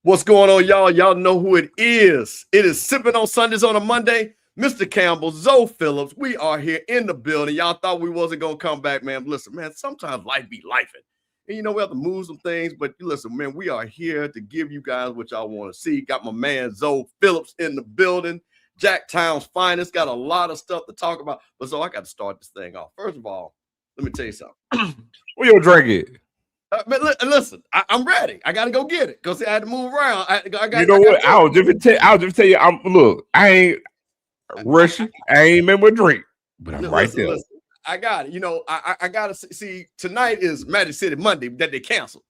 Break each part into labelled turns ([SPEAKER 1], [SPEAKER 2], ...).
[SPEAKER 1] What's going on, y'all? Y'all know who it is. It is Sippin on Sundays on a Monday. Mr. Campbell, Zoe Phillips, we are here in the building. Y'all thought we wasn't going to come back, man. Listen, man, sometimes life be lifing. And, we have to move some things. But listen, man, we are here to give you guys what y'all want to see. Got my man, Zoe Phillips, in the building. Jacktown's finest. Got a lot of stuff to talk about. But Zoe, I got to start this thing off. First of all, let me tell you something.
[SPEAKER 2] Where your drink it?
[SPEAKER 1] But listen, I'm ready. I got to go get it because I had to move around.
[SPEAKER 2] You know what? I'll just tell you. Look, I ain't rushing. I ain't remember a drink, but I'm right there.
[SPEAKER 1] Listen, I got it. I got to see. Tonight is Magic City Monday that they canceled.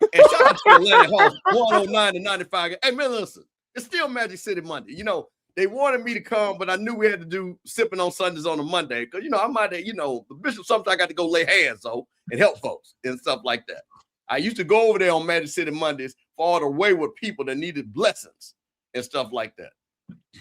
[SPEAKER 1] And shout out to Atlanta Hall 109 to 95. Hey, man, listen, it's still Magic City Monday. They wanted me to come, but I knew we had to do Sipping on Sundays on a Monday because I might, the bishop. Sometimes I got to go lay hands and help folks and stuff like that. I used to go over there on Magic City Mondays for all the wayward people that needed blessings and stuff like that.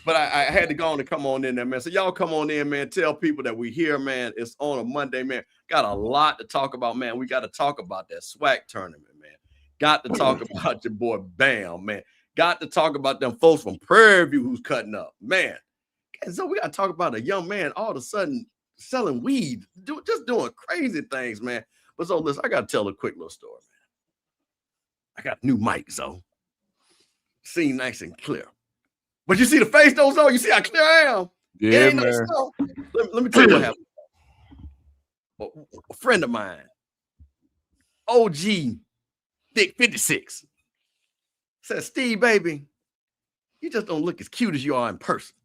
[SPEAKER 1] But I had to go on and come on in there, man. So y'all come on in, man. Tell people that we here, man. It's on a Monday, man. Got a lot to talk about, man. We got to talk about that SWAC tournament, man. Got to talk about your boy Bam, man. Got to talk about them folks from Prairie View who's cutting up, man. And so we got to talk about a young man all of a sudden selling weed, just doing crazy things, man. But so listen, I got to tell a quick little story, man. I got a new mic, so seem nice and clear. But you see the face though, so you see how clear I am.
[SPEAKER 2] Yeah, man.
[SPEAKER 1] Let me tell you what happened. A friend of mine, OG Vick 56. Said, Steve, baby, you just don't look as cute as you are in person.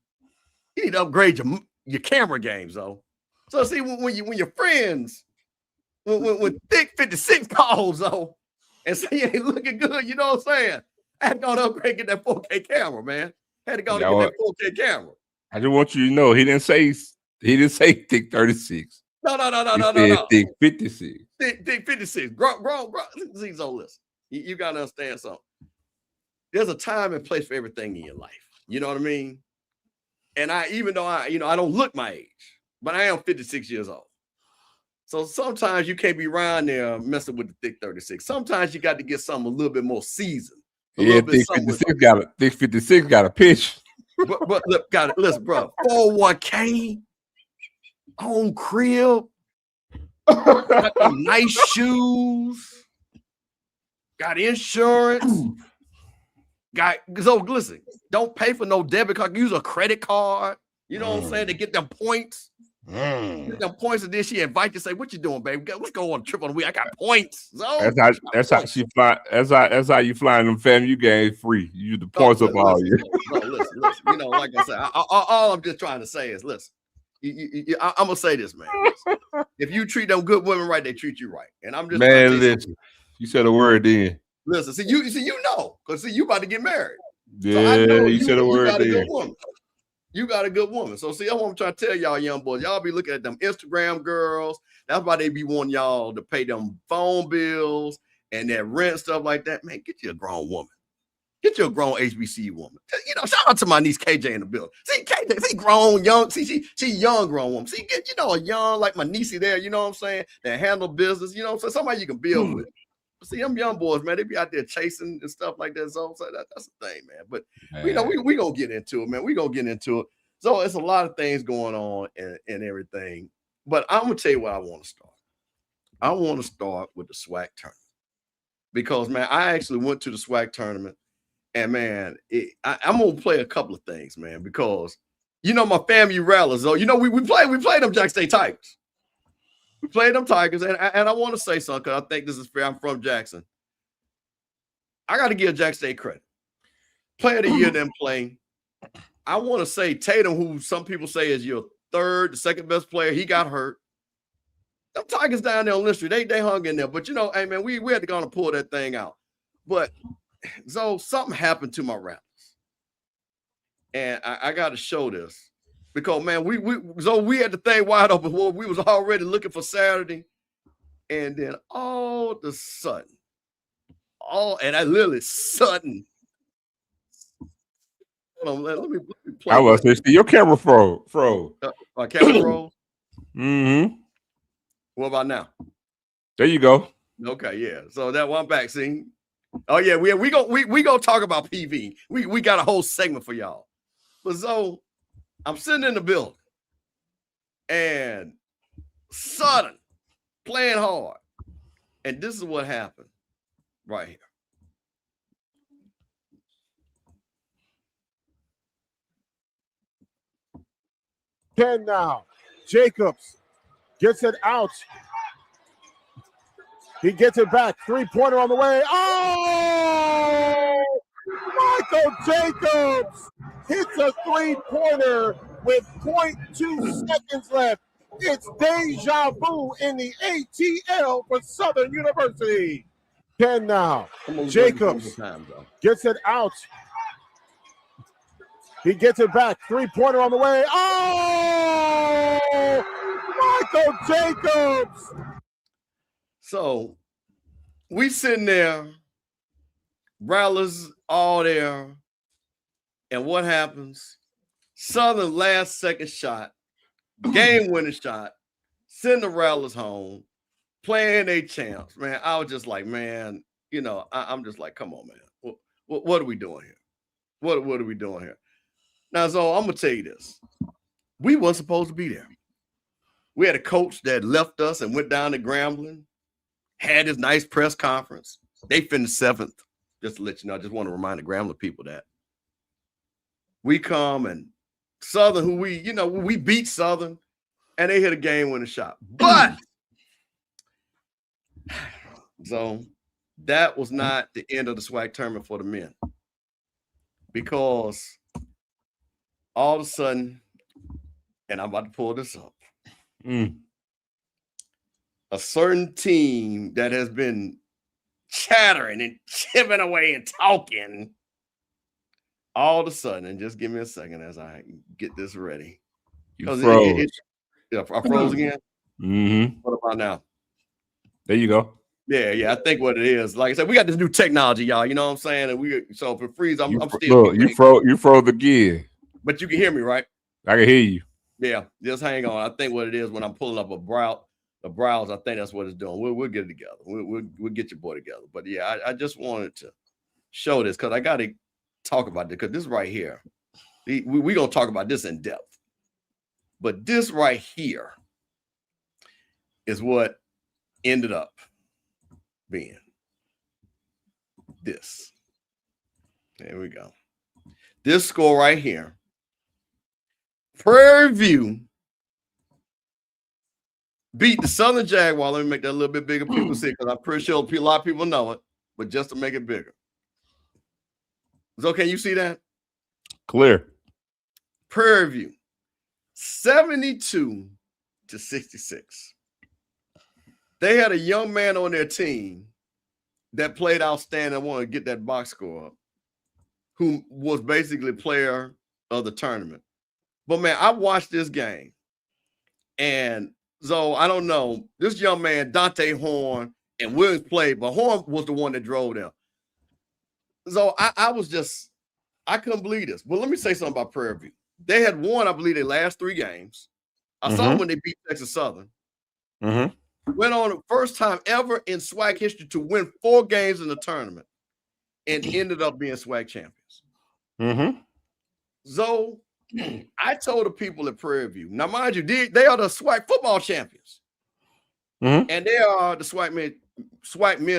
[SPEAKER 1] You need to upgrade your camera games, though. So see, when your friends, when Thick 56 calls, though, and say you ain't looking good, you know what I'm saying? I had to go to upgrade, get that 4K camera, man. Had to go to get that 4K camera.
[SPEAKER 2] I just want you to know he didn't say Thick 36.
[SPEAKER 1] No.
[SPEAKER 2] Thick 56.
[SPEAKER 1] Thick 56. Grown. See, so listen, you gotta understand something. There's a time and place for everything in your life. You know what I mean? And even though I don't look my age, but I am 56 years old. So sometimes you can't be around there messing with the Thick 36. Sometimes you got to get something a little bit more seasoned.
[SPEAKER 2] Thick 56 got a pitch.
[SPEAKER 1] But look, listen, bro. 401k, own crib, got some nice shoes, got insurance. So listen, don't pay for no debit card. Use a credit card. You know what I'm saying? To get them points. Get them points, and then she invite you. Say, "What you doing, baby? Let's go on a trip on the week. I got points." So
[SPEAKER 2] that's how she fly. That's how you flying them family games free. You use the points up all year.
[SPEAKER 1] Listen. Like I said, all I'm just trying to say is, listen. I'm gonna say this, man. Listen, if you treat them good women right, they treat you right. And I'm just
[SPEAKER 2] listen. You said a word then.
[SPEAKER 1] Listen, see, you know, because you about to get married.
[SPEAKER 2] Yeah, so you said a word.
[SPEAKER 1] You got a good woman. You got a good woman. So see, that's what I'm trying to tell y'all, young boys. Y'all be looking at them Instagram girls. That's why they be wanting y'all to pay them phone bills and that rent stuff like that. Man, get you a grown woman. Get you a grown HBCU woman. Shout out to my niece KJ in the building. See, KJ, see, grown, young. See, she young, grown woman. See, get a young like my niecey there. You know what I'm saying? That handle business. You know what I'm saying? Somebody you can build with. See, them young boys, man, they be out there chasing and stuff like that. So that's the thing, man. But we gonna get into it, man. We gonna get into it. So it's a lot of things going on and everything. But I'm gonna tell you what I want to start. I want to start with the SWAC tournament because, man, I actually went to the SWAC tournament, and man, I'm gonna play a couple of things, man, because my family rallies. So we play them Jackson State Tigers. We played them Tigers, and I want to say something because I think this is fair. I'm from Jackson. I got to give Jackson State credit. Player of the year didn't play. I want to say Tatum, who some people say is your the second best player, he got hurt. Them Tigers down there on Lynch Street, they hung in there. But, hey, man, we had to go and pull that thing out. But, so something happened to my Raptors. And I got to show this. Because, man, we had the thing wide open. Well, we was already looking for Saturday. And then all of a sudden, and I literally sudden. Hold on, let me play.
[SPEAKER 2] I was listening. Your camera froze.
[SPEAKER 1] My camera froze?
[SPEAKER 2] Mm-hmm.
[SPEAKER 1] What about now?
[SPEAKER 2] There you go.
[SPEAKER 1] Okay, yeah. So that one back, see? Oh yeah, we gonna talk about PV. We got a whole segment for y'all. But so I'm sitting in the building and Southern playing hard. And this is what happened right here.
[SPEAKER 3] Ken now. Jacobs gets it out. He gets it back. 3-pointer on the way. Oh! Michael Jacobs hits a 3-pointer with 0.2 seconds left. It's deja vu in the ATL for Southern University. Ken now. Jacobs gets it out. He gets it back. 3-pointer on the way. Oh! Michael Jacobs.
[SPEAKER 1] So we sitting there, Rattlers all there. And what happens? Southern last second shot, game-winning shot, send the Rattlers home, playing their champs. Man, I was just like, man, you know, I'm just like, come on, man. What are we doing here? What are we doing here? Now, so I'm going to tell you this. We weren't supposed to be there. We had a coach that left us and went down to Grambling, had this nice press conference. They finished 7th. Just to let you know, I just want to remind the Grambling people that. We come and Southern, who we beat Southern, and they hit a game-winning shot. But so that was not the end of the SWAC tournament for the men, because all of a sudden, and I'm about to pull this up, a certain team that has been chattering and chipping away and talking, all of a sudden, and just give me a second as I get this ready.
[SPEAKER 2] You froze.
[SPEAKER 1] I froze again.
[SPEAKER 2] Mm-hmm.
[SPEAKER 1] What about now?
[SPEAKER 2] There you go.
[SPEAKER 1] Yeah. I think what it is, like I said, we got this new technology, y'all. You know what I'm saying? And so if it freeze, I'm still.
[SPEAKER 2] Look, you froze again.
[SPEAKER 1] But you can hear me, right?
[SPEAKER 2] I can hear you.
[SPEAKER 1] Yeah, just hang on. I think what it is when I'm pulling up a browse, I think that's what it's doing. We'll get it together. We'll get your boy together. But yeah, I just wanted to show this because I got to talk about this, because this right here, we're gonna talk about this in depth. But this right here is what ended up being this. There we go. This score right here. Prairie View beat the Southern Jaguar. Let me make that a little bit bigger. People see it, because I'm pretty sure a lot of people know it, but just to make it bigger. So can you see that?
[SPEAKER 2] Clear.
[SPEAKER 1] Prairie View, 72-66. They had a young man on their team that played outstanding. I want to get that box score up, who was basically player of the tournament. But man, I watched this game, and so I don't know. This young man, Dante Horn, and Williams played, but Horn was the one that drove them. So I couldn't believe this. But let me say something about Prairie View. They had won, I believe, their last 3 games. I saw them when they beat Texas Southern. Went on the first time ever in SWAC history to win 4 games in the tournament, and ended up being SWAC champions. So I told the people at Prairie View, now mind you, they are the SWAC football champions, and they are the SWAC men's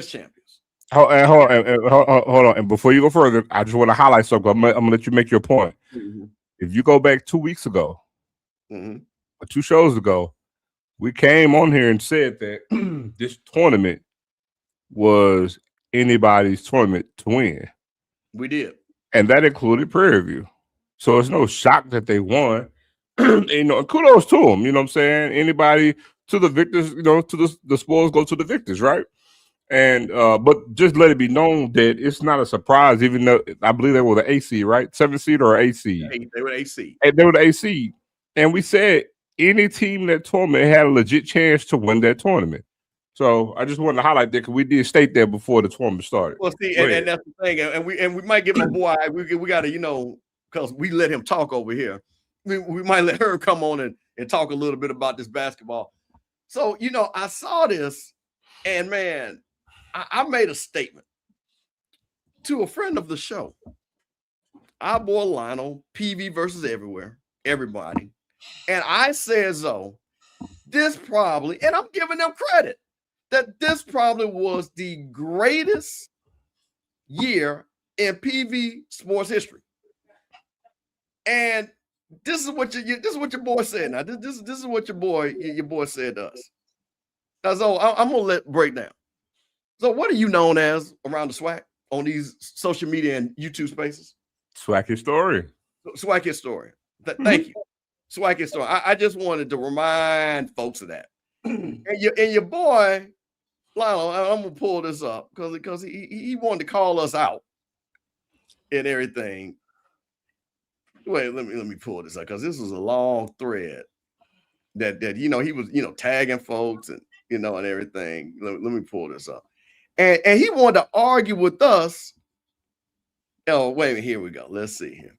[SPEAKER 1] champions.
[SPEAKER 2] Hold on. And before you go further, I just want to highlight something. I'm gonna let you make your point. If you go back 2 weeks ago, or 2 shows ago, we came on here and said that this tournament was anybody's tournament to win.
[SPEAKER 1] We did.
[SPEAKER 2] And that included Prairie View. So it's no shock that they won. And, kudos to them. You know what I'm saying? Anybody to the victors, to the spoils go to the victors, right? And but just let it be known that it's not a surprise, even though I believe they were the AC, right? 7th seed or 8th seed?
[SPEAKER 1] They were the AC.
[SPEAKER 2] They were the AC. And we said any team in that tournament had a legit chance to win that tournament. So I just wanted to highlight that, because we did state that before the tournament started.
[SPEAKER 1] Well, see, and that's the thing. And we might get my boy, we got to, because we let him talk over here. We might let her come on and talk a little bit about this basketball. So, I saw this, and man, I made a statement. to a friend of the show. Our boy Lionel, PV versus everybody. And I said, so this probably, and I'm giving them credit, that this probably was the greatest year in PV sports history. And this is what your boy said. Now, this is what your boy said to us. Now, so I'm gonna let break down. So, what are you known as around the SWAC on these social media and YouTube spaces?
[SPEAKER 2] SWAC historian.
[SPEAKER 1] SWAC historian. Thank you. SWAC historian. I just wanted to remind folks of that. And your boy, Lionel, I'm gonna pull this up because he wanted to call us out and everything. Wait, let me pull this up because this was a long thread that he was tagging folks and and everything. Let me pull this up. And he wanted to argue with us. Oh, wait a minute, here we go. Let's see here.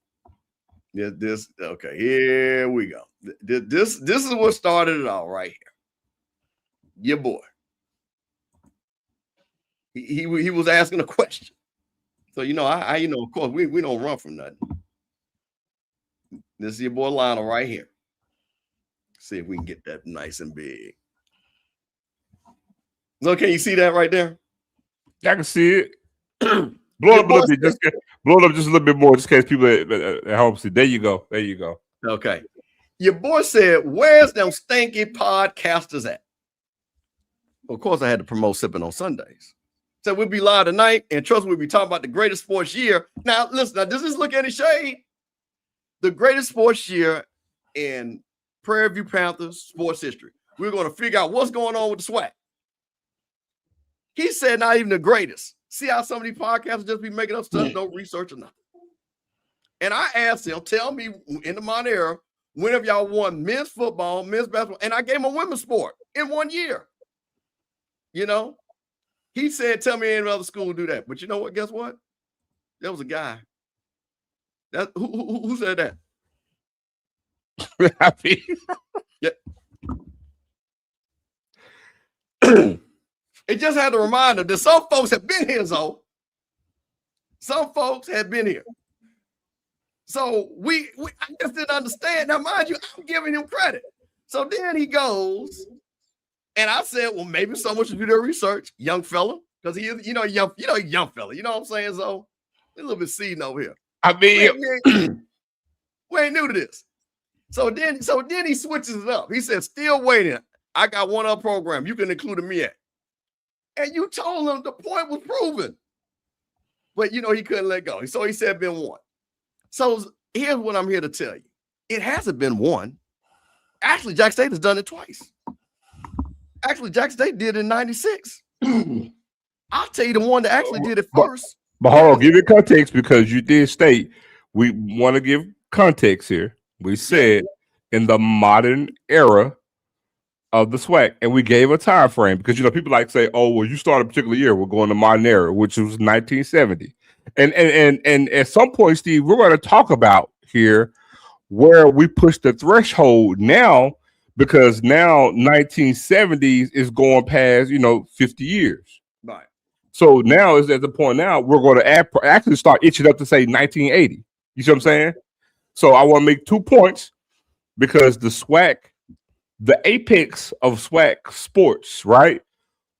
[SPEAKER 1] This okay, here we go. This is what started it all right here. Your boy. He was asking a question. So I of course we don't run from nothing. This is your boy Lionel right here. See if we can get that nice and big. So can you see that right there?
[SPEAKER 2] I can see it. Blow it up a little bit, blow it up just a little bit more, just in case people at home see. There you go. There you go.
[SPEAKER 1] Okay. Your boy said, "Where's them stinky podcasters at?" Well, of course, I had to promote Sippin on Sundays. So we'll be live tonight, and trust me, we'll be talking about the greatest sports year. Now, listen, does this look any shade? The greatest sports year in Prairie View Panthers sports history. We're going to figure out what's going on with the SWAC. He said not even the greatest. See how some of these podcasts just be making up stuff, no research or nothing. And I asked him, tell me in the modern era, when have y'all won men's football, men's basketball? And I gave him a women's sport in 1 year. He said, tell me any other school do that. But you know what? Guess what? There was a guy. Who said that? Yeah. It just had to remind them that some folks have been here, so some folks have been here. So I just didn't understand. Now, mind you, I'm giving him credit. So then he goes, and I said, well, maybe someone should do their research, young fella, because he is, young fella. You know what I'm saying? So a little bit seeding over here.
[SPEAKER 2] I mean,
[SPEAKER 1] we ain't new to this. So then he switches it up. He said, still waiting. I got one other program you can include me at. And you told him the point was proven. But, he couldn't let go. So he said been one. So here's what I'm here to tell you. It hasn't been one. Actually, Jack State has done it twice. Actually, Jack State did it in 96. I'll tell you the one that actually did it first.
[SPEAKER 2] But hold on, give it context because you did state we want to give context here. We said in the modern era of the SWAC, and we gave a time frame because people like to say, "Oh, well, you start a particular year. We're going to modern era, which was 1970." And at some point, Steve, we're going to talk about here where we push the threshold now because now 1970s is going past 50 years.
[SPEAKER 1] Right.
[SPEAKER 2] So now is at the point now we're going to actually start itching up to say 1980. You see what I'm saying? So I want to make 2 points because the SWAC, the apex of SWAC sports, right,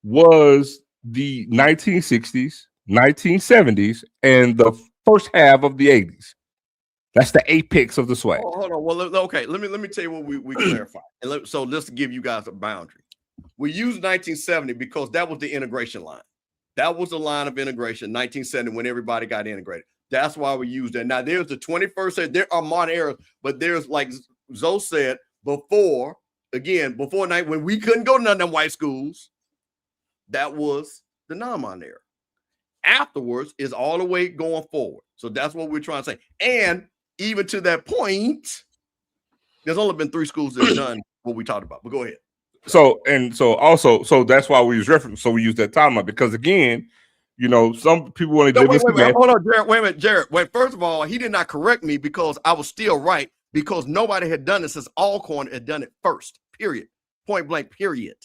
[SPEAKER 2] was the 1960s, 1970s, and the first half of the 80s. That's the apex of the SWAC.
[SPEAKER 1] Oh, hold on. Well, okay. Let me tell you what we clarify. And so just to give you guys a boundary, we use 1970 because that was the integration line. That was the line of integration, 1970, when everybody got integrated. That's why we use that. Now, there's the 21st century. There are modern eras, but there's, like Zoe said, before night, when we couldn't go to none of them white schools, that was the non-modern era. Afterwards is all the way going forward. So that's what we're trying to say. And even to that point, there's only been 3 schools that have done what we talked about. But go ahead.
[SPEAKER 2] So that's why we use reference. So we use that timeline because again, some people want to
[SPEAKER 1] hold on, Jared. Wait a minute, Jared. Wait, first of all, he did not correct me because I was still right because nobody had done it since Alcorn had done it first. Period. Point blank. Period.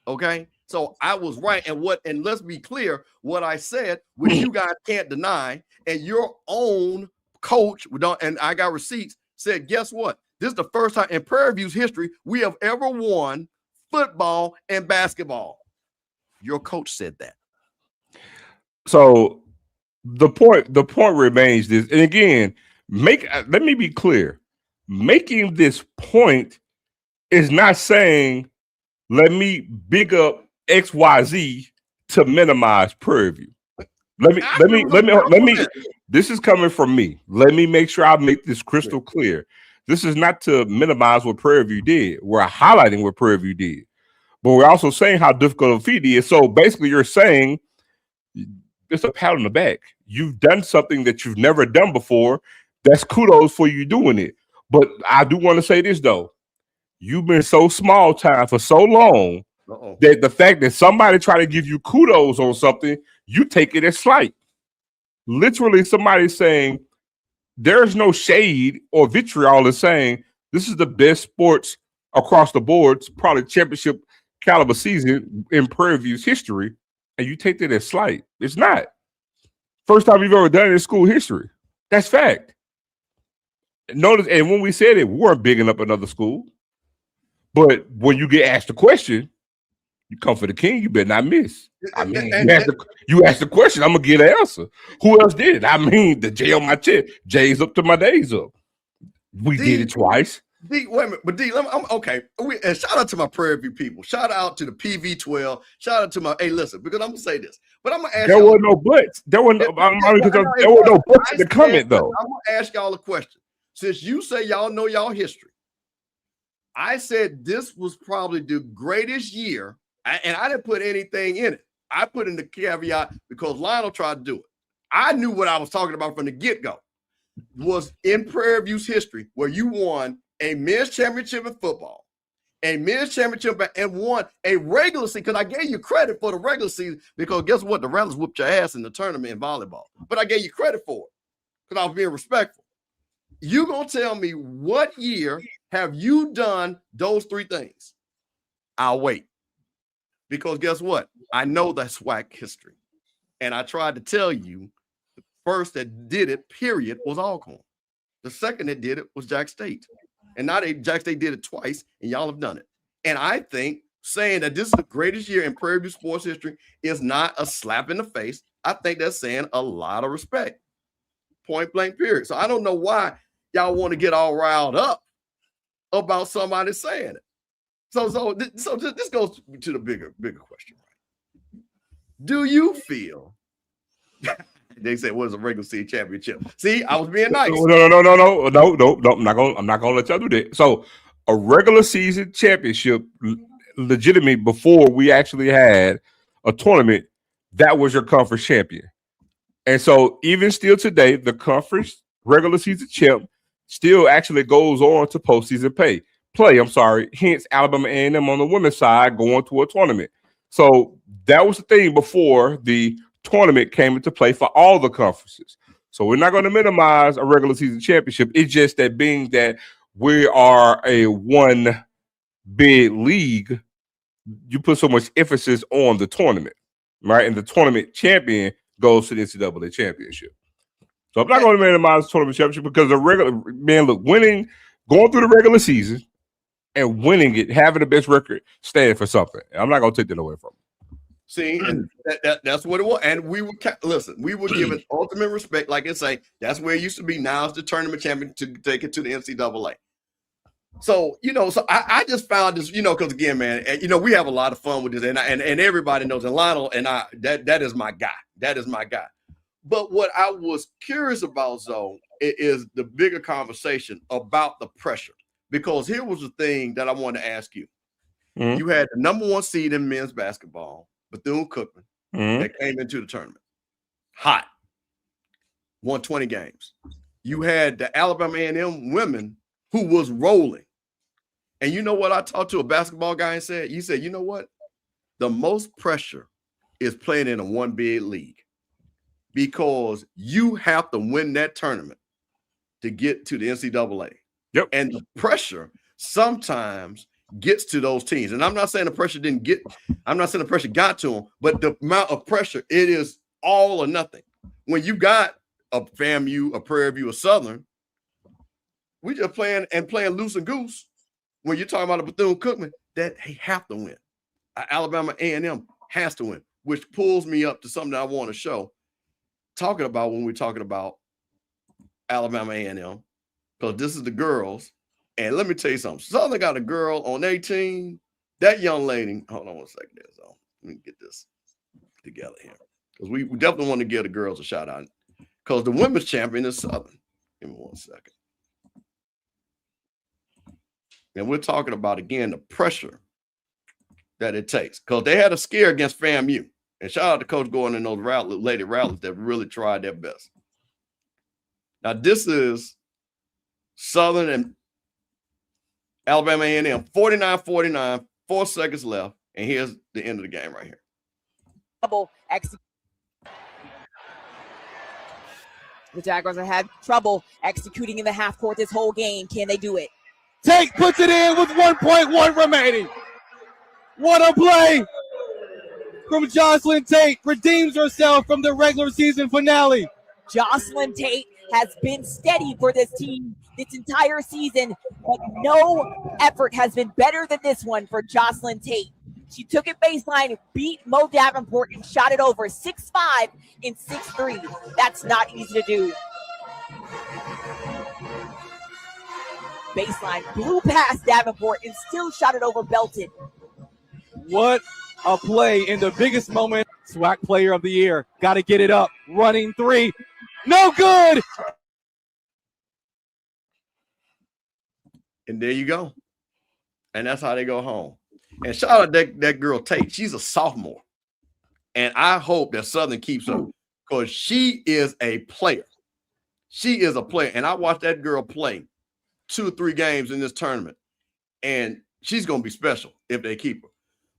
[SPEAKER 1] Okay. So I was right. And let's be clear, what I said, which you guys can't deny, and your own coach, and I got receipts, said, guess what? This is the first time in Prairie View's history we have ever won football and basketball. Your coach said that.
[SPEAKER 2] So the point remains this, and again, let me be clear. Making this point is not saying let me big up XYZ to minimize Prairie View. Let me. This is coming from me. Let me make sure I make this crystal clear. This is not to minimize what Prairie View did. We're highlighting what Prairie View did, but we're also saying how difficult a feat is. So basically, you're saying it's a pat on the back. You've done something that you've never done before. That's kudos for you doing it. But I do want to say this though. You've been so small time for so long that the fact that somebody try to give you kudos on something, you take it as slight. Literally, somebody saying there's no shade or vitriol is saying this is the best sports across the board, probably championship caliber season in Prairie View's history, and you take that as slight. It's not. First time you've ever done it in school history. That's fact. Notice, and when we said it, we weren't bigging up another school. But when you get asked a question, you come for the king, you better not miss. I mean, you ask the question, I'm going to get an answer. Who else did it? I mean, the J on my chest. J's up to my days up. We did it twice.
[SPEAKER 1] D, wait a minute, but D, I'm okay. And shout out to my Prairie View people. Shout out to the PV12. Shout out to my, hey, listen, because I'm going to say this. But I'm going to ask
[SPEAKER 2] there were no buts. There were no buts in the comment, though.
[SPEAKER 1] I'm going to ask y'all a question. Since you say y'all know y'all history, I said this was probably the greatest year, and I didn't put anything in it. I put in the caveat because Lionel tried to do it. I knew what I was talking about from the get-go. Was in Prairie View's history where you won a men's championship in football, a men's championship, and won a regular season, because I gave you credit for the regular season, because guess what? The Rattlers whooped your ass in the tournament in volleyball. But I gave you credit for it because I was being respectful. You gonna tell me what year have you done those three things? I'll wait. Because guess what? I know that SWAC history. And I tried to tell you the first that did it, period, was Alcorn. The second that did it was Jack State. And now Jack State did it twice, and y'all have done it. And I think saying that this is the greatest year in Prairie View sports history is not a slap in the face. I think that's saying a lot of respect. Point blank, period. So I don't know why y'all want to get all riled up about somebody saying it. So this goes to the bigger question, right? Do you feel they said what is a regular season championship? See, I was being nice.
[SPEAKER 2] No. I'm not gonna let y'all do that. So a regular season championship, legitimately before we actually had a tournament, that was your conference champion. And so even still today, the conference regular season champ still actually goes on to postseason play. Hence Alabama A&M on the women's side going to a tournament. So that was the thing before the tournament came into play for all the conferences. So we're not going to minimize a regular season championship. It's just that being that we are a one big league, you put so much emphasis on the tournament, right? And the tournament champion goes to the NCAA championship. So I'm not going to minimize the tournament championship because going through the regular season and winning it, having the best record, stand for something. I'm not going to take that away from them.
[SPEAKER 1] See, and that's what it was. And we would we were given ultimate respect. Like I say, that's where it used to be. Now it's the tournament champion to take it to the NCAA. So, I just found this, because again, man, we have a lot of fun with this, and everybody knows, and Lionel and I, that is my guy. That is my guy. But what I was curious about, Zoe, is the bigger conversation about the pressure. Because here was the thing that I wanted to ask you. Mm-hmm. You had the number one seed in men's basketball, Bethune-Cookman, that came into the tournament. Hot. Won 20 games. You had the Alabama A&M women who was rolling. And you know what I talked to a basketball guy and said? You said, you know what? The most pressure is playing in a one big league because you have to win that tournament to get to the NCAA.
[SPEAKER 2] Yep.
[SPEAKER 1] And the pressure sometimes gets to those teams. And I'm not saying the pressure got to them, but the amount of pressure, it is all or nothing. When you got a FAMU, a Prairie View, a Southern, we just playing loose and goose. When you're talking about a Bethune-Cookman, that they have to win. Alabama A&M has to win, which pulls me up to something that I want to show. Talking about when we're talking about Alabama A&M, because this is the girls. And let me tell you something. Southern got a girl on their team. That young lady, hold on one second there. So let me get this together here. Because we definitely want to give the girls a shout out. Because the women's champion is Southern. Give me one second. And we're talking about, again, the pressure that it takes. Because they had a scare against FAMU. And shout out to Coach Gordon and those lady rattlers that really tried their best. Now, this is Southern and Alabama A&M, 49-49, 4 seconds left. And here's the end of the game right here.
[SPEAKER 4] The Jaguars have had trouble executing in the half court this whole game. Can they do it?
[SPEAKER 3] Tate puts it in with 1.1 remaining. What a play from Jocelyn Tate. Redeems herself from the regular season finale.
[SPEAKER 4] Jocelyn Tate has been steady for this team this entire season, but no effort has been better than this one for Jocelyn Tate. She took it baseline, beat Mo Davenport, and shot it over 6'5" and 6'3". That's not easy to do. Baseline, blew past Davenport, and still shot it over Belton.
[SPEAKER 3] What a play in the biggest moment. SWAC player of the year. Got to get it up. Running three. No good.
[SPEAKER 1] And there you go. And that's how they go home. And shout out that girl Tate. She's a sophomore. And I hope that Southern keeps her because she is a player. She is a player. And I watched that girl play 2 or 3 games in this tournament. And she's going to be special if they keep her.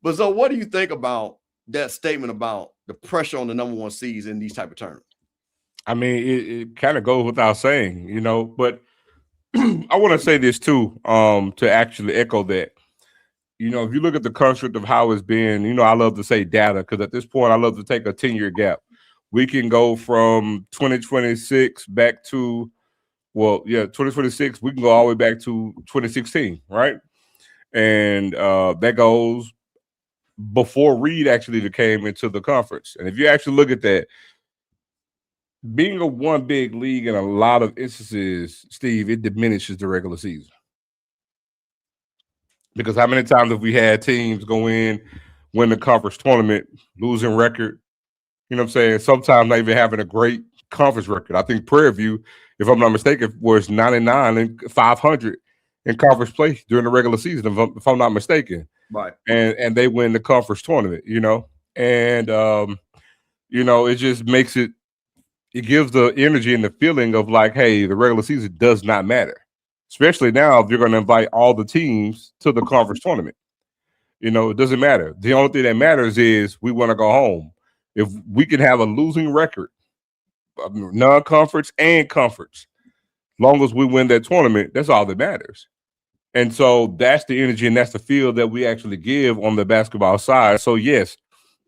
[SPEAKER 1] But so what do you think about that statement about the pressure on the number 1 seeds in these type of tournaments?
[SPEAKER 2] I mean, it kind of goes without saying, you know, but I want to say this too, to actually echo that. You know, if you look at the construct of how it's been, you know, I love to say data because at this point, I love to take a 10-year gap. We can go from 2026 back to, 2026, we can go all the way back to 2016, right? And that goes before Reed actually came into the conference. And if you actually look at that, being a one big league in a lot of instances, Steve, it diminishes the regular season. Because how many times have we had teams go in, win the conference tournament, losing record? You know what I'm saying? Sometimes not even having a great conference record. I think Prairie View, if I'm not mistaken, was 99 and 500 in conference play during the regular season, if I'm not mistaken.
[SPEAKER 1] Right.
[SPEAKER 2] And they win the conference tournament, you know? And, you know, it just makes it gives the energy and the feeling of like, hey, the regular season does not matter. Especially now if you're going to invite all the teams to the conference tournament. You know, it doesn't matter. The only thing that matters is we want to go home. If we can have a losing record, non-conference and conference, long as we win that tournament, that's all that matters. And so that's the energy and that's the feel that we actually give on the basketball side. So, yes,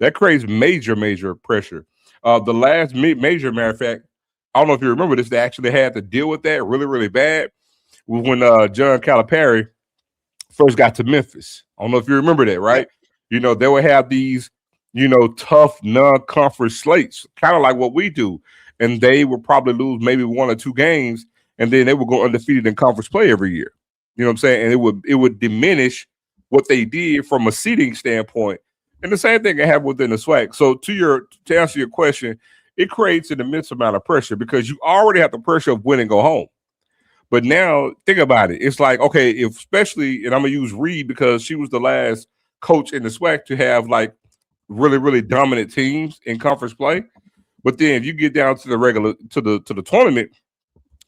[SPEAKER 2] that creates major, major pressure. The last major, matter of fact, I don't know if you remember this, they actually had to deal with that really, really bad when John Calipari first got to Memphis. I don't know if you remember that, right? You know, they would have these, you know, tough non-conference slates, kind of like what we do. And they would probably lose maybe 1 or 2 games, and then they would go undefeated in conference play every year. You know what I'm saying? And it would diminish what they did from a seeding standpoint. And the same thing can happen within the SWAC. So to answer your question, it creates an immense amount of pressure because you already have the pressure of win and go home. But now think about it. It's like, okay, especially, and I'm going to use Reed because she was the last coach in the SWAC to have like really, really dominant teams in conference play. But then if you get down to the tournament,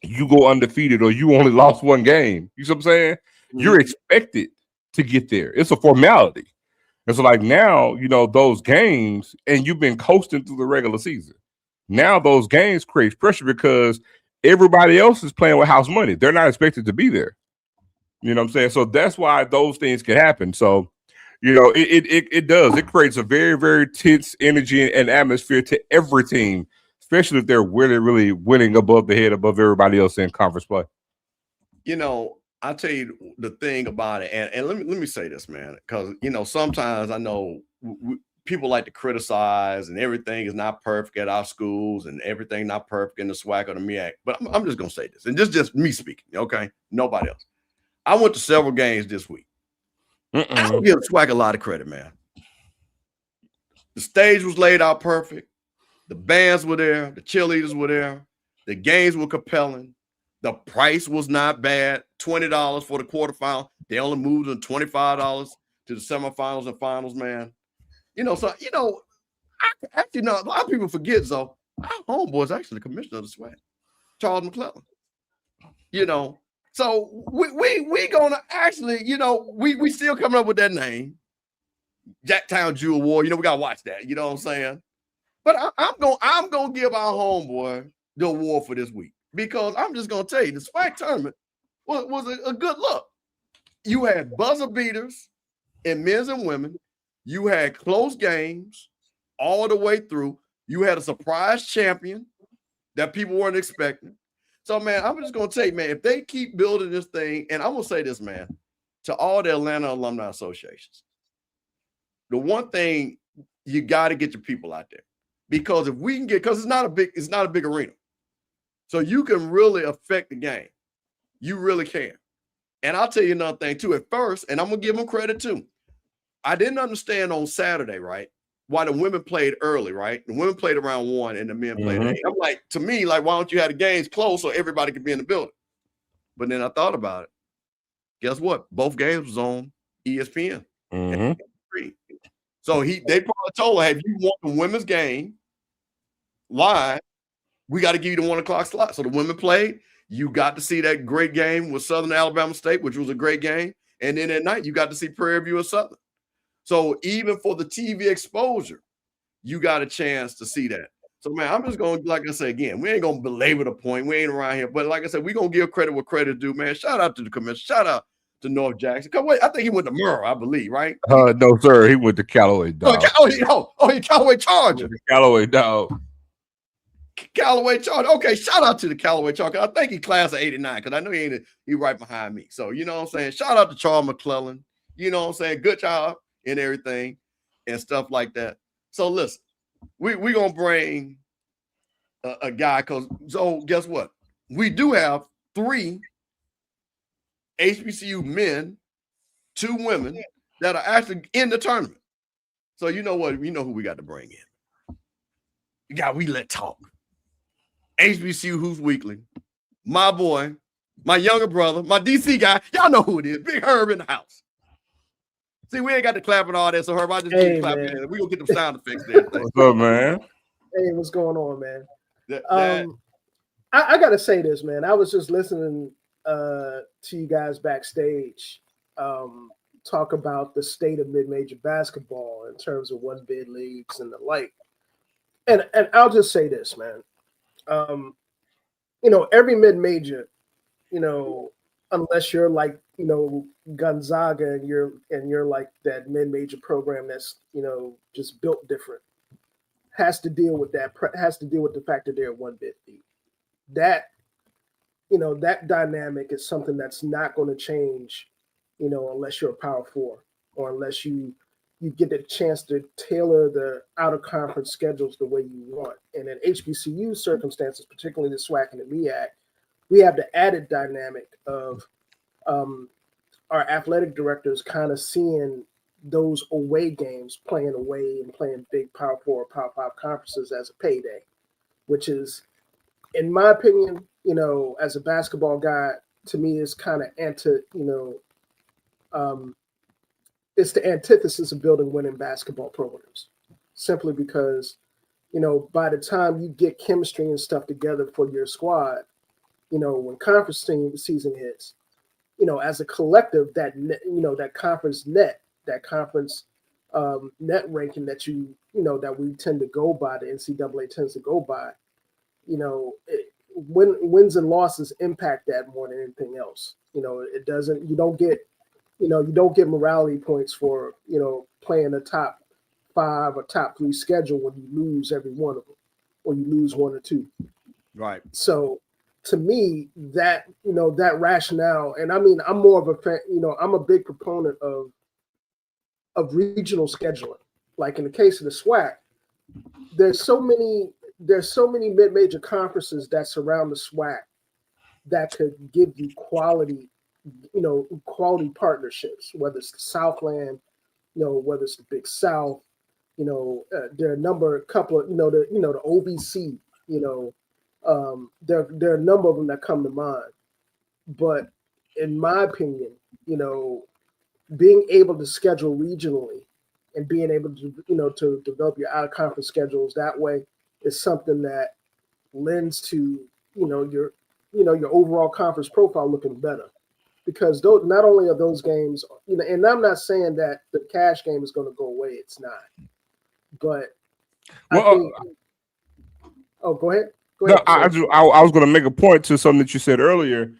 [SPEAKER 2] you go undefeated or you only lost 1 game. You see what I'm saying? Mm-hmm. You're expected to get there. It's a formality. And so like now, you know, those games, and you've been coasting through the regular season. Now those games create pressure because everybody else is playing with house money. They're not expected to be there. You know what I'm saying? So that's why those things can happen. So, you know, it does. It creates a very, very tense energy and atmosphere to every team, especially if they're really, really winning above the head, above everybody else in conference play.
[SPEAKER 1] You know, I'll tell you the thing about it, and let me say this, man, because you know sometimes I know people like to criticize and everything is not perfect at our schools and everything not perfect in the SWAC or the MEAC. But I'm just gonna say this, and just me speaking, okay? Nobody else. I went to several games this week. I don't give SWAC a lot of credit, man. The stage was laid out perfect. The bands were there. The cheerleaders were there. The games were compelling. The price was not bad. $20 for the quarterfinal. They only moved to $25 to the semifinals and finals, man. You know, so, you know, I actually know a lot of people forget, so our homeboy is actually the commissioner of the SWAC, Charles McClellan. You know, so we gonna actually, you know, we still coming up with that name, Jacktown Jewel War. You know, we gotta watch that. You know what I'm saying? But I'm gonna give our homeboy the award for this week. Because I'm just going to tell you, the SWAC tournament was a good look. You had buzzer beaters in men's and women. You had close games all the way through. You had a surprise champion that people weren't expecting. So, man, I'm just going to tell you, man, if they keep building this thing, and I'm going to say this, man, to all the Atlanta Alumni Associations, the one thing, you got to get your people out there. Because if we can get, because it's not a big arena. So you can really affect the game. You really can. And I'll tell you another thing too. At first, and I'm going to give them credit too. I didn't understand on Saturday, right, why the women played early, right? The women played around 1 and the men played 8. I'm like, to me, like, why don't you have the games close so everybody could be in the building? But then I thought about it. Guess what? Both games was on ESPN. So they probably told her, if you want the women's game live, we got to give you the 1 o'clock slot. So the women played. You got to see that great game with Southern Alabama State, which was a great game. And then at night, you got to see Prairie View and Southern. So even for the TV exposure, you got a chance to see that. So, man, I'm just going to, like I said, again, we ain't going to belabor the point. We ain't around here. But like I said, we're going to give credit where credit due, man. Shout out to the commissioner. Shout out to North Jackson. I think he went to Murrah, I believe, right?
[SPEAKER 2] No, sir. He went to Callaway, dog.
[SPEAKER 1] He Callaway Charger.
[SPEAKER 2] Callaway, dog.
[SPEAKER 1] Callaway Charger. Okay, shout out to the Callaway Charger. I think he class of 89 because I know he right behind me. So, you know what I'm saying? Shout out to Charles McClellan. You know what I'm saying? Good job and everything and stuff like that. So, listen, we're going to bring a guy because, so guess what? We do have 3 HBCU men, 2 women that are actually in the tournament. So, you know what? You know who we got to bring in. The guy we let talk. HBCU Hoops Weekly, my boy, my younger brother, my DC guy. Y'all know who it is. Big Herb in the house. See, we ain't got to clap and all that, so Herb, I just keep clapping. We're going to get them sound effects there.
[SPEAKER 2] What's up, man?
[SPEAKER 5] Hey, what's going on, man? I got to say this, man. I was just listening to you guys backstage talk about the state of mid-major basketball in terms of one-bid leagues and the like. And I'll just say this, man. You know, every mid-major, you know, unless you're like, you know, Gonzaga and you're like that mid-major program that's, you know, just built different, has to deal with the fact that they're one bid league. That, you know, that dynamic is something that's not going to change, you know, unless you're a Power 4 or unless you get the chance to tailor the out-of-conference schedules the way you want. And in HBCU circumstances, particularly the SWAC and the MEAC, we have the added dynamic of our athletic directors kind of seeing those away games, playing away and playing big Power 4 or Power 5 conferences as a payday, which is, in my opinion, you know, as a basketball guy, to me is kind of it's the antithesis of building winning basketball programs, simply because, you know, by the time you get chemistry and stuff together for your squad, you know, when conference season hits, you know, as a collective, that conference net ranking that that we tend to go by, the NCAA tends to go by, you know, wins and losses impact that more than anything else. It doesn't. You don't get morality points for playing a top 5 or top 3 schedule when you lose every one of them, or you lose 1 or 2.
[SPEAKER 1] Right.
[SPEAKER 5] So to me, that that rationale, and I mean, I'm more of a fan, I'm a big proponent of regional scheduling. Like in the case of the SWAC, there's so many mid-major conferences that surround the SWAC that could give you quality partnerships, whether it's the Southland, whether it's the Big South, there are a couple of, the OVC, there are a number of them that come to mind. But in my opinion, being able to schedule regionally and being able to, to develop your out-of-conference schedules that way is something that lends to, your overall conference profile looking better. Because not only are those games, and I'm not saying that the cash game is going to go away. It's not. But I think. Go ahead.
[SPEAKER 2] I was going to make a point to something that you said earlier.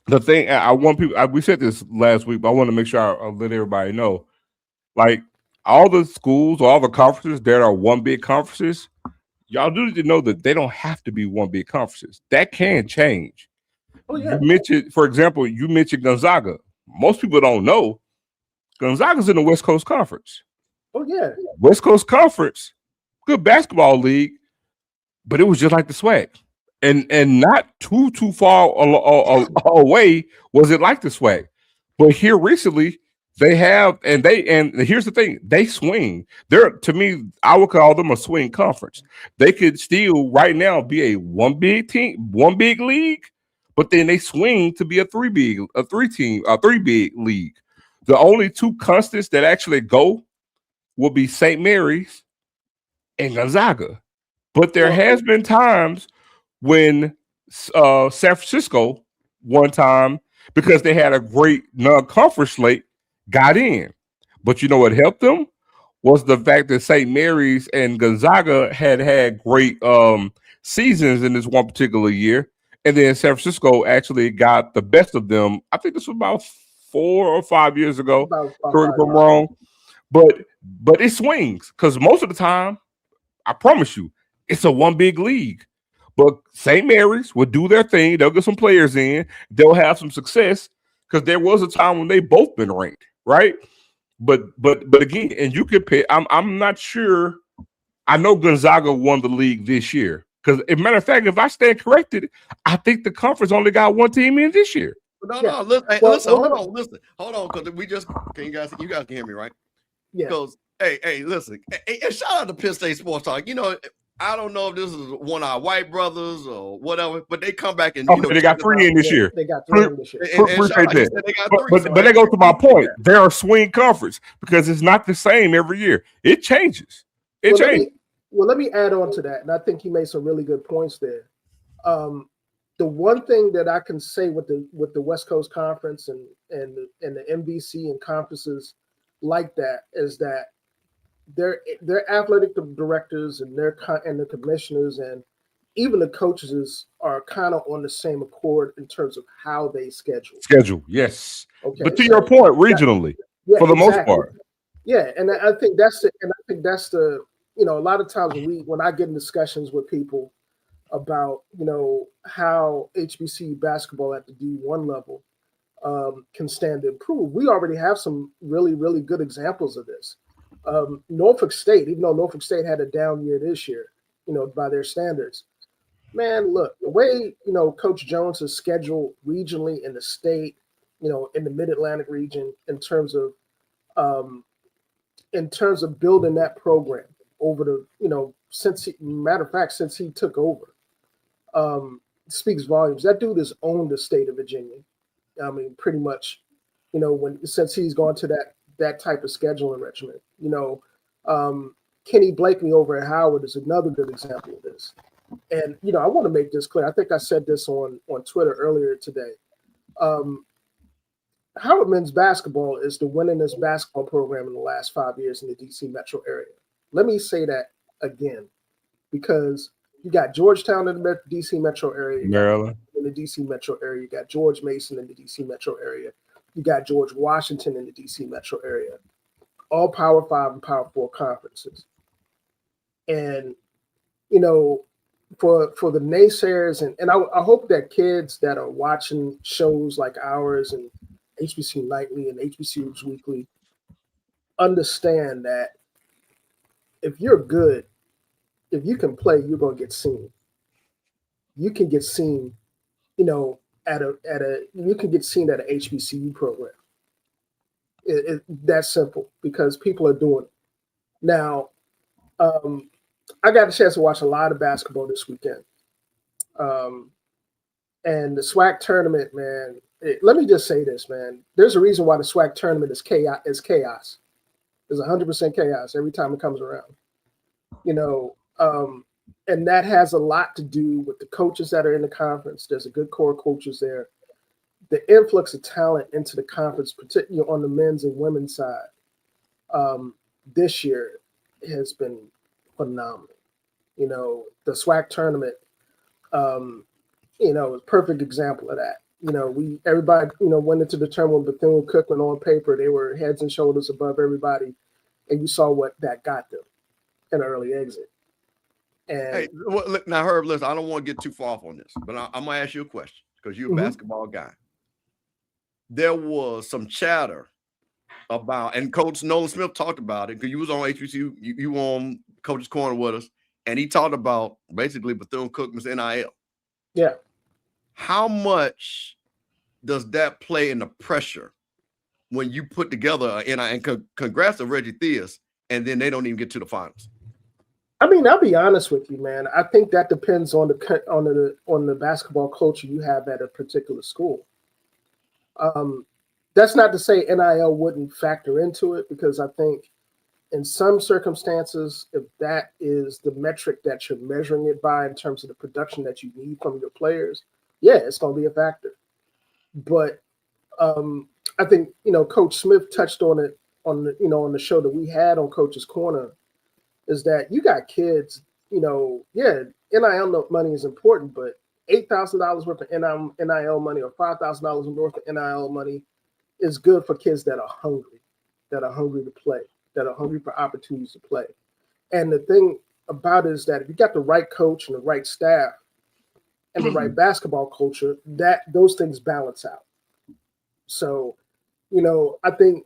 [SPEAKER 2] The thing I want people, we said this last week, but I want to make sure I let everybody know. Like all the schools, all the conferences that are one big conferences, y'all do need to know that they don't have to be one big conferences. That can change. Oh, yeah. You mentioned, for example, Gonzaga. Most people don't know Gonzaga's in the West Coast Conference.
[SPEAKER 5] Oh, yeah.
[SPEAKER 2] West Coast Conference, good basketball league, but it was just like the SWAC. And not too far away was it like the SWAC. But here recently, they have, and here's the thing, they swing. To me, I would call them a swing conference. They could still right now be a one big league, but then they swing to be a three big league. The only 2 constants that actually go will be St. Mary's and Gonzaga. But there has been times when San Francisco one time, because they had a great non-conference slate, got in. But you know what helped them was the fact that St. Mary's and Gonzaga had great seasons in this one particular year. And then San Francisco actually got the best of them. I think this was about 4 or 5 years ago. Correct if I'm wrong. But it swings because most of the time, I promise you, it's a one big league. But St. Mary's will do their thing. They'll get some players in. They'll have some success because there was a time when they both been ranked, right? But again, and you could pick. I'm not sure. I know Gonzaga won the league this year because, as a matter of fact, if I stand corrected, I think the conference only got 1 team in this year.
[SPEAKER 1] No, listen, hold on, because we just you guys can hear me, right? Yeah. Because hey, listen, and shout out to Penn State Sports Talk. I don't know if this is one of our white brothers or whatever, but they come back and
[SPEAKER 2] they got 3 in this year.
[SPEAKER 5] They got 3 in this year.
[SPEAKER 2] But they go to my point. They're a swing conference because it's not the same every year. It changes. It changes.
[SPEAKER 5] Let me add on to that, and I think he made some really good points there. The one thing that I can say with the West Coast Conference and the MVC and conferences like that is that their athletic directors and the commissioners and even the coaches are kind of on the same accord in terms of how they schedule.
[SPEAKER 2] Yes. Okay. But to your point, regionally, for the most part.
[SPEAKER 5] Yeah, and I think that's the a lot of times when I get in discussions with people about how HBCU basketball at the D1 level can stand to improve, we already have some really, really good examples of this. Norfolk State, even though Norfolk State had a down year this year, by their standards, man, look, the way Coach Jones is scheduled regionally in the state, in the Mid-Atlantic region, in terms of building that program over the since he took over, speaks volumes. That dude has owned the state of Virginia. I mean, pretty much, since he's gone to that type of scheduling regimen. Kenny Blakely over at Howard is another good example of this. And I want to make this clear. I think I said this on Twitter earlier today. Howard men's basketball is the winningest basketball program in the last 5 years in the DC metro area. Let me say that again, because You got Georgetown in the DC metro area.
[SPEAKER 2] Maryland.
[SPEAKER 5] In the DC metro area. You got George Mason in the DC metro area. You got George Washington in the DC metro area. All Power 5 and Power 4 conferences. And, you know, for the naysayers, and I hope that kids that are watching shows like ours and HBCU Nightly and HBCUs Weekly understand that if you're good, if you can play, you're going to get seen. You can get seen, you know, you can get seen at an HBCU program. That's simple because people are doing it. Now, I got a chance to watch a lot of basketball this weekend. And the SWAC tournament, man, let me just say this, man. There's a reason why the SWAC tournament is chaos. There's 100% chaos every time it comes around. You know, and that has a lot to do with the coaches that are in the conference. There's a good core of coaches there. The influx of talent into the conference, particularly on the men's and women's side, this year has been phenomenal. You know, the SWAC tournament, you know, is a perfect example of that. You know, everybody, you know, went into the tournament with Bethune-Cookman on paper. They were heads and shoulders above everybody, and you saw what that got them, an early exit. And
[SPEAKER 1] hey, look, now Herb, listen, I don't want to get too far off on this, but I'm gonna ask you a question because you're a basketball guy. There was some chatter about, and Coach Nolan Smith talked about it because you was on HBCU, you were on Coach's Corner with us, and he talked about basically Bethune-Cookman's NIL.
[SPEAKER 5] Yeah.
[SPEAKER 1] How much does that play in the pressure when you put together an NIL? And congrats to Reggie Theus, and then they don't even get to the finals.
[SPEAKER 5] I mean, I'll be honest with you, man. I think that depends on the basketball culture you have at a particular school. That's not to say NIL wouldn't factor into it, because I think in some circumstances, if that is the metric that you're measuring it by in terms of the production that you need from your players, yeah, it's going to be a factor. But I think, you know, Coach Smith touched on it on the show that we had on Coach's Corner, is that you got kids, you know, yeah, NIL money is important, but $8,000 worth of NIL money or $5,000 worth of NIL money is good for kids that are hungry to play, that are hungry for opportunities to play. And the thing about it is that if you got the right coach and the right staff and the right basketball culture, that those things balance out. So, you know, I think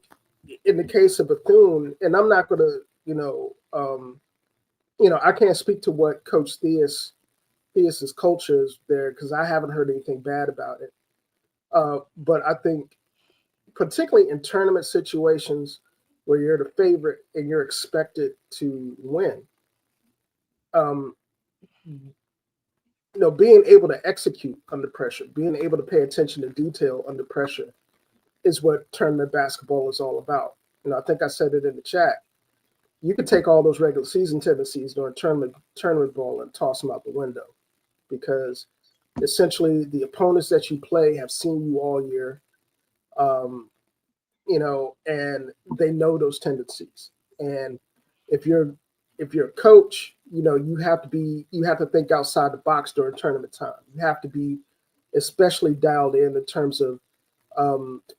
[SPEAKER 5] in the case of Bethune, and I'm not going to, I can't speak to what Coach Theus's culture is there because I haven't heard anything bad about it. But I think particularly in tournament situations where you're the favorite and you're expected to win, being able to execute under pressure, being able to pay attention to detail under pressure is what tournament basketball is all about. You know, I think I said it in the chat. You could take all those regular season tendencies during tournament ball and toss them out the window, because essentially the opponents that you play have seen you all year, and they know those tendencies. And if you're a coach, you know, you have to think outside the box during tournament time. You have to be especially dialed in terms of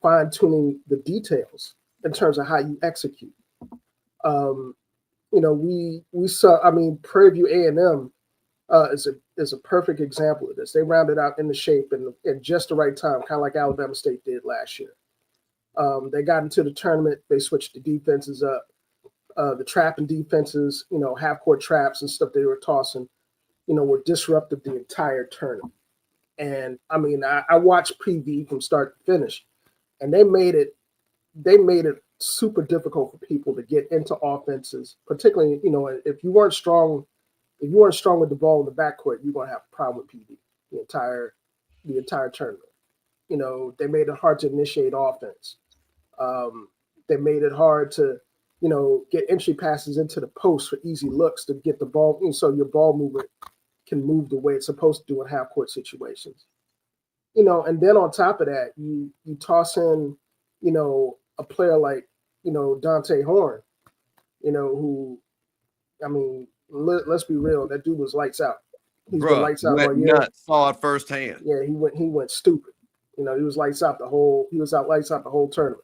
[SPEAKER 5] fine-tuning the details in terms of how you execute. We saw, Prairie View A&M is a perfect example of this. They rounded out in the shape in just the right time, kind of like Alabama State did last year. They got into the tournament. They switched the defenses up. The trapping defenses, half-court traps and stuff they were tossing, were disruptive the entire tournament. And, I watched PV from start to finish, and they made it super difficult for people to get into offenses, particularly, if you weren't strong with the ball in the backcourt, you're going to have a problem with PV the entire tournament. They made it hard to initiate offense. They made it hard to, get entry passes into the post for easy looks to get the ball, so your ball movement can move the way it's supposed to do in half-court situations. And then on top of that, you toss in, a player like, Dante Horn, who, let's be real, that dude was lights out. He's been lights out all year.
[SPEAKER 1] Nuts, saw it firsthand.
[SPEAKER 5] Yeah, he went stupid. You know, he was lights out the whole tournament.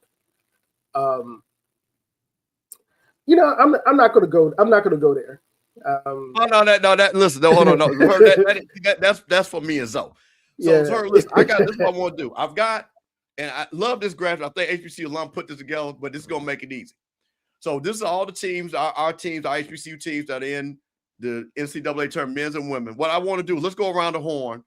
[SPEAKER 5] You know, I'm not gonna go there.
[SPEAKER 1] Listen, hold on, that's for me and Zoe. So listen, I got this is what I want to do. And I love this graphic. I think HBCU alum put this together, but this is gonna make it easy. So this is all the teams, our teams, our HBCU teams that are in the NCAA tournament, men's and women. What I want to do, let's go around the horn,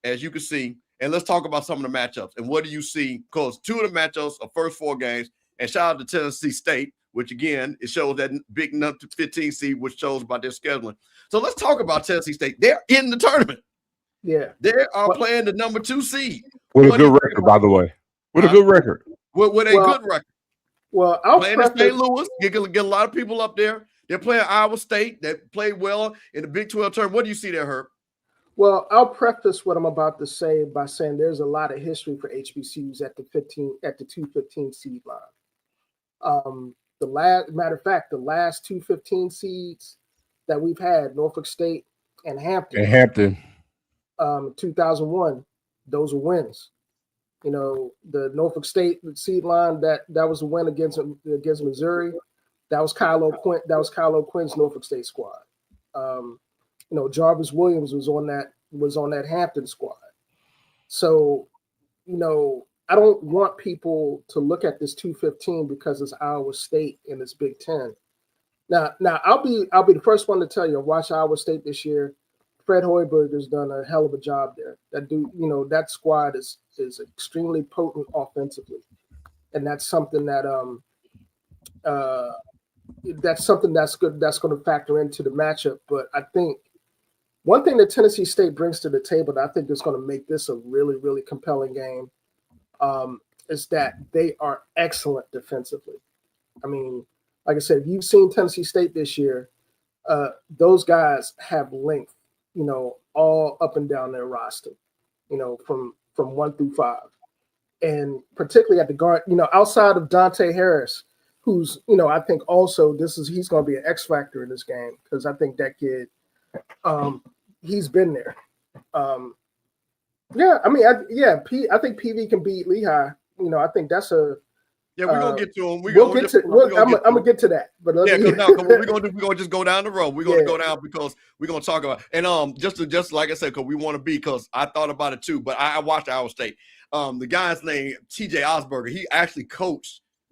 [SPEAKER 1] as you can see, and let's talk about some of the matchups. And what do you see? Because 2 of the matchups are first 4 games. And shout out to Tennessee State, which again, it shows that big number 15 seed, which shows about their scheduling. So let's talk about Tennessee State. They're in the tournament.
[SPEAKER 5] Yeah.
[SPEAKER 1] They are playing the number 2 seed.
[SPEAKER 2] With a good record, by the way. With a good record.
[SPEAKER 1] With a good record.
[SPEAKER 5] Well, I'll
[SPEAKER 1] playing in St. Louis, get a lot of people up there. They're playing Iowa State that played well in the Big 12 tournament. What do you see there, Herb?
[SPEAKER 5] Well, I'll preface what I'm about to say by saying there's a lot of history for HBCUs at the 2-15 seed line. Matter of fact, the last 2-15 seeds that we've had, Norfolk State and Hampton. 2001, those were wins. You know, the Norfolk State seed line that was a win against Missouri. That was Kylo Quinn's Norfolk State squad. You know, Jarvis Williams was on that Hampton squad. So, you know, I don't want people to look at this 2-15 because it's Iowa State and it's Big Ten. Now I'll be the first one to tell you, watch Iowa State this year. Fred Hoiberg has done a hell of a job there. That dude, you know, that squad is extremely potent offensively, and that's something that's good. That's going to factor into the matchup. But I think one thing that Tennessee State brings to the table that I think is going to make this a really, really compelling game is that they are excellent defensively. I mean, like I said, you've seen Tennessee State this year. Those guys have length, you know, all up and down their roster, you know, from 1 through 5. And particularly at the guard, you know, outside of Dante Harris, who's, you know, I think also he's going to be an X factor in this game because I think that kid, he's been there. I think PV can beat Lehigh. You know, I think that's a.
[SPEAKER 1] Yeah, we're gonna get to him.
[SPEAKER 5] I'm gonna get to that. But
[SPEAKER 1] we're gonna just go down the road. We're gonna go down because we're gonna talk about just like I said, because I thought about it too. But I watched Iowa State. The guy's name TJ Osberger. He actually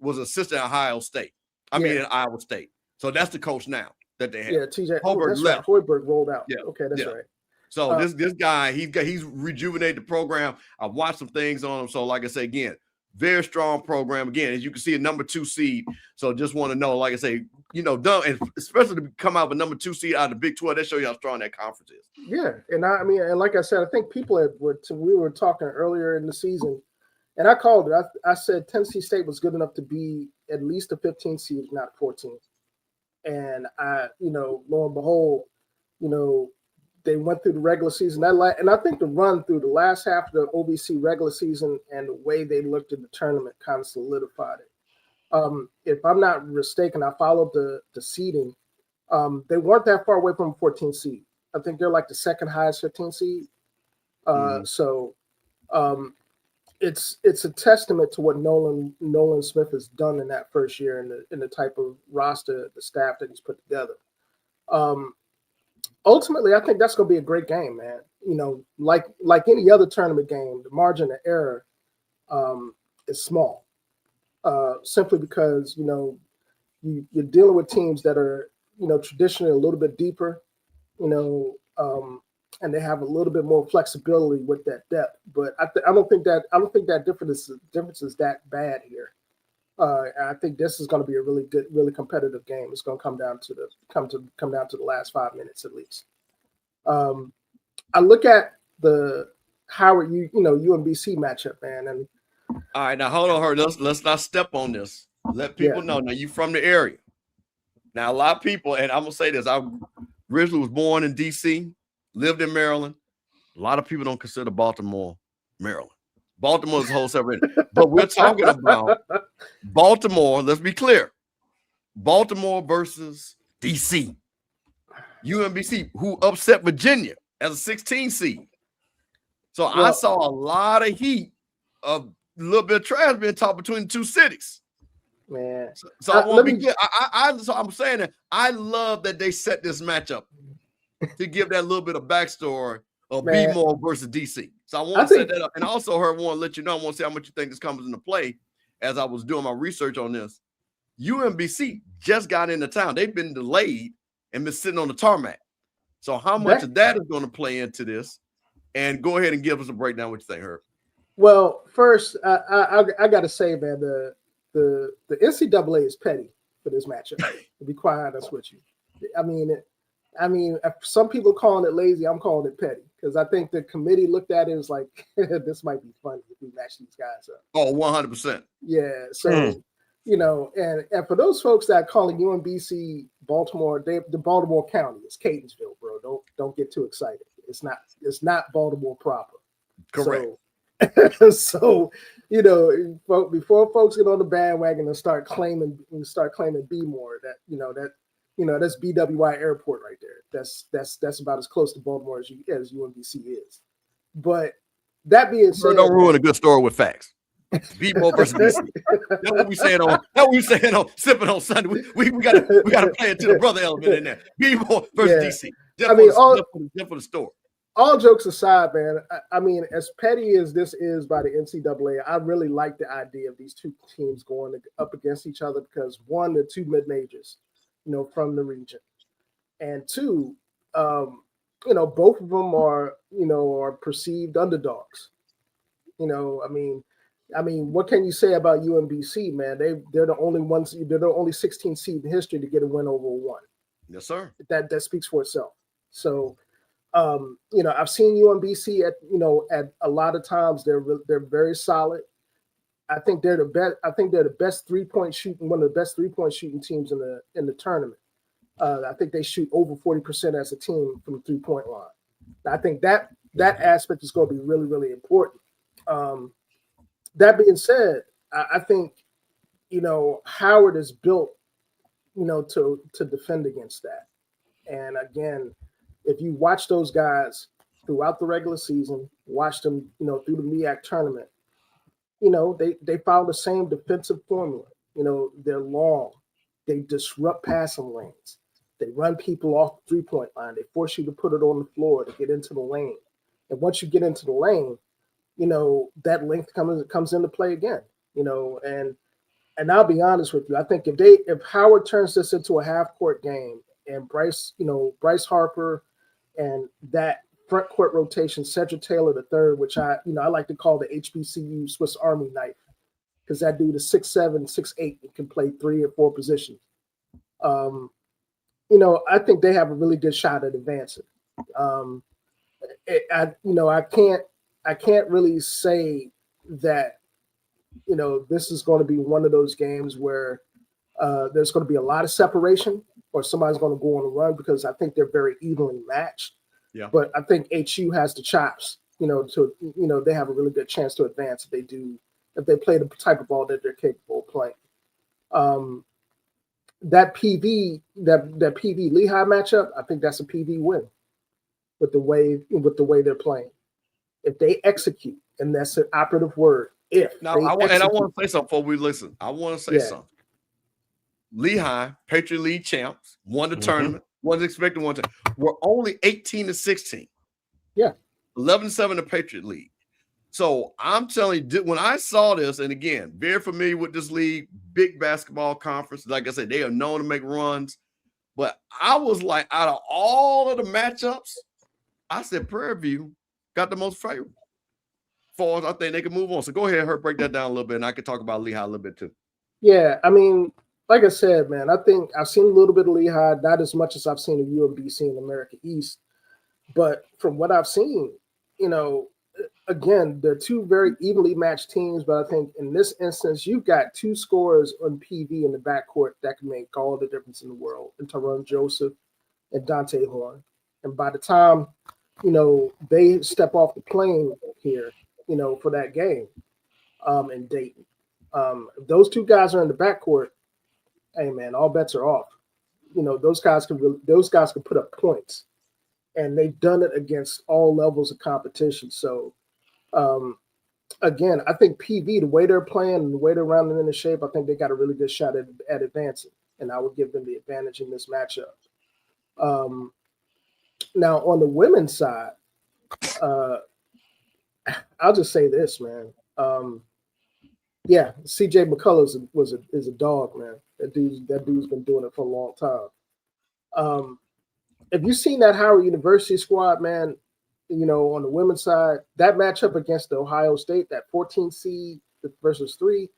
[SPEAKER 1] was assistant at Ohio State. In Iowa State. So that's the coach now that they have.
[SPEAKER 5] Yeah, TJ
[SPEAKER 1] Hoiberg left.
[SPEAKER 5] Hoiberg rolled out.
[SPEAKER 1] Yeah.
[SPEAKER 5] Okay, that's right.
[SPEAKER 1] So this guy, he's rejuvenated the program. I watched some things on him. So like I say again, very strong program. Again, as you can see, a number 2 seed. So just want to know, like I say, you know, and especially to come out with number 2 seed out of the Big 12, that show you how strong that conference is.
[SPEAKER 5] Yeah, and and like I said, I think we were talking earlier in the season, and I called it. I said Tennessee State was good enough to be at least a 15 seed, if not 14. And lo and behold, you know, they went through the regular season. And I think the run through the last half of the OVC regular season and the way they looked at the tournament kind of solidified it. If I'm not mistaken, I followed the seeding. They weren't that far away from a 14 seed. I think they're like the second highest 15 seed. So it's a testament to what Nolan Smith has done in that first year in the type of roster, the staff that he's put together. Ultimately, I think that's going to be a great game, man. You know, like any other tournament game, the margin of error is small, simply because, you know, you're dealing with teams that are, you know, traditionally a little bit deeper, you know, and they have a little bit more flexibility with that depth. But I don't think that difference is that bad here. I think this is going to be a really good, really competitive game. It's going to come down to the last 5 minutes at least. I look at the Howard UMBC matchup, man. And
[SPEAKER 1] all right, now hold on, her. Let's not step on this. Let people know. Now you from the area. Now a lot of people, and I'm gonna say this: I originally was born in D.C., lived in Maryland. A lot of people don't consider Baltimore Maryland. Baltimore is a whole separate, but we're talking about Baltimore. Let's be clear: Baltimore versus DC. UMBC, who upset Virginia as a 16 seed. So I saw a lot of heat, a little bit of trash being talked between the two cities.
[SPEAKER 5] Man.
[SPEAKER 1] So I want to be good. So I'm saying that I love that they set this matchup to give that little bit of backstory of B-More versus DC. So I want to set that up. And I also want to let you know, I want to see how much you think this comes into play as I was doing my research on this. UMBC just got into town. They've been delayed and been sitting on the tarmac. So how much of that is going to play into this? And go ahead and give us a breakdown. What you think, Herb?
[SPEAKER 5] Well, first, I got to say, man, the NCAA is petty for this matchup. To be quite honest with you, I mean, some people calling it lazy. I'm calling it petty because I think the committee looked at it as like this might be funny if we match these guys up.
[SPEAKER 1] Oh, 100%.
[SPEAKER 5] Yeah. So you know, and for those folks that are calling UMBC Baltimore, the Baltimore County is Catonsville, bro. Don't get too excited. It's not Baltimore proper.
[SPEAKER 1] Correct.
[SPEAKER 5] So, you know, before folks get on the bandwagon and start claiming B-More, that's BWI Airport right there. That's about as close to Baltimore as UMBC is. But that being said,
[SPEAKER 1] don't ruin a good story with facts. B-More versus DC. That's what we saying on Sippin on Sunday. We gotta play it to the brother element in there. B-More versus DC. Just for the story.
[SPEAKER 5] All jokes aside, man, I mean, as petty as this is by the NCAA, I really like the idea of these two teams going up against each other because, one, they're two mid-majors, you know, from the region. And two, you know, both of them are perceived underdogs. You know, I mean, what can you say about UMBC, man? They're the only 16 seed in history to get a win over one.
[SPEAKER 1] Yes, sir.
[SPEAKER 5] That speaks for itself. So, you know, I've seen UMBC at a lot of times they're very solid. I think they're the best. I think they're the best 3-point shooting, one of the best 3-point shooting teams in the tournament. I think they shoot over 40% as a team from the 3-point line. I think that aspect is going to be really, really important. That being said, I think, you know, Howard is built, you know, to defend against that. And again, if you watch those guys throughout the regular season, watch them, you know, through the MEAC tournament, you know, they follow the same defensive formula. You know, they're long. They disrupt passing lanes. They run people off the 3-point line. They force you to put it on the floor to get into the lane. And once you get into the lane, you know, that length comes into play again, you know, and I'll be honest with you. I think if Howard turns this into a half-court game and Bryce Harper and that front court rotation, Cedric Taylor III, which I like to call the HBCU Swiss Army knife, because that dude is 6'7", 6'8", and can play 3 or 4 positions. You know, I think they have a really good shot at advancing. I can't really say that, you know, this is going to be one of those games where there's going to be a lot of separation or somebody's going to go on a run because I think they're very evenly matched.
[SPEAKER 1] Yeah.
[SPEAKER 5] But I think HU has the chops, you know, they have a really good chance to advance if they play the type of ball that they're capable of playing. That PV Lehigh matchup, I think that's a PV win with the way they're playing. If they execute, and that's an operative word. I want
[SPEAKER 1] to say something before we listen. I want to say something. Lehigh, Patriot League champs, won the tournament, wasn't expecting one to. We're only 18-16.
[SPEAKER 5] Yeah.
[SPEAKER 1] 11-7 the Patriot League. So I'm telling you, when I saw this, and again, very familiar with this league, big basketball conference. Like I said, they are known to make runs. But I was like, out of all of the matchups, I said Prairie View got the most favorable. Far as I think they can move on. So go ahead, Herb, break that down a little bit, and I can talk about Lehigh a little bit too.
[SPEAKER 5] Yeah, I mean, like I said, man, I think I've seen a little bit of Lehigh, not as much as I've seen of UMBC in America East. But from what I've seen, you know, again, they're two very evenly matched teams. But I think in this instance, you've got two scorers on PV in the backcourt that can make all the difference in the world, in Tyrone Joseph and Dante Horn. And by the time, you know, they step off the plane here, you know, for that game in Dayton, if those two guys are in the backcourt, hey man, all bets are off. You know, those guys can put up points. and they've done it against all levels of competition. So, again, I think PV, the way they're playing and the way they're rounding into shape, I think they got a really good shot at advancing, and I would give them the advantage in this matchup. Now, on the women's side, I'll just say this, man. Yeah, CJ McCullough is a dog, man. That dude's been doing it for a long time. Have you seen that Howard University squad, man? You know, on the women's side, that matchup against the Ohio State, that 14 seed versus 3.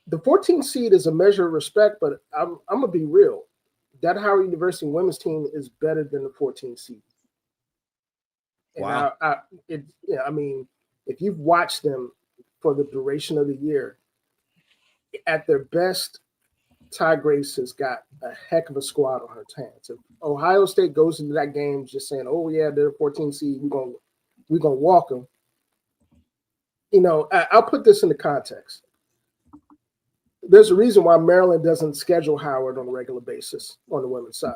[SPEAKER 5] The 14 seed is a measure of respect, but I'm gonna be real. That Howard University women's team is better than the 14 seed.
[SPEAKER 1] Wow.
[SPEAKER 5] And I mean, if you've watched them for the duration of the year, at their best, Ty Grace has got a heck of a squad on her hands. If Ohio State goes into that game just saying, "Oh yeah, they're 14 seed, we're gonna walk them," you know, I'll put this into context. There's a reason why Maryland doesn't schedule Howard on a regular basis on the women's side.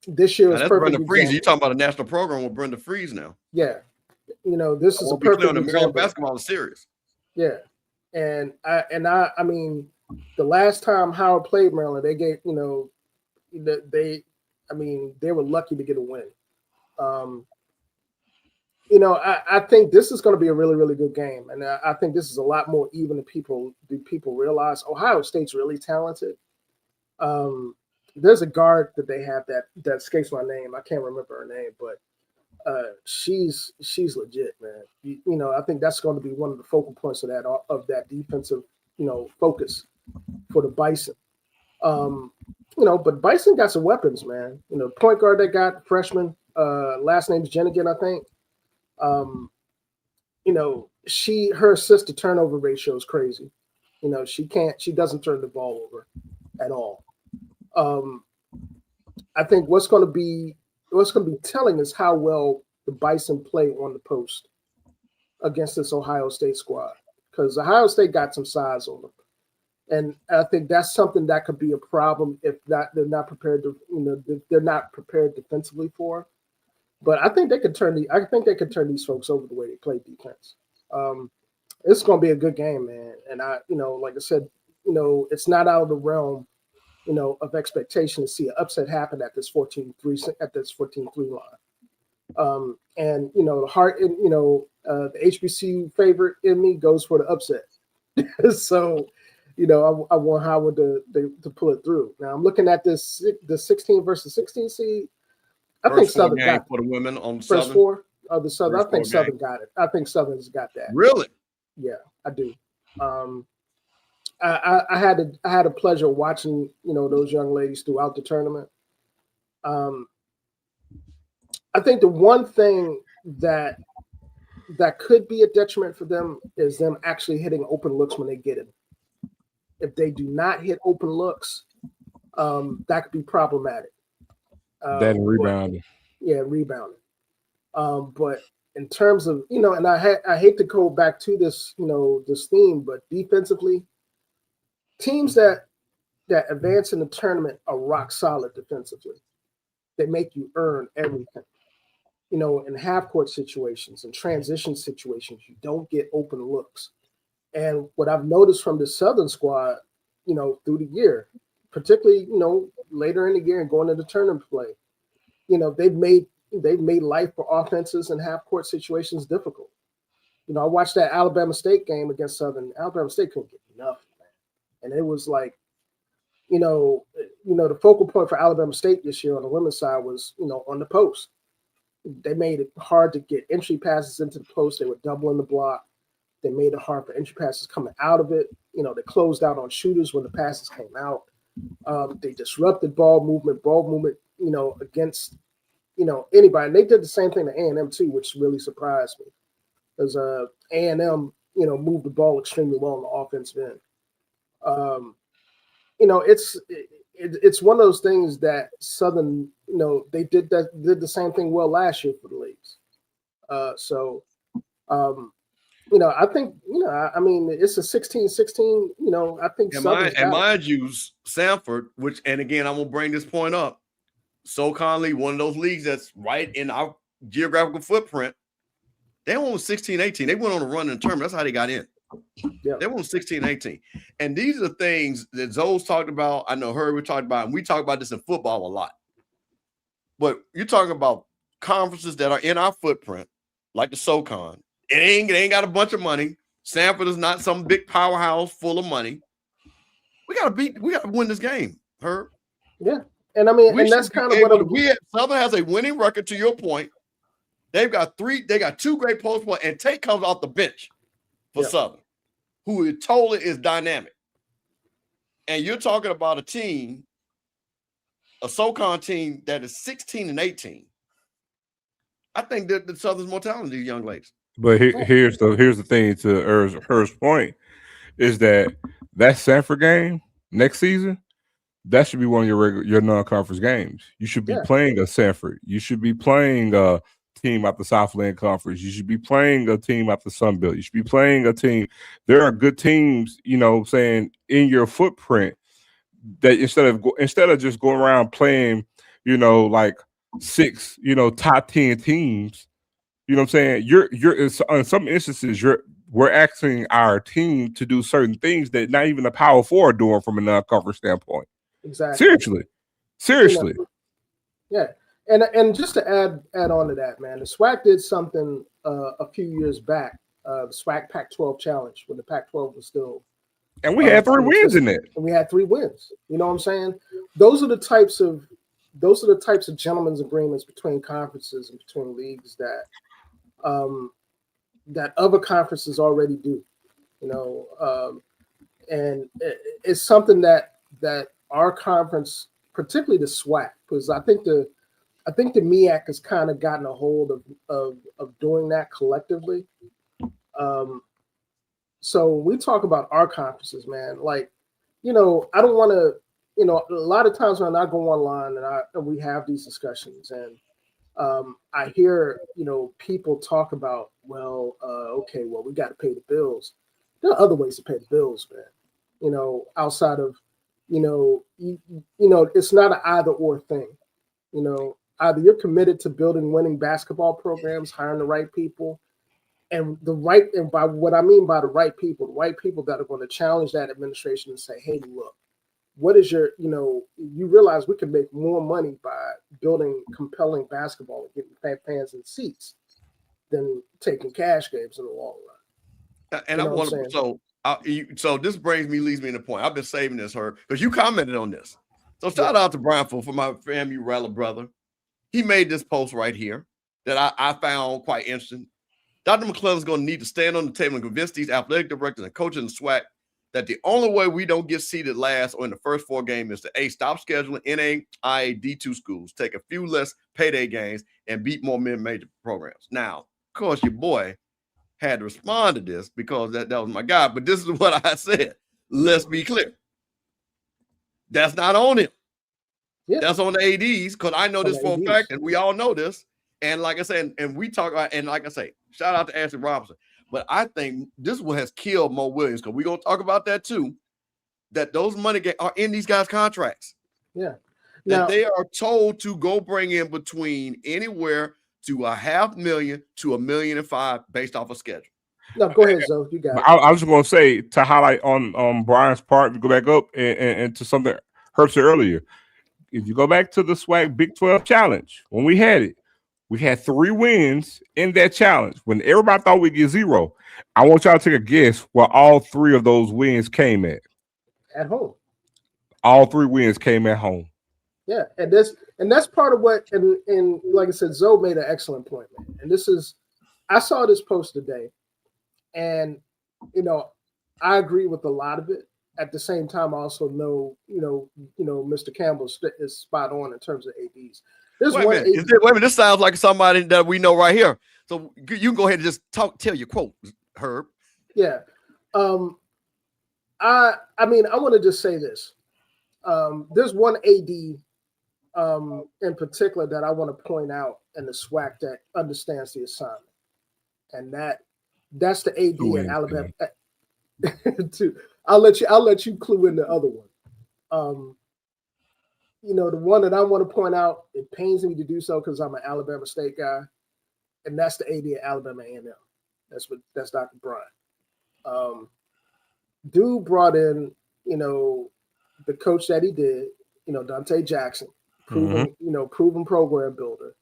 [SPEAKER 5] This year is
[SPEAKER 1] that's
[SPEAKER 5] perfect.
[SPEAKER 1] Brenda Freeze. You're talking about a national program with Brenda Freeze now.
[SPEAKER 5] Yeah, you know, this is a perfect
[SPEAKER 1] example.
[SPEAKER 5] Maryland
[SPEAKER 1] basketball is serious.
[SPEAKER 5] Yeah, and I mean, the last time Howard played Maryland, they gave, you know, they were lucky to get a win. You know, I think this is going to be a really, really good game, and I think this is a lot more even than people realize. Ohio State's really talented. There's a guard that they have that escapes my name. I can't remember her name, but she's legit, man. You know, I think that's going to be one of the focal points of that defensive, you know, focus for the Bison. You know, but Bison got some weapons, man. You know, point guard they got, freshman, last name's Jenigan, I think. You know, her assist to turnover ratio is crazy. You know, she doesn't turn the ball over at all. I think what's going to be telling is how well the Bison play on the post against this Ohio State squad, because Ohio State got some size on them, and I think that's something that could be a problem if they're not prepared to, you know, they're not prepared defensively for. But I think they could turn these folks over the way they play defense. It's going to be a good game, man. And you know, like I said, you know, it's not out of the realm, you know, of expectation to see an upset happen at this 14-3 line. And you know, the HBCU favorite in me goes for the upset. So, you know, I want Howard to pull it through. Now I'm looking at the 16 versus 16 seed. I think Southern got it.
[SPEAKER 1] For the women on the
[SPEAKER 5] first
[SPEAKER 1] Southern.
[SPEAKER 5] Four of the Southern.
[SPEAKER 1] First
[SPEAKER 5] I think
[SPEAKER 1] four
[SPEAKER 5] Southern
[SPEAKER 1] game.
[SPEAKER 5] got it. I think Southern's got that.
[SPEAKER 1] Really?
[SPEAKER 5] Yeah, I do. I had a pleasure watching, you know, those young ladies throughout the tournament. I think the one thing that could be a detriment for them is them actually hitting open looks when they get it. If they do not hit open looks, that could be problematic.
[SPEAKER 2] That and rebounding.
[SPEAKER 5] Yeah, rebounding. But in terms of, you know, and I hate to go back to this, you know, this theme, but defensively, teams that advance in the tournament are rock solid defensively. They make you earn everything. You know, in half-court situations and transition situations, you don't get open looks. And what I've noticed from the Southern squad, you know, through the year, particularly, you know, later in the year and going into tournament play, you know, they've made life for offenses and half-court situations difficult. You know, I watched that Alabama State game against Southern. Alabama State couldn't get enough, man. And it was like, you know, the focal point for Alabama State this year on the women's side was, you know, on the post. They made it hard to get entry passes into the post. They were doubling the block. They made it hard for entry passes coming out of it. You know, they closed out on shooters when the passes came out. They disrupted ball movement, you know, against, you know, anybody. And they did the same thing to A&M too, which really surprised me. Because A&M, you know, moved the ball extremely well on the offensive end. You know, it's one of those things that Southern, you know, they did the same thing well last year for the leagues. You know, I think, you know, I mean, it's a 16-16, you know, I think
[SPEAKER 1] and mind you, Sanford, which, and again, I'm going to bring this point up. SoCon League, one of those leagues that's right in our geographical footprint. They won 16-18. They went on a run in the tournament. That's how they got in.
[SPEAKER 5] Yeah.
[SPEAKER 1] They won 16-18. And these are the things that Zoe's talked about. I know Herbie talked about, and we talk about this in football a lot. But you're talking about conferences that are in our footprint, like the SoCon. It ain't got a bunch of money. Sanford is not some big powerhouse full of money. We gotta win this game, Herb.
[SPEAKER 5] Yeah. And I mean, and that's kind of what
[SPEAKER 1] Southern has a winning record, to your point. They got two great post players, and Tate comes off the bench for Southern, who is totally is dynamic. And you're talking about a team, a SoCon team that is 16-18. I think that the Southern's more talented, these young ladies.
[SPEAKER 2] But here's the thing to Her's point is that Sanford game next season, that should be one of your non-conference games. You should be playing a Sanford. You should be playing a team out the Southland Conference. You should be playing a team out the Sun Belt. You should be playing a team. There are good teams, saying in your footprint that instead of just going around playing, like 6, top 10 teams. You know what I'm saying? You're in some instances we're asking our team to do certain things that not even the Power Four are doing from a non-conference standpoint.
[SPEAKER 5] Exactly.
[SPEAKER 2] Seriously.
[SPEAKER 5] Yeah. And just to add on to that, man, the SWAC did something a few years back, the SWAC Pac-12 Challenge, when the Pac-12 was still.
[SPEAKER 2] And we had 3 wins in it.
[SPEAKER 5] And we had 3 wins. You know what I'm saying? Those are the types of gentlemen's agreements between conferences and between leagues that that other conferences already do. And it's something that our conference, particularly the SWAC, because I think the MEAC has kind of gotten a hold of doing that collectively. So we talk about our conferences, man. Like, I don't want to, a lot of times when I go online and we have these discussions, and I hear, people talk about, okay, we got to pay the bills. There are other ways to pay the bills, man. Outside of, it's not an either or thing. Either you're committed to building winning basketball programs, hiring the right people, and by what I mean by the right people that are going to challenge that administration and say, hey, look, what is your, you realize we can make more money by building compelling basketball and getting fans in seats than taking cash games in the long run.
[SPEAKER 1] And I want to, so this leads me to the point. I've been saving this, Herb, because you commented on this. So shout out to Brian for my FAMU Rattler brother. He made this post right here that I found quite interesting. Dr. McClellan's going to need to stand on the table and convince these athletic directors and coaches in the SWAC that the only way we don't get seeded last or in the first 4 games is to stop scheduling NAIA D2 schools, take a few less payday games, and beat more mid-major programs. Now, of course, your boy had to respond to this because that was my guy. But this is what I said. Let's be clear. That's not on him. Yeah. That's on the ADs, because I know this for a fact, and we all know this. And like I said, and we talk about, and like I say, shout out to Ashley Robinson. But I think this one has killed Mo Williams, because we're going to talk about that too, that those money are in these guys' contracts.
[SPEAKER 5] Yeah.
[SPEAKER 1] That they are told to go bring in between anywhere to $500,000 to $1.5 million based off a schedule.
[SPEAKER 5] No, go ahead, Zoe. You got it.
[SPEAKER 2] I was just going to say, to highlight on Brian's part, to go back up and to something Herb said earlier. If you go back to the SWAC Big 12 Challenge, when we had 3 wins in that challenge. When everybody thought we'd get 0, I want y'all to take a guess where all 3 of those wins came at.
[SPEAKER 5] At home.
[SPEAKER 2] All 3 wins came at home.
[SPEAKER 5] Yeah, and that's part of what, and like I said, Zoe made an excellent point, man. And I saw this post today, and I agree with a lot of it. At the same time, I also know, Mr. Campbell is spot on in terms of ADs.
[SPEAKER 1] Wait a minute, this sounds like somebody that we know right here. So you can go ahead and just tell your quote, Herb.
[SPEAKER 5] Yeah. I want to just say this. There's one AD in particular that I want to point out in the SWAC that understands the assignment. And that's the AD in Alabama. I'll let you clue in the other one. the one that I want to point out, it pains me to do so because I'm an Alabama State guy, and that's the AD at Alabama A&M. That's Dr. Bryant. Dude brought in, the coach that he did, Dante Jackson, proven program builder.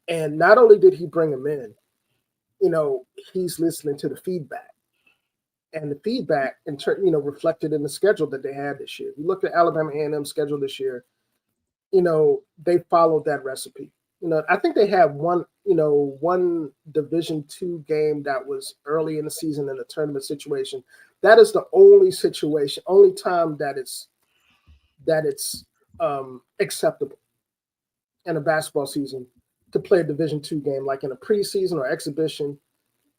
[SPEAKER 5] And not only did he bring him in, he's listening to the feedback. And the feedback, reflected in the schedule that they had this year. You look at Alabama A&M schedule this year, they followed that recipe. I think they had one Division II game that was early in the season in a tournament situation. That is the only time that it's acceptable in a basketball season to play a Division II game, like in a preseason or exhibition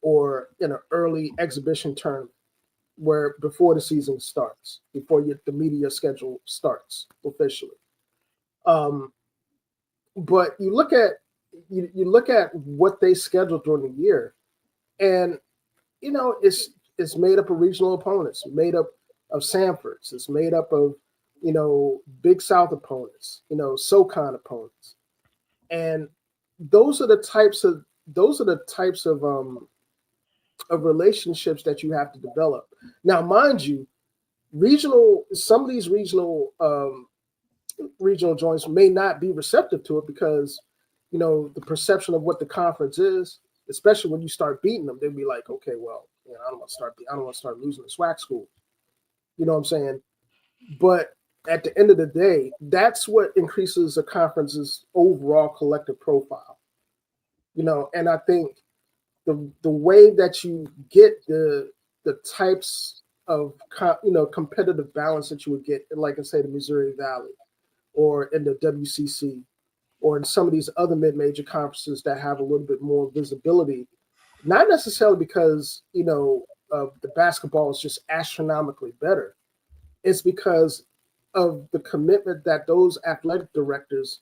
[SPEAKER 5] or in an early exhibition tournament, where before the season starts, before the media schedule starts officially. But you look at what they scheduled during the year, and it's made up of regional opponents, made up of Sanfords, it's made up of Big South opponents, SoCon opponents, and those are the types of relationships that you have to develop. Now, mind you, some of these regional joints may not be receptive to it because the perception of what the conference is, especially when you start beating them, they'll be like, okay, well, I don't want to start losing to SWAC school. You know what I'm saying? But at the end of the day, that's what increases a conference's overall collective profile. And I think the way that you get the types of competitive balance that you would get, like I say, the Missouri Valley, or in the WCC, or in some of these other mid-major conferences that have a little bit more visibility, not necessarily because the basketball is just astronomically better. It's because of the commitment that those athletic directors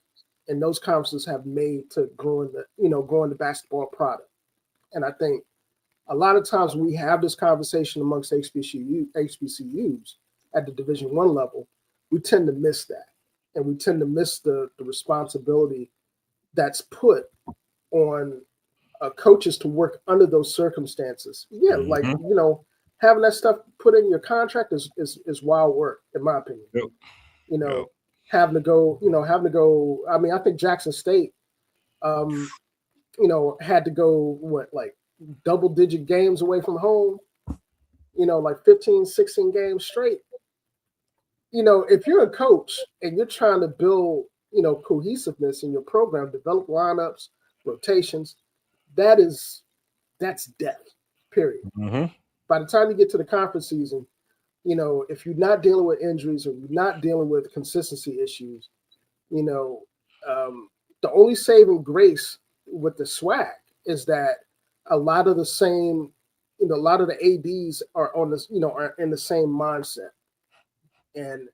[SPEAKER 5] and those conferences have made to growing the basketball product. And I think a lot of times when we have this conversation amongst HBCUs at the Division I level, we tend to miss that. And we tend to miss the responsibility that's put on coaches to work under those circumstances. Yeah, like, having that stuff put in your contract is wild work, in my opinion. Yep. Having to go. I mean, I think Jackson State, had to go, double-digit games away from home, like 15, 16 games straight. If you're a coach and you're trying to build, cohesiveness in your program, develop lineups, rotations, that's death, period. Mm-hmm. By the time you get to the conference season, if you're not dealing with injuries or you're not dealing with consistency issues, the only saving grace with the SWAC is that a lot of the same, a lot of the ADs are on this, are in the same mindset. And,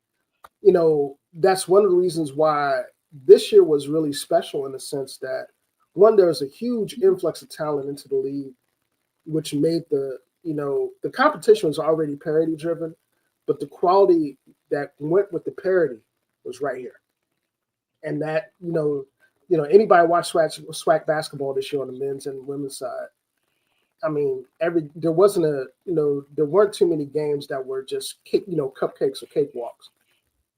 [SPEAKER 5] that's one of the reasons why this year was really special in the sense that, one, there was a huge influx of talent into the league, which made the competition was already parity driven, but the quality that went with the parity was right here. And that, anybody watch SWAC basketball this year on the men's and women's side. I mean, there weren't too many games that were just cupcakes or cakewalks.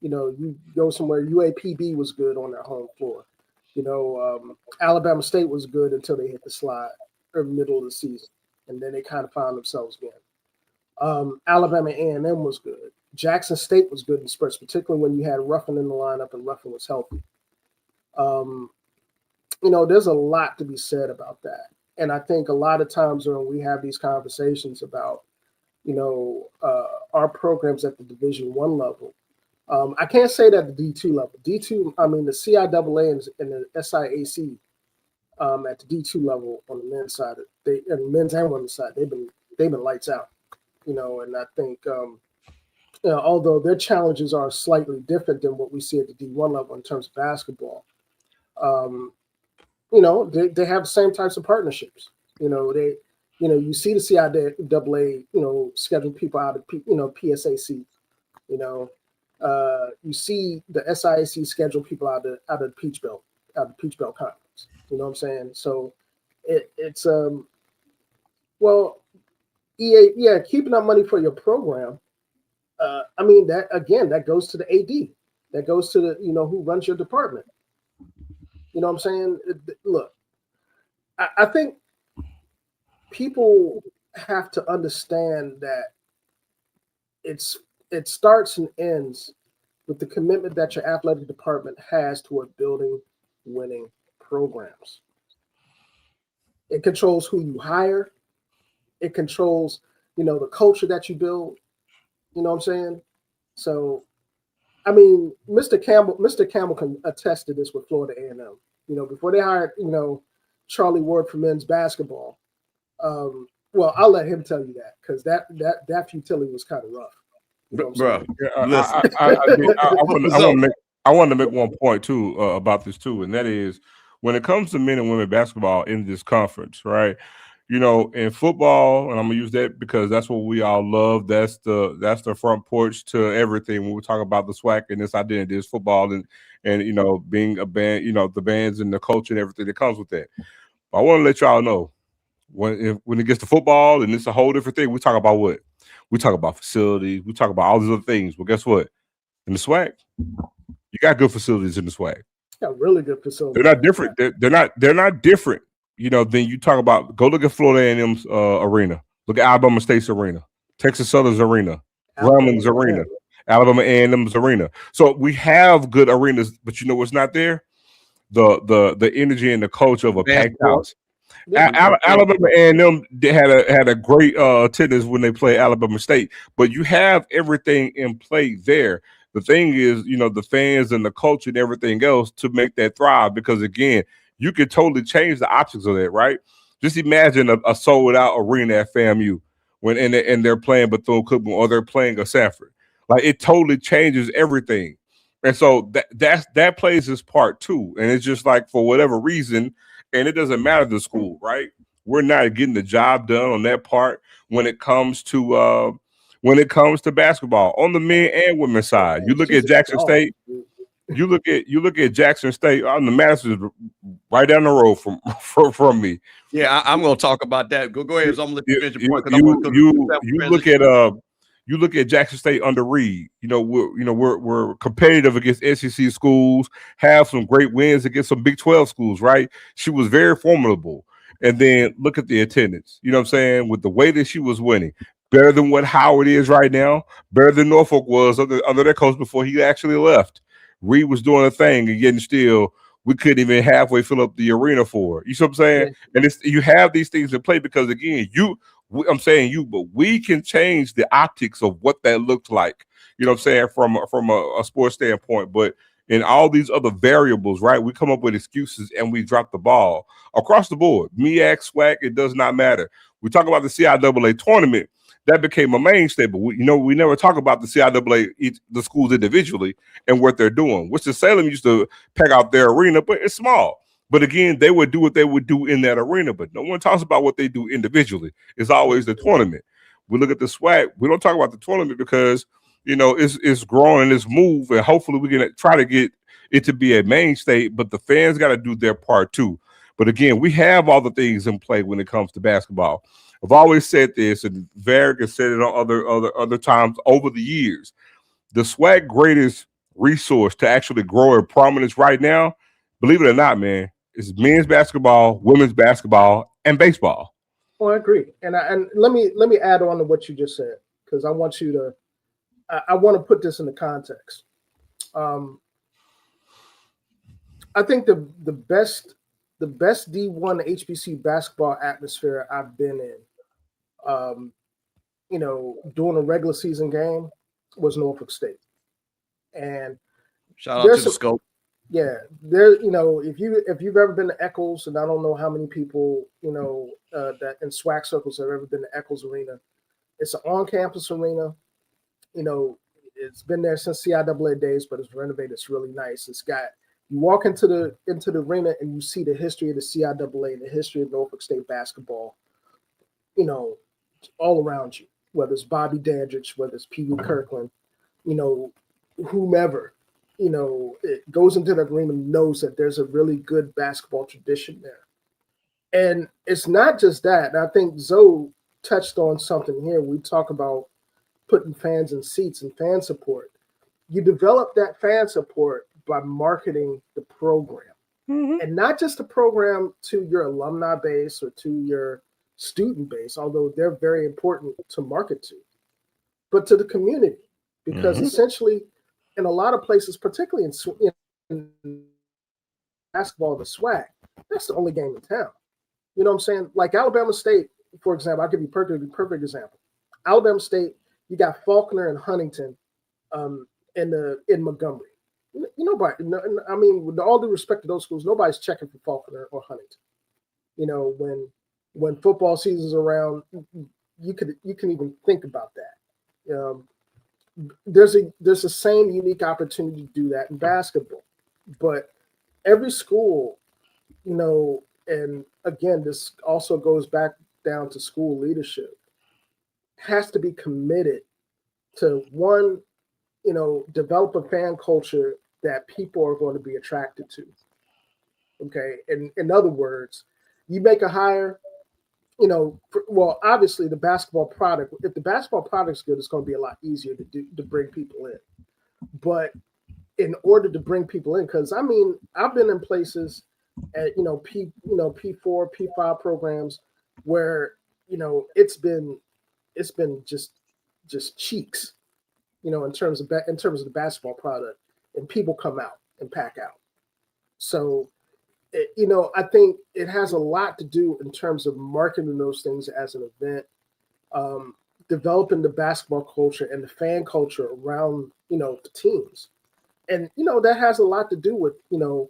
[SPEAKER 5] You go somewhere, UAPB was good on their home floor. Alabama State was good until they hit the slide or middle of the season, and then they kind of found themselves again. Alabama A&M was good. Jackson State was good in spurts, particularly when you had Ruffin in the lineup and Ruffin was healthy. There's a lot to be said about that. And I think a lot of times when we have these conversations about, our programs at the Division I level, I can't say that the D2 level. D2, I mean, the CIAA and the SIAC at the D2 level on the men's side, men's and women's side, they've been lights out, and I think, although their challenges are slightly different than what we see at the D1 level in terms of basketball, they have the same types of partnerships. You see the CIAA, schedule people out of, PSAC, You see the SIAC schedule people out of the Peach Belt Conference. You know what I'm saying? So it's well, EA, yeah, keeping up money for your program. I mean, that again, that goes to the AD, that goes to the who runs your department. You know what I'm saying? Look, I think people have to understand that it starts and ends with the commitment that your athletic department has toward building winning programs. It controls who you hire. It controls, the culture that you build. You know what I'm saying? So, I mean, Mr. Campbell can attest to this with Florida A&M. Before they hired, Charlie Ward for men's basketball. Well, I'll let him tell you that because that futility was kind of rough.
[SPEAKER 1] Bro,
[SPEAKER 2] I want to make one point too about this too, and that is when it comes to men and women basketball in this conference, right? In football, and I'm gonna use that because that's what we all love. That's the front porch to everything when we talk about the SWAC and this identity is football and being a band, the bands and the culture and everything that comes with that. But I want to let y'all know when it gets to football and it's a whole different thing. We talk about what? We talk about facilities. We talk about all these other things. Well, guess what? In the SWAC, you got good facilities in the SWAC.
[SPEAKER 5] Got really good facilities.
[SPEAKER 2] They're not different. They're not different. Then you talk about go look at Florida A&M's arena. Look at Alabama State's arena, Texas Southern's arena, Gramblin's arena, Alabama A&M's arena. So we have good arenas, but you know what's not there? The energy and the culture of a packed house. Alabama A&M had a great attendance when they played Alabama State, but you have everything in play there. The thing is, the fans and the culture and everything else to make that thrive. Because again, you could totally change the optics of that, right? Just imagine a sold-out arena at FAMU and they're playing Bethune-Cookman or they're playing a Sanford. Like it totally changes everything, and so that plays its part too. And it's just like for whatever reason. And it doesn't matter the school, right? We're not getting the job done on that part when it comes to basketball on the men and women's side. You look at Jackson State. You look at Jackson State on the Masters right down the road from me.
[SPEAKER 1] Yeah, I'm going to talk about that. Go ahead. So I'm going to let you finish
[SPEAKER 2] your point. You look at Jackson State under Reed. We're competitive against SEC schools, have some great wins against some Big 12 schools, right? She was very formidable. And then look at the attendance. You know what I'm saying? With the way that she was winning, better than what Howard is right now, better than Norfolk was under their coach before he actually left. Reed was doing a thing, and yet still we couldn't even halfway fill up the arena for her. You see what I'm saying? Yeah. And you have these things in play because again, I'm saying but we can change the optics of what that looks like, you know what I'm saying, from a sports standpoint. But in all these other variables, right, we come up with excuses and we drop the ball across the board. MEAC, SWAC, it does not matter. We talk about the CIAA tournament. That became a mainstay, but we never talk about the CIAA, the schools individually and what they're doing. Winston-Salem used to pack out their arena, but it's small. But again, they would do what they would do in that arena, but no one talks about what they do individually. It's always the tournament. We look at the SWAC. We don't talk about the tournament because, it's growing and it's moved, and hopefully we can try to get it to be a mainstay, but the fans got to do their part too. But again, we have all the things in play when it comes to basketball. I've always said this, and Varick has said it on other times over the years. The SWAC greatest resource to actually grow in prominence right now, believe it or not, man, is men's basketball, women's basketball, and baseball.
[SPEAKER 5] Well, I agree, and let me add on to what you just said because I want to put this into context. I think the best D1 HBC basketball atmosphere I've been in, during a regular season game was Norfolk State, and
[SPEAKER 1] shout out to the Scope.
[SPEAKER 5] Yeah, there. If you've ever been to Eccles, and I don't know how many people that in SWAC circles have ever been to Eccles Arena. It's an on-campus arena. It's been there since CIAA days, but it's renovated. It's really nice. You walk into the arena and you see the history of the CIAA and the history of Norfolk State basketball. All around you. Whether it's Bobby Dandridge, whether it's Pee Wee Kirkland, whomever, it goes into the agreement, knows that there's a really good basketball tradition there. And it's not just that. And I think Zoe touched on something here. We talk about putting fans in seats and fan support. You develop that fan support by marketing the program. And not just the program to your alumni base or to your student base, although they're very important to market to, but to the community. Because essentially, in a lot of places, particularly in basketball, the SWAC, that's the only game in town. You know what I'm saying? Like Alabama State, for example, I'll give you a perfect example. Alabama State, you got Faulkner and Huntington in Montgomery. Nobody, I mean, with all due respect to those schools, nobody's checking for Faulkner or Huntington. When football season's around, you can even think about that. There's the same unique opportunity to do that in basketball, but every school, and again, this also goes back down to school leadership, has to be committed to one, develop a fan culture that people are going to be attracted to. Okay. And in other words, you make a hire, well, obviously the basketball product, if the basketball product's good, it's going to be a lot easier to bring people in. But in order to bring people in, because I mean, I've been in places at, P4, P5 programs where, it's been just cheeks, in terms of the basketball product, and people come out and pack out. So, I think it has a lot to do in terms of marketing those things as an event, developing the basketball culture and the fan culture around, the teams. And, that has a lot to do with, the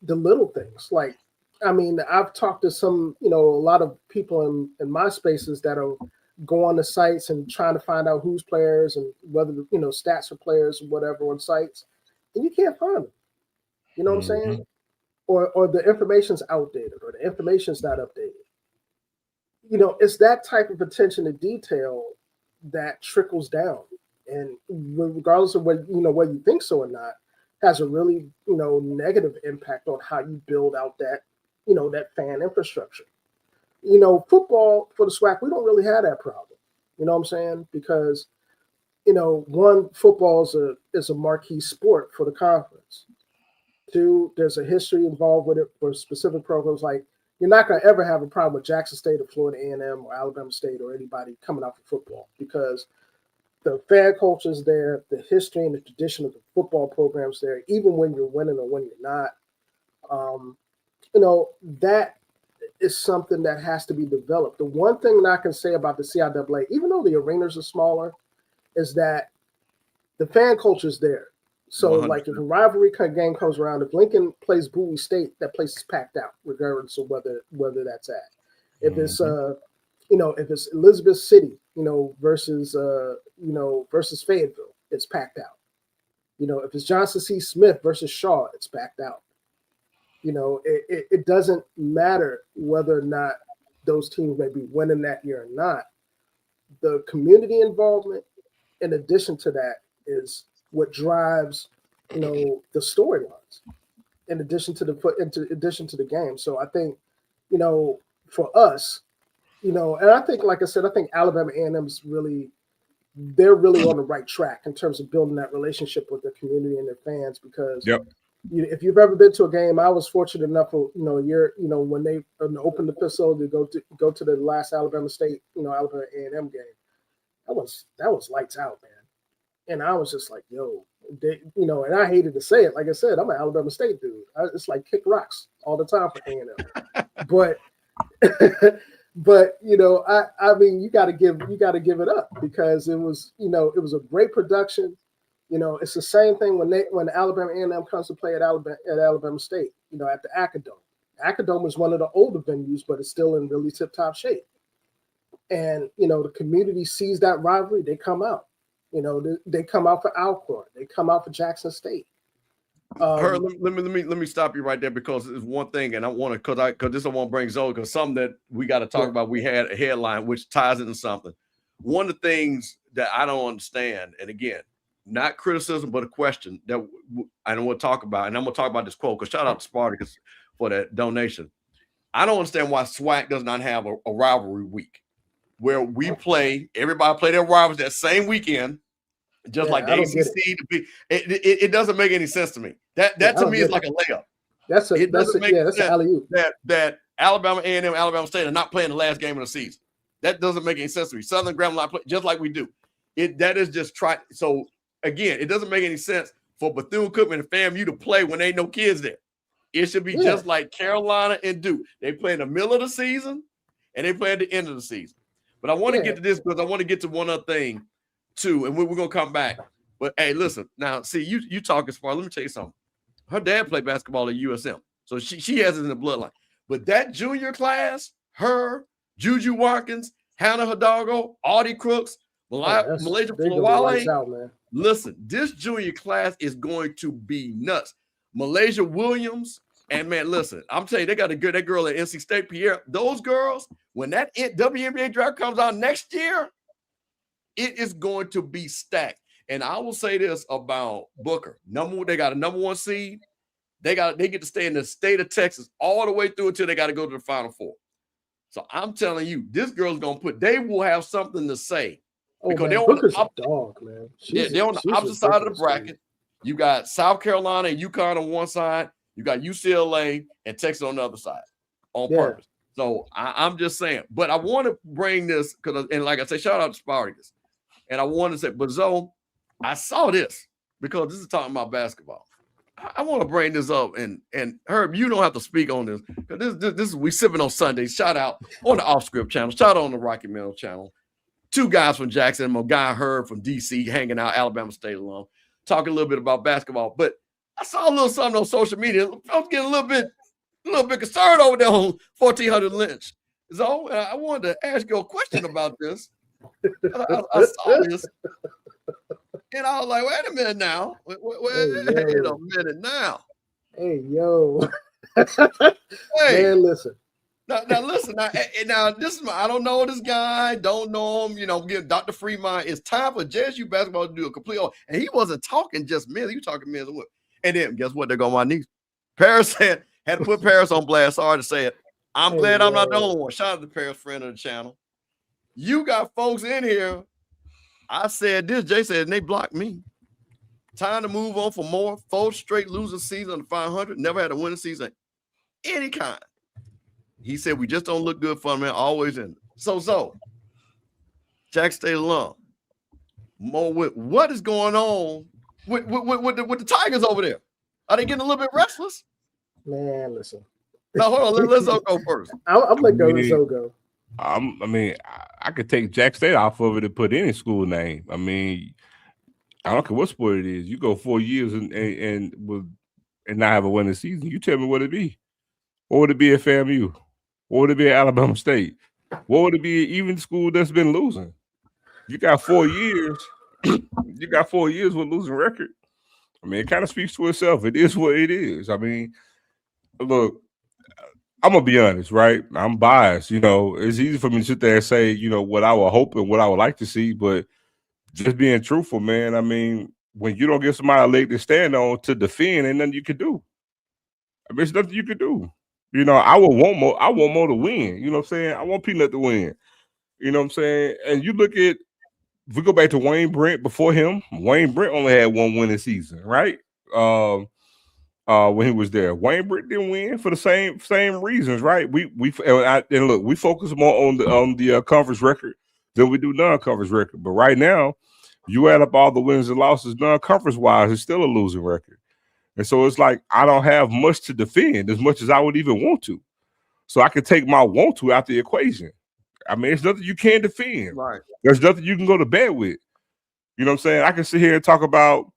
[SPEAKER 5] little things. Like, I mean, I've talked to some, a lot of people in my spaces that are go on the sites and trying to find out who's players and whether, stats for players or whatever on sites, and you can't find them. You know what I'm saying? Or the information's outdated or the information's not updated. It's that type of attention to detail that trickles down. And regardless of whether you think so or not, has a really, negative impact on how you build out that, that fan infrastructure. Football for the SWAC, we don't really have that problem. You know what I'm saying? Because, one, football is a marquee sport for the conference. Two, there's a history involved with it for specific programs. Like, you're not going to ever have a problem with Jackson State or Florida A&M or Alabama State or anybody coming out for football, because the fan culture is there, the history and the tradition of the football programs there, even when you're winning or when you're not. That is something that has to be developed. The one thing that I can say about the CIAA, even though the arenas are smaller, is that the fan culture is there. So, 100%. Like, if a rivalry game comes around, if Lincoln plays Bowie State, that place is packed out, regardless of whether that's at. If it's if it's Elizabeth City, versus Fayetteville, it's packed out. If it's Johnson C. Smith versus Shaw, it's packed out. It doesn't matter whether or not those teams may be winning that year or not. The community involvement, in addition to that, is what drives, the storylines. In addition to the game. So I think, for us, and I think, like I said, I think Alabama A&M's they're really on the right track in terms of building that relationship with their community and their fans. Because if you've ever been to a game, I was fortunate enough for a year, when they opened the facility to go to the last Alabama State, Alabama A&M game. That was lights out, man. And I was just like, yo, and I hated to say it. Like I said, I'm an Alabama State dude. It's like kick rocks all the time for A&M. But I mean, you got to give it up, because it was a great production. It's the same thing when Alabama A&M comes to play at Alabama State. At the Acadome. Acadome is one of the older venues, but it's still in really tip-top shape. And the community sees that rivalry, they come out. They come out for Alcorn. They come out for Jackson State.
[SPEAKER 1] Let me stop you right there, because it's one thing, and I want to because this I want to bring Zoe, because something that we got to talk about. We had a headline which ties into something. One of the things that I don't understand, and again, not criticism, but a question that I don't want to talk about. And I'm going to talk about this quote because shout out to Spartacus for that donation. I don't understand why SWAC does not have a rivalry week where we play, everybody play their rivals that same weekend, just like the ACC. It doesn't make any sense to me. That to me is like a layup. That's an alley-oop. That Alabama A&M, Alabama State are not playing the last game of the season. That doesn't make any sense to me. Southern Grambling play just like we do. That is just try. So again, it doesn't make any sense for Bethune-Cookman and FAMU to play when ain't no kids there. It should be just like Carolina and Duke. They play in the middle of the season and they play at the end of the season. But I want to get to this because I want to get to one other thing too, and we're gonna come back. But hey, listen, now see you talking smart. Let me tell you something. Her dad played basketball at USM, so she has it in the bloodline. But that junior class, her, Juju Watkins, Hannah Hidalgo, Audie Crooks, Malaysia Fulawale. Listen, this junior class is going to be nuts. Malaysia Williams, and man, listen, I'm telling you, they got that girl at NC State, Pierre. Those girls, when that WNBA draft comes out next year, it is going to be stacked. And I will say this about Booker. They got a number 1 seed. They get to stay in the state of Texas all the way through until they got to go to the Final Four. So I'm telling you, this girl's they will have something to say. Because they're on the dog, man. They're on the opposite side of the bracket. You got South Carolina and UConn on one side. You got UCLA and Texas on the other side on purpose. So I'm just saying. But I want to bring this because, and like I said, shout out to Spartacus. And I want to say, but Zoe, I saw this because this is talking about basketball. I want to bring this up, and Herb, you don't have to speak on this because this is we sipping on Sundays. Shout out on the Off Script channel. Shout out on the Rocky Mill channel. 2 guys from Jackson, a guy Herb from DC, hanging out, Alabama State alum, talking a little bit about basketball. But I saw a little something on social media. I was getting a little bit concerned over there on 1400 Lynch. So I wanted to ask you a question about this. I saw this. And I was like, wait a minute now. Wait a minute now.
[SPEAKER 5] Hey, yo.
[SPEAKER 1] Hey.
[SPEAKER 5] Man, listen.
[SPEAKER 1] Now listen. Now this is I don't know this guy. Don't know him. Give Dr. Fremont. It's time for JSU basketball to do a complete. And he wasn't talking just men. He was talking men and women. And then guess what? They're going my knees. Paris had to put Paris on blast. Sorry to say it. I'm glad I'm not the only one. Shout out to Paris, friend of the channel. You got folks in here. I said this, Jay said, and they blocked me. Time to move on for more. 4 straight losing season on 500. Never had a winning season any kind. He said, we just don't look good for him, man. Always in. So, Jack State alum. More with what is going on with the Tigers over there? Are they getting a little bit restless?
[SPEAKER 5] Man, listen.
[SPEAKER 1] Now, hold on. Let's go first.
[SPEAKER 5] I'm going to go go.
[SPEAKER 2] I could take Jack State off of it and put any school name. I mean, I don't care what sport it is. You go 4 years and not have a winning season. You tell me what it'd be. What would it be at FAMU? What would it be at Alabama State? What would it be even school that's been losing? You got 4 years. You got 4 years with losing record. I mean, it kind of speaks to itself. It is what it is. I mean, look. I'm going to be honest, right? I'm biased. It's easy for me to sit there and say, what I would hope and what I would like to see, but just being truthful, man, I mean, when you don't give somebody a leg to stand on to defend, ain't nothing you can do. I mean, there's nothing you can do. I would want more. I want more to win. You know what I'm saying? I want Peanut to win. You know what I'm saying? And you look at, if we go back to Wayne Brent before him, Wayne Brent only had 1 winning season, right? When he was there, Wayne Brent didn't win for the same reasons, right? We focus more on the conference record than we do non-conference record. But right now, you add up all the wins and losses, non-conference wise, it's still a losing record. And so it's like I don't have much to defend as much as I would even want to. So I can take my want to out the equation. I mean, it's nothing you can't defend.
[SPEAKER 1] Right.
[SPEAKER 2] There's nothing you can go to bed with. You know what I'm saying? I can sit here and talk about,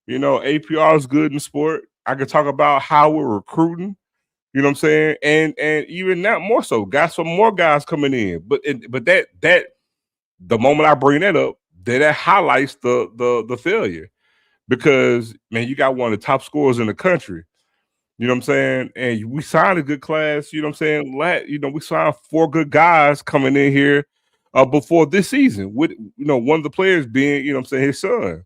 [SPEAKER 2] APR is good in sport. I could talk about how we're recruiting, you know what I'm saying, and even now more so, got some more guys coming in. But that the moment I bring that up, that highlights the failure, because man, you got one of the top scorers in the country, you know what I'm saying, and we signed a good class, you know what I'm saying. We signed 4 good guys coming in here before this season, with one of the players being, you know what I'm saying, his son.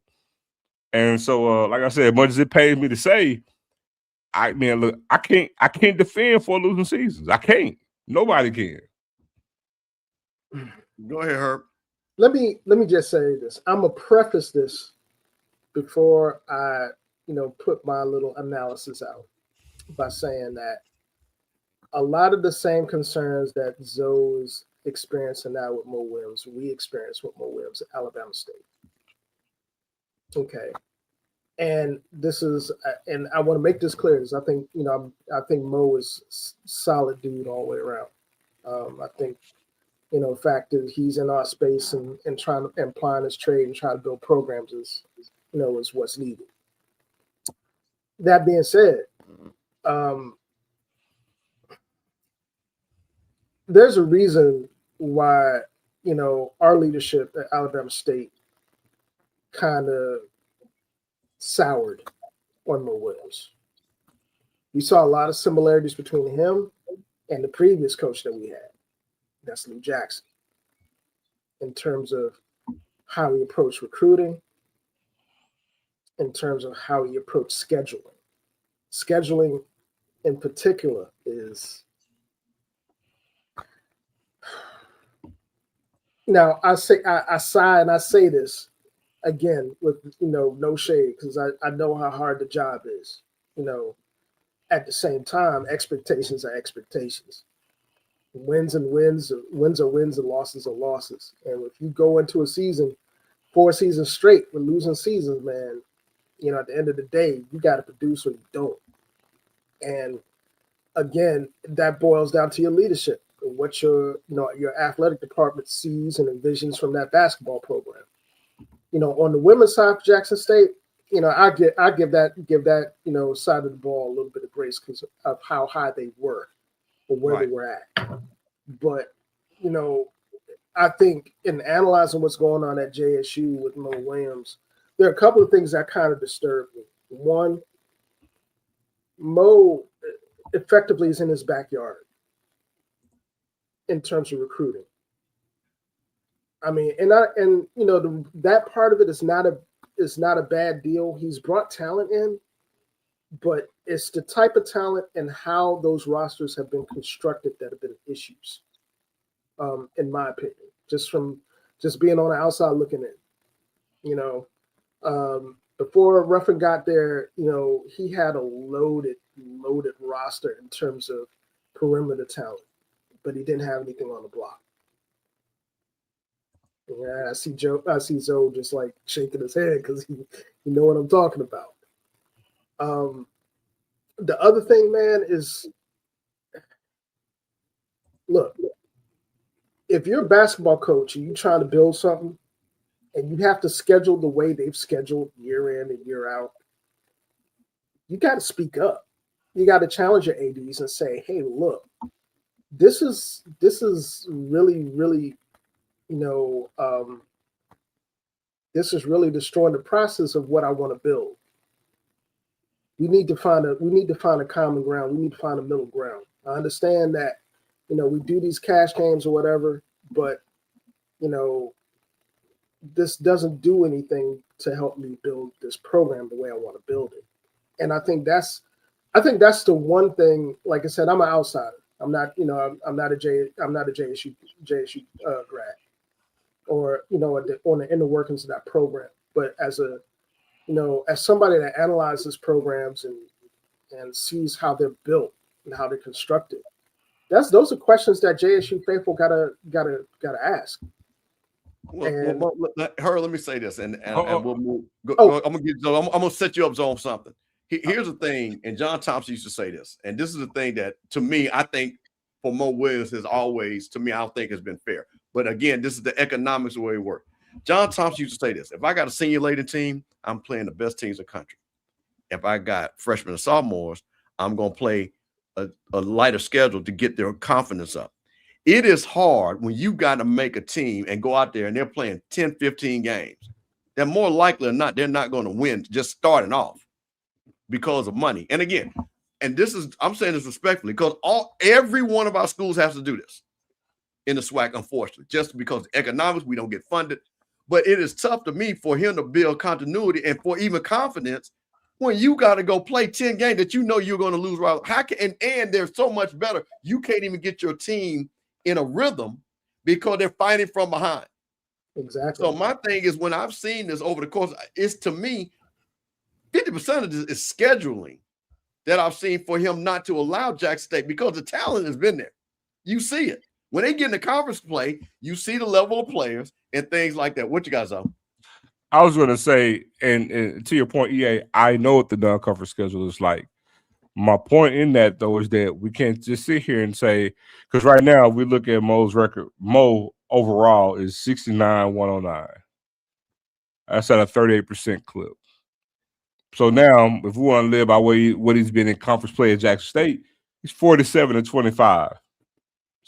[SPEAKER 2] And so, like I said, as much as it pays me to say, I can't defend 4 losing seasons. I can't. Nobody can.
[SPEAKER 1] Go ahead, Herb.
[SPEAKER 5] Let me just say this. I'm gonna preface this before I, put my little analysis out by saying that a lot of the same concerns that Zoe is experiencing now with Mo Williams, we experienced with Mo Williams at Alabama State. Okay. And this is, and I want to make this clear, because I think, I think Mo is solid dude all the way around. I think, the fact that he's in our space and trying to applying his trade and trying to build programs is what's needed. That being said, there's a reason why, our leadership at Alabama State kind of soured on Mo Williams. We saw a lot of similarities between him and the previous coach that we had. That's Lou Jackson. In terms of how he approached recruiting, in terms of how he approached scheduling. Scheduling in particular is, now I sigh and I say this again with no shade, because I know how hard the job is. At the same time, expectations are expectations. Wins are wins and losses are losses. And if you go into a season, 4 seasons straight with losing seasons, man, at the end of the day, you got to produce or you don't. And again, that boils down to your leadership and what your athletic department sees and envisions from that basketball program. On the women's side for Jackson State, I give that side of the ball a little bit of grace because of how high they were or where they were at. But I think in analyzing what's going on at JSU with Mo Williams, there are a couple of things that kind of disturb me. One, Mo effectively is in his backyard in terms of recruiting. I mean, that part of it is not a bad deal. He's brought talent in, but it's the type of talent and how those rosters have been constructed that have been issues, in my opinion. Just being on the outside looking in, before Ruffin got there, he had a loaded roster in terms of perimeter talent, but he didn't have anything on the block. Yeah, I see Zoe just like shaking his head because he know what I'm talking about. The other thing, man, is look, if you're a basketball coach and you're trying to build something and you have to schedule the way they've scheduled year in and year out, you got to speak up. You got to challenge your ADs and say, hey, look, this is really, really, this is really destroying the process of what I want to build. We need to find a common ground. We need to find a middle ground. I understand that, we do these cash games or whatever, but, this doesn't do anything to help me build this program the way I want to build it. And I think that's the one thing. Like I said, I'm an outsider. I'm not a JSU grad, or on the inner workings of that program. But as somebody that analyzes programs and sees how they're built and how they're constructed, those are questions that JSU faithful gotta ask.
[SPEAKER 1] Well, let me say this, and we'll move. I'm gonna set you up on something. Here's the thing, and John Thompson used to say this, and this is the thing that, to me, I think for Mo Williams has always, to me, I don't think has been fair. But again, this is the economics of the way it works. John Thompson used to say this: if I got a senior-laden team, I'm playing the best teams in the country. If I got freshmen and sophomores, I'm gonna play a lighter schedule to get their confidence up. It is hard when you got to make a team and go out there and they're playing 10, 15 games. They're more likely than not, they're not going to win just starting off because of money. And again, I'm saying this respectfully, because every one of our schools has to do this in the SWAC, unfortunately, just because economics, we don't get funded. But it is tough to me for him to build continuity and for even confidence when you got to go play 10 games that you know you're going to lose. How can and they're so much better. You can't even get your team in a rhythm because they're fighting from behind.
[SPEAKER 5] Exactly.
[SPEAKER 1] So my thing is, when I've seen this over the course, it's to me 50% of this is scheduling that I've seen for him not to allow Jackson State, because the talent has been there. You see it. When they get in the conference play, you see the level of players and things like that. What you guys are?
[SPEAKER 2] I was going to say, and to your point, EA, I know what the non-conference schedule is like. My point in that, though, is that we can't just sit here and say, because right now we look at Mo's record. Mo overall is 69-109. That's at a 38% clip. So now, if we want to live by what he's been in conference play at Jackson State, he's 47-25,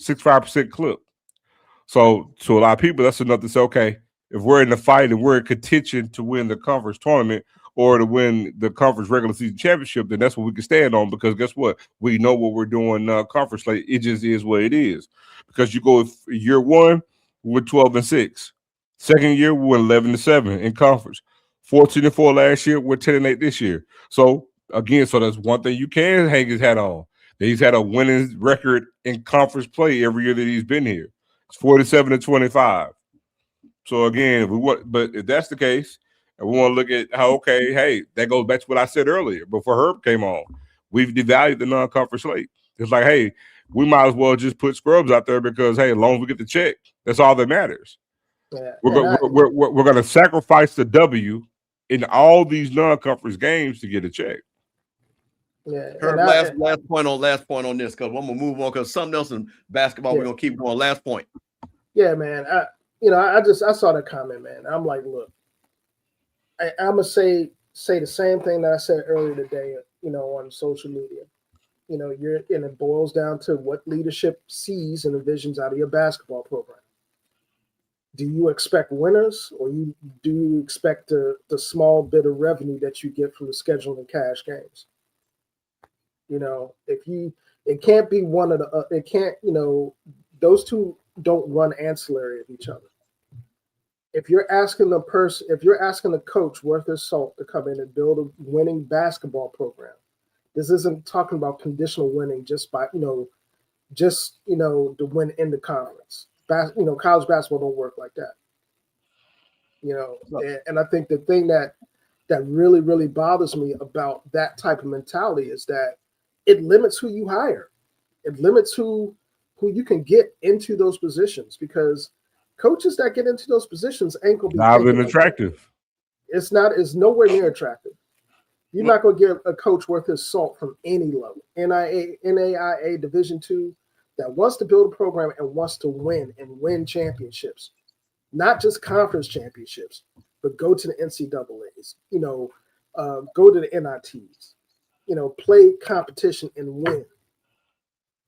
[SPEAKER 2] 65% clip. So to a lot of people, that's enough to say, okay, if we're in the fight and we're in contention to win the conference tournament or to win the conference regular season championship, then that's what we can stand on, because guess what? We know what we're doing conference play. It just is what it is. Because you go year one, we're 12-6. Second year, we went 11-7 in conference. 14-4 last year, we're 10-8 this year. So again, so that's one thing you can hang his hat on. That he's had a winning record in conference play every year that he's been here. It's 47-25. So again, but if that's the case, and we want to look at how, okay, hey, that goes back to what I said earlier before Herb came on. We've devalued the non-conference slate. It's like, hey, we might as well just put scrubs out there because, hey, as long as we get the check, that's all that matters.
[SPEAKER 5] Yeah,
[SPEAKER 2] we're going to sacrifice the W in all these non-conference games to get a check.
[SPEAKER 5] Yeah.
[SPEAKER 1] Herb, last point on this, because I'm gonna move on, because something else in basketball we're gonna keep going. Last point.
[SPEAKER 5] Yeah, man. I saw that comment, man. I'm like, look, I'm gonna say the same thing that I said earlier today, on social media. And it boils down to what leadership sees and envisions out of your basketball program. Do you expect winners, or do you expect the small bit of revenue that you get from the schedule and cash games? It can't be one of the, it can't, those two don't run ancillary of each other. If you're asking a coach worth his salt to come in and build a winning basketball program, this isn't talking about conditional winning just by, to win in the conference. College basketball don't work like that. And I think the thing that really, really bothers me about that type of mentality is that it limits who you hire. It limits who you can get into those positions, because coaches that get into those positions ain't gonna be
[SPEAKER 2] not even attractive.
[SPEAKER 5] It's nowhere near attractive. You're not gonna get a coach worth his salt from any level, NAIA Division II, that wants to build a program and wants to win championships, not just conference championships, but go to the NCAAs, go to the NITs, play competition and win.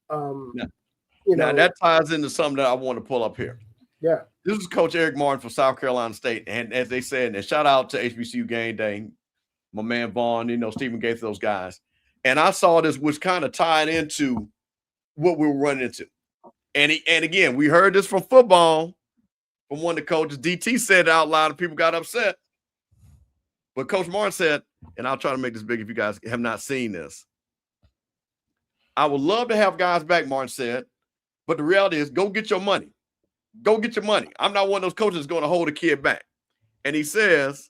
[SPEAKER 1] Now that ties into something that I want to pull up here.
[SPEAKER 5] Yeah.
[SPEAKER 1] This is Coach Eric Martin from South Carolina State. And as they said, and shout out to HBCU Game Day, my man Vaughn, Stephen Gates, those guys. And I saw this, which kind of tied into what we were running into. And again, we heard this from football, from one of the coaches. DT said it out loud and people got upset. But Coach Martin said, and I'll try to make this big if you guys have not seen this, I would love to have guys back, Martin said, but the reality is, go get your money. Go get your money. I'm not one of those coaches that's going to hold a kid back. And he says,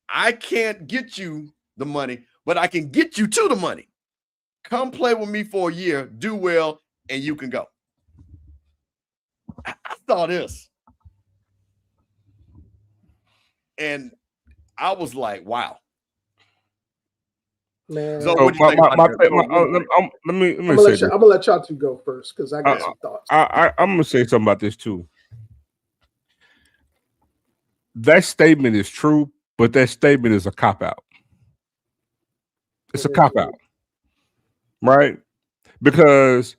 [SPEAKER 1] I can't get you the money, but I can get you to the money. Come play with me for a year, do well, and you can go. I saw this. And I was like, wow.
[SPEAKER 5] Man,
[SPEAKER 1] so what do you think about
[SPEAKER 2] that? Let me
[SPEAKER 5] I'm gonna let y'all two go first, because I got some thoughts.
[SPEAKER 2] I'm gonna say something about this too. That statement is true, but that statement is a cop-out. It's a cop-out, right? Because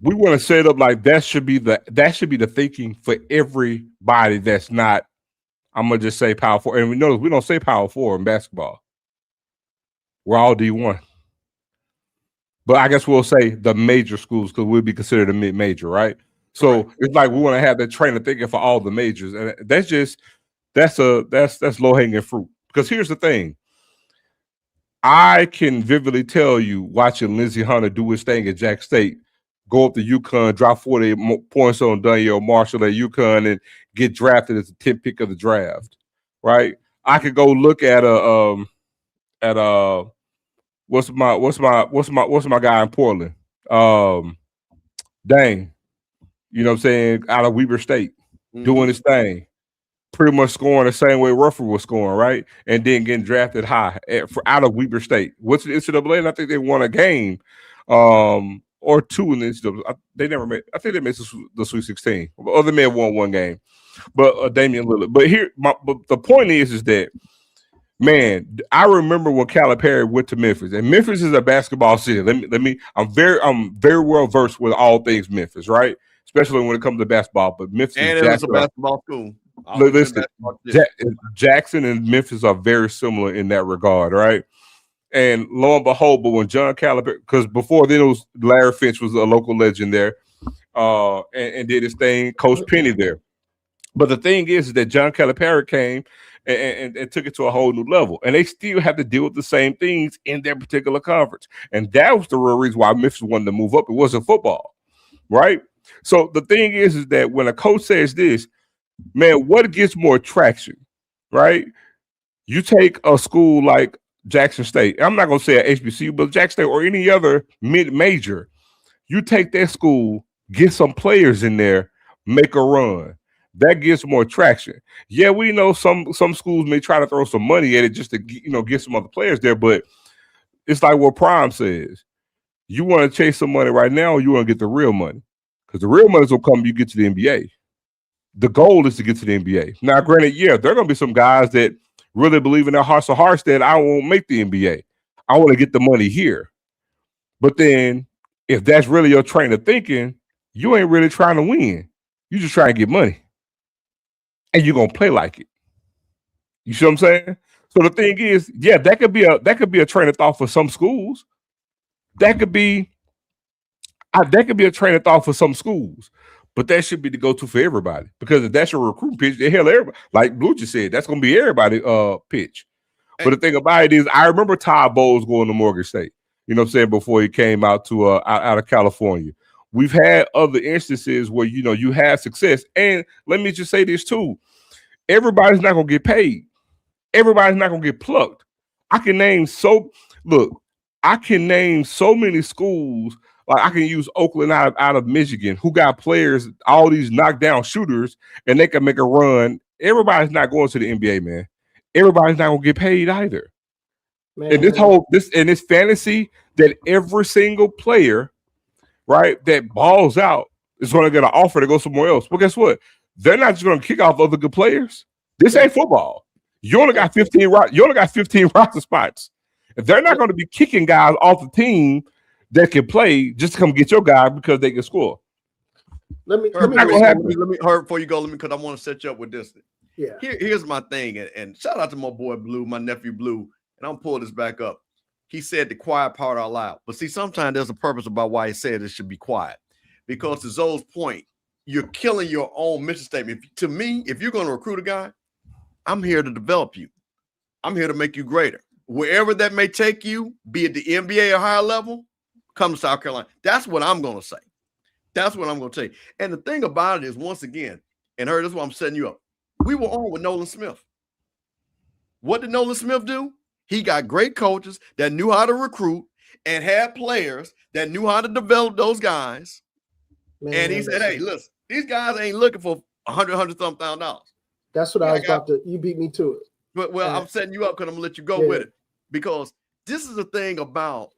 [SPEAKER 2] we want to set it up like that should be the thinking for everybody that's not, I'm gonna just say Power 4. And we notice we don't say Power 4 in basketball. We're all D1. But I guess we'll say the major schools, because we'll be considered a mid-major, right? So it's like we want to have that trainer thinking for all the majors, and that's low hanging fruit. Because here's the thing, I can vividly tell you, watching Lindsey Hunter do his thing at Jack State, go up to UConn, drop 40 points on Danielle Marshall at UConn, and get drafted as the 10th pick of the draft. Right? I could go look at what's my guy in Portland? Dang. You know what I'm saying? Out of Weber State, doing his thing. Pretty much scoring the same way Rufford was scoring, right? And then getting drafted high out of Weber State. What's the NCAA? And I think they won a game or two in the NCAA. They never made. I think they made the Sweet 16. Other men won one game, but Damian Lillard. But the point is that, man, I remember when Calipari went to Memphis, and Memphis is a basketball city. I'm very well versed with all things Memphis, right? Especially when it comes to basketball. But Memphis
[SPEAKER 1] and it was a basketball school.
[SPEAKER 2] Listen, Jackson and Memphis are very similar in that regard, right? And lo and behold, but when John Calipari, because before then it was Larry Finch was a local legend there, and did his thing, Coach Penny there. But the thing is that John Calipari came and took it to a whole new level, and they still have to deal with the same things in their particular conference, and that was the real reason why Memphis wanted to move up. It wasn't football, right? So the thing is that when a coach says this, man, what gets more traction, right? You take a school like Jackson State. I'm not going to say a HBCU, but Jackson State or any other mid-major. You take that school, get some players in there, make a run. That gets more traction. Yeah, we know some schools may try to throw some money at it just to get some other players there, but it's like what Prime says. You want to chase some money right now, or you want to get the real money? Because the real money will come when you get to the NBA. The goal is to get to the NBA. Now, granted, yeah, there are going to be some guys that really believe in their hearts of hearts that I won't make the NBA. I want to get the money here. But then if that's really your train of thinking, you ain't really trying to win. You just trying to get money. And you're going to play like it. You see what I'm saying? So the thing is, yeah, that could be a train of thought for some schools. That could be a train of thought for some schools. But that should be the go-to for everybody, because if that's your recruiting pitch, the hell, everybody, like Blue just said, that's going to be everybody pitch. But the thing about it is, I remember Todd Bowles going to Morgan State. You know what I'm saying? Before he came out to out of California, we've had other instances where you have success. And let me just say this too: everybody's not going to get paid. Everybody's not going to get plucked. I can name so many schools. Like I can use Oakland out of Michigan, who got players, all these knockdown shooters, and they can make a run. Everybody's not going to the NBA, man. Everybody's not going to get paid either. Man. And this fantasy that every single player, right, that balls out is going to get an offer to go somewhere else. Well, guess what? They're not just going to kick off other good players. This ain't football. You only got 15 roster spots. If they're not going to be kicking guys off the team that can play just to come get your guy because they can score.
[SPEAKER 1] Let me hurry before you go. Because I want to set you up with this.
[SPEAKER 5] Yeah.
[SPEAKER 1] Here's my thing, and shout out to my boy Blue, my nephew Blue, and I'm pulling this back up. He said the quiet part out loud, but see, sometimes there's a purpose about why he said it should be quiet, because to Zoe's point, you're killing your own mission statement. To me, if you're going to recruit a guy, I'm here to develop you. I'm here to make you greater. Wherever that may take you, be it the NBA or higher level, come to South Carolina. That's what I'm going to say. That's what I'm going to say. And the thing about it is, once again, and this is why I'm setting you up. We were on with Nolan Smith. What did Nolan Smith do? He got great coaches that knew how to recruit and had players that knew how to develop those guys. Man, and he said, hey, listen, these guys ain't looking for $100,000.
[SPEAKER 5] That's what I was about to, you beat me to it.
[SPEAKER 1] But I'm setting you up because I'm going to let you go with it. Because this is the thing about,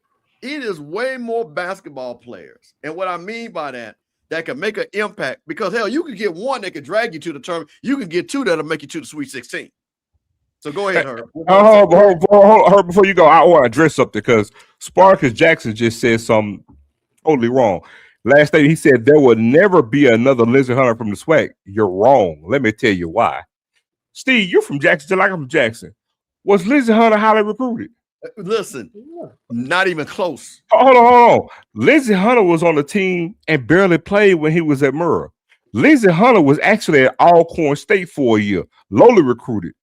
[SPEAKER 1] it is way more basketball players. And what I mean by that can make an impact, because hell, you can get one that can drag you to the tournament. You can get two that'll make you to the Sweet 16. So go ahead, Herb.
[SPEAKER 2] Herb, before you go, I want to address something, because Sparkus Jackson just said something totally wrong. Last day he said there will never be another Lindsey Hunter from the SWAC. You're wrong. Let me tell you why. Steve, you're from Jackson, just like I'm from Jackson. Was Lindsey Hunter highly recruited?
[SPEAKER 1] Listen, not even close.
[SPEAKER 2] Hold on. Lindsey Hunter was on the team and barely played when he was at Murrah. Lindsey Hunter was actually at Alcorn State for a year, lowly recruited.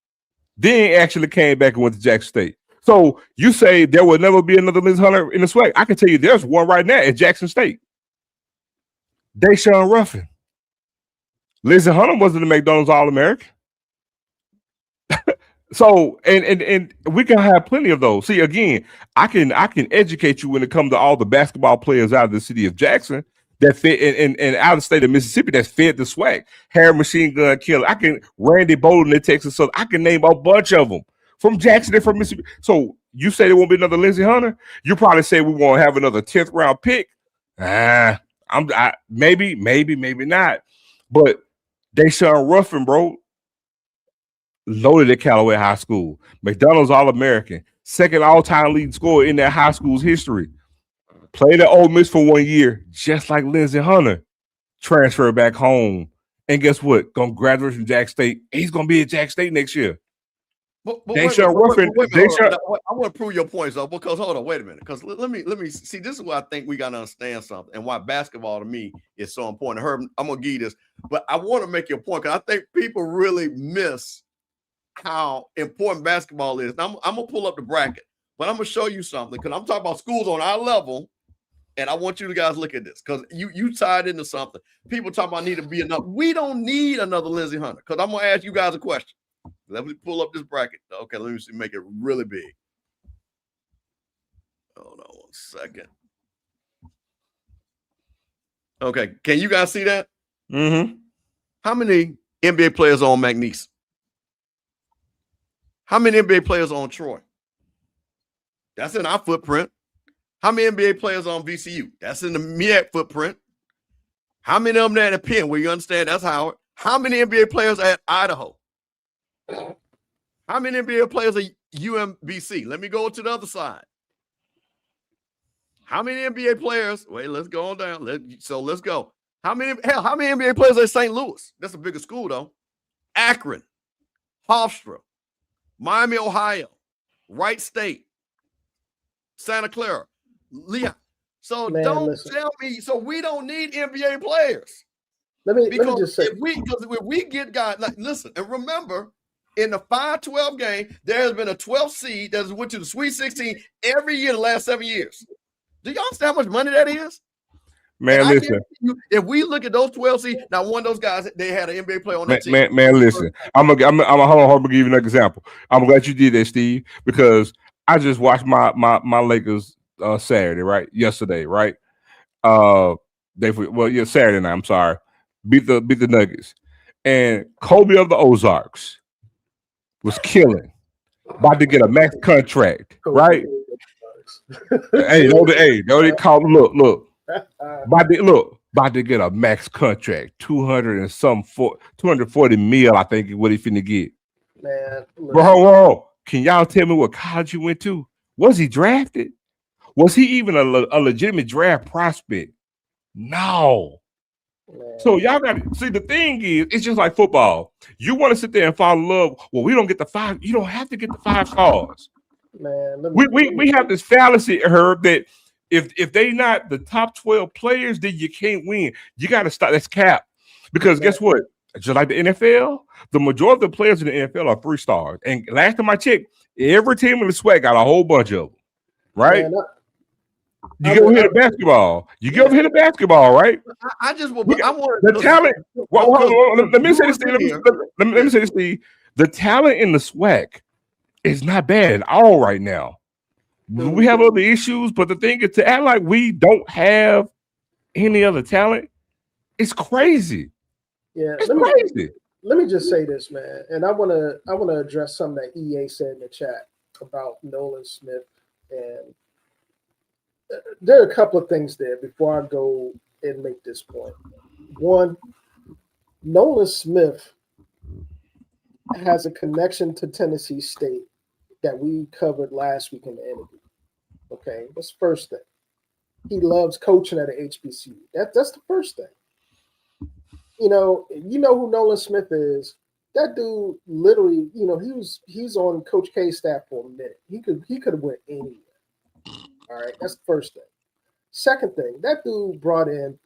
[SPEAKER 2] Then actually came back and went to Jackson State. So you say there will never be another Lindsey Hunter in the SWAC. I can tell you there's one right now at Jackson State. Deshaun Ruffin. Lindsey Hunter wasn't the McDonald's All-American. So and we can have plenty of those. See, again, I can educate you when it comes to all the basketball players out of the city of Jackson that fit and out of the state of Mississippi that fed the SWAC. Harry Machine Gun Killer. I can Randy Bolden in Texas. So I can name a bunch of them from Jackson and from Mississippi. So you say there won't be another Lindsey Hunter? You probably say we won't have another 10th round pick. Maybe not. But Deshaun Ruffin, bro, loaded at Callaway High School. McDonald's All-American. Second all-time leading scorer in that high school's history. Played at Ole Miss for 1 year, just like Lindsey Hunter. Transferred back home. And guess what? Gonna graduate from Jack State. He's gonna be at Jack State next year.
[SPEAKER 1] Deshaun Ruffin. I want to prove your points though, because hold on, wait a minute. Because let me see. This is why I think we gotta understand something, and why basketball to me is so important. Herb, I'm gonna give you this, but I want to make your point because I think people really miss how important basketball is. Now, I'm gonna pull up the bracket, but I'm gonna show you something because I'm talking about schools on our level, and I want you guys to look at this because you tied into something. People talk about need to be enough. We don't need another Lindsey Hunter because I'm gonna ask you guys a question. Let me pull up this bracket. Okay, let me see, make it really big. Hold on 1 second. Okay, can you guys see that?
[SPEAKER 2] Mm-hmm.
[SPEAKER 1] How many NBA players are on McNeese? How many NBA players are on Troy? That's in our footprint. How many NBA players are on VCU? That's in the MEAC footprint. How many of them at Penn, where you understand that's Howard? How many NBA players at Idaho? How many NBA players are UMBC? Let me go to the other side. How many NBA players? Wait, let's go on down. Let's go. How many NBA players are at St. Louis? That's a bigger school, though. Akron, Hofstra, Miami, Ohio, Wright State, Santa Clara, Leon. So listen. Tell me. So we don't need NBA players.
[SPEAKER 5] Let me just say,
[SPEAKER 1] if we get guys, like, listen, and remember, in the 5-12 game, there has been a 12th seed that has went to the Sweet 16 every year the last 7 years. Do y'all understand how much money that is?
[SPEAKER 2] Man, listen.
[SPEAKER 1] If we look at those 12 seeds, now one of those guys, they had an NBA player on that team.
[SPEAKER 2] Man, listen. I'm gonna give you an example. I'm glad you did that, Steve, because I just watched my Lakers Saturday, right? Yesterday, right? Saturday night. I'm sorry. Beat the Nuggets, and Kobe of the Ozarks was killing, about to get a max contract, right? Look, about to get a max contract, 240 mil, I think is what he finna get.
[SPEAKER 5] Man,
[SPEAKER 2] bro, can y'all tell me what college he went to? Was he drafted? Was he even a legitimate draft prospect? No. Man. So y'all got to see, the thing is, it's just like football. You want to sit there and fall in love. Well, we don't get the 5. You don't have to get the 5 stars.
[SPEAKER 5] Man,
[SPEAKER 2] we have this fallacy, Herb, that if they not the top 12 players, then you can't win. You got to start. That's cap. Because guess what? Just like the NFL, the majority of the players in the NFL are 3 stars. And last time I checked, every team in the SWAC got a whole bunch of them. Right? Man, you go hit a basketball. You go hit a basketball, right?
[SPEAKER 1] I want
[SPEAKER 2] the talent. Let me say this, Steve. Let me say this, Steve. The talent in the SWAC is not bad at all right now. We have other issues, but the thing is, to act like we don't have any other talent, it's crazy.
[SPEAKER 5] Yeah,
[SPEAKER 2] it's crazy.
[SPEAKER 5] Let me just say this, man, and I want to address something that EA said in the chat about Nolan Smith, and there are a couple of things there before I go and make this point. One, Nolan Smith has a connection to Tennessee State that we covered last week in the interview. Okay, that's the first thing. He loves coaching at an HBCU. That's the first thing. You know who Nolan Smith is. That dude literally, he's on Coach K's staff for a minute. He could have went anywhere. All right, that's the first thing. Second thing, that dude brought in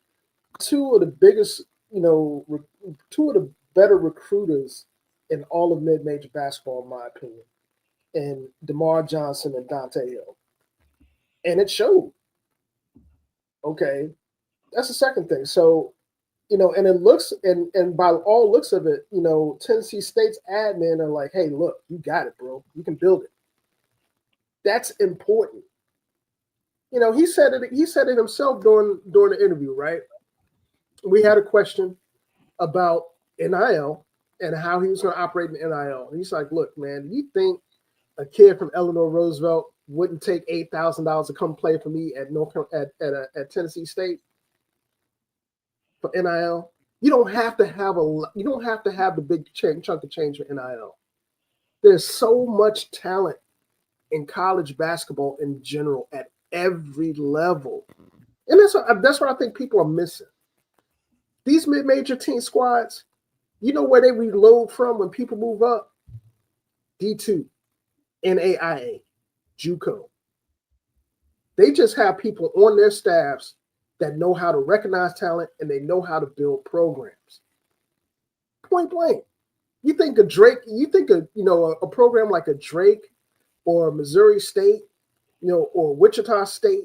[SPEAKER 5] two of the biggest, two of the better recruiters in all of mid-major basketball, in my opinion, and DeMar Johnson and Dante Hill. And it showed. Okay, that's the second thing. So, and it looks, and by all looks of it, Tennessee State's admin are like, hey, look, you got it, bro. You can build it. That's important. He said it himself during the interview, right? We had a question about NIL and how he was going to operate in NIL. And he's like, look, man, you think a kid from Eleanor Roosevelt wouldn't take $8,000 to come play for me at Tennessee State for NIL? You don't have to have the big chunk of change for NIL. There's so much talent in college basketball in general at every level. And that's what I think people are missing. These mid-major team squads, where they reload from when people move up? D2, NAIA, JUCO. They just have people on their staffs that know how to recognize talent and they know how to build programs. Point blank. You think a program like a Drake or Missouri State, or Wichita State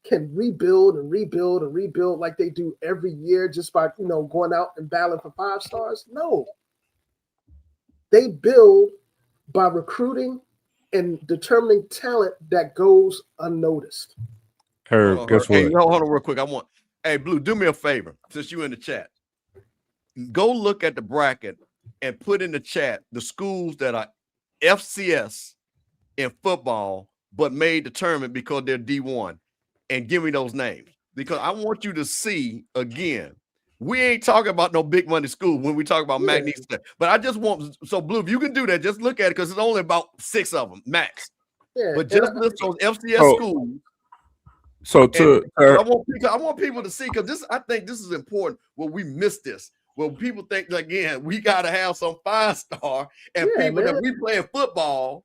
[SPEAKER 5] can rebuild and rebuild and rebuild like they do every year just by, going out and battling for 5 stars? No. They build by recruiting and determining talent that goes unnoticed.
[SPEAKER 2] Herb, guess what?
[SPEAKER 1] Hey, hold on real quick. Hey, Blue, do me a favor since you in the chat. Go look at the bracket and put in the chat the schools that are FCS in football but made the tournament because they're D1, and give me those names, because I want you to see again. We ain't talking about no big money school when we talk about magnet stuff. But I just want, so Blue, if you can do that, just look at it because it's only about 6 of them max. Yeah, but just list those FCS schools.
[SPEAKER 2] So
[SPEAKER 1] I want people to see, because I think this is important. Well, we missed this. Well, people think again we got to have some 5-star, and people that we playing football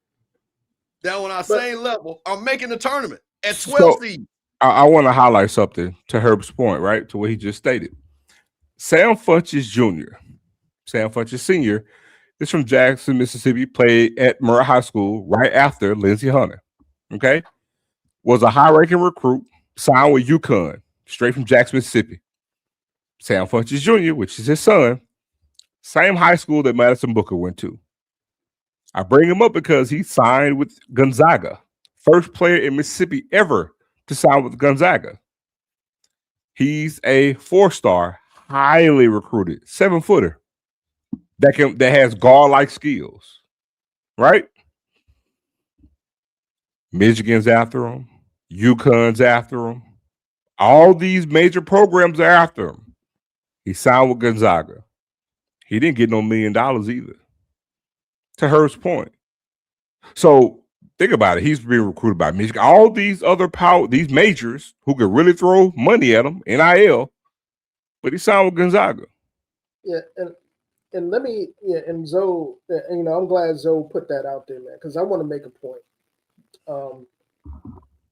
[SPEAKER 1] down on our same level are making the tournament at 12 seeds.
[SPEAKER 2] I want to highlight something to Herb's point, right? To what he just stated. Sam Funches Jr., Sam Funches Sr. is from Jackson, Mississippi, played at Murrah High School right after Lindsey Hunter. Okay? Was a high-ranking recruit, signed with UConn, straight from Jackson, Mississippi. Sam Funches Jr., which is his son, same high school that Madison Booker went to. I bring him up because he signed with Gonzaga, first player in Mississippi ever to sign with Gonzaga. He's a 4-star, highly recruited 7-footer that has guard-like skills, right? Michigan's after him, UConn's after him. All these major programs are after him. He signed with Gonzaga. He didn't get no $1 million either. To Herb's point. So think about it. He's being recruited by Michigan. All these other these majors who could really throw money at him, NIL, but he signed with Gonzaga.
[SPEAKER 5] Yeah, and let me, and Zoe, I'm glad Zoe put that out there, man, because I want to make a point.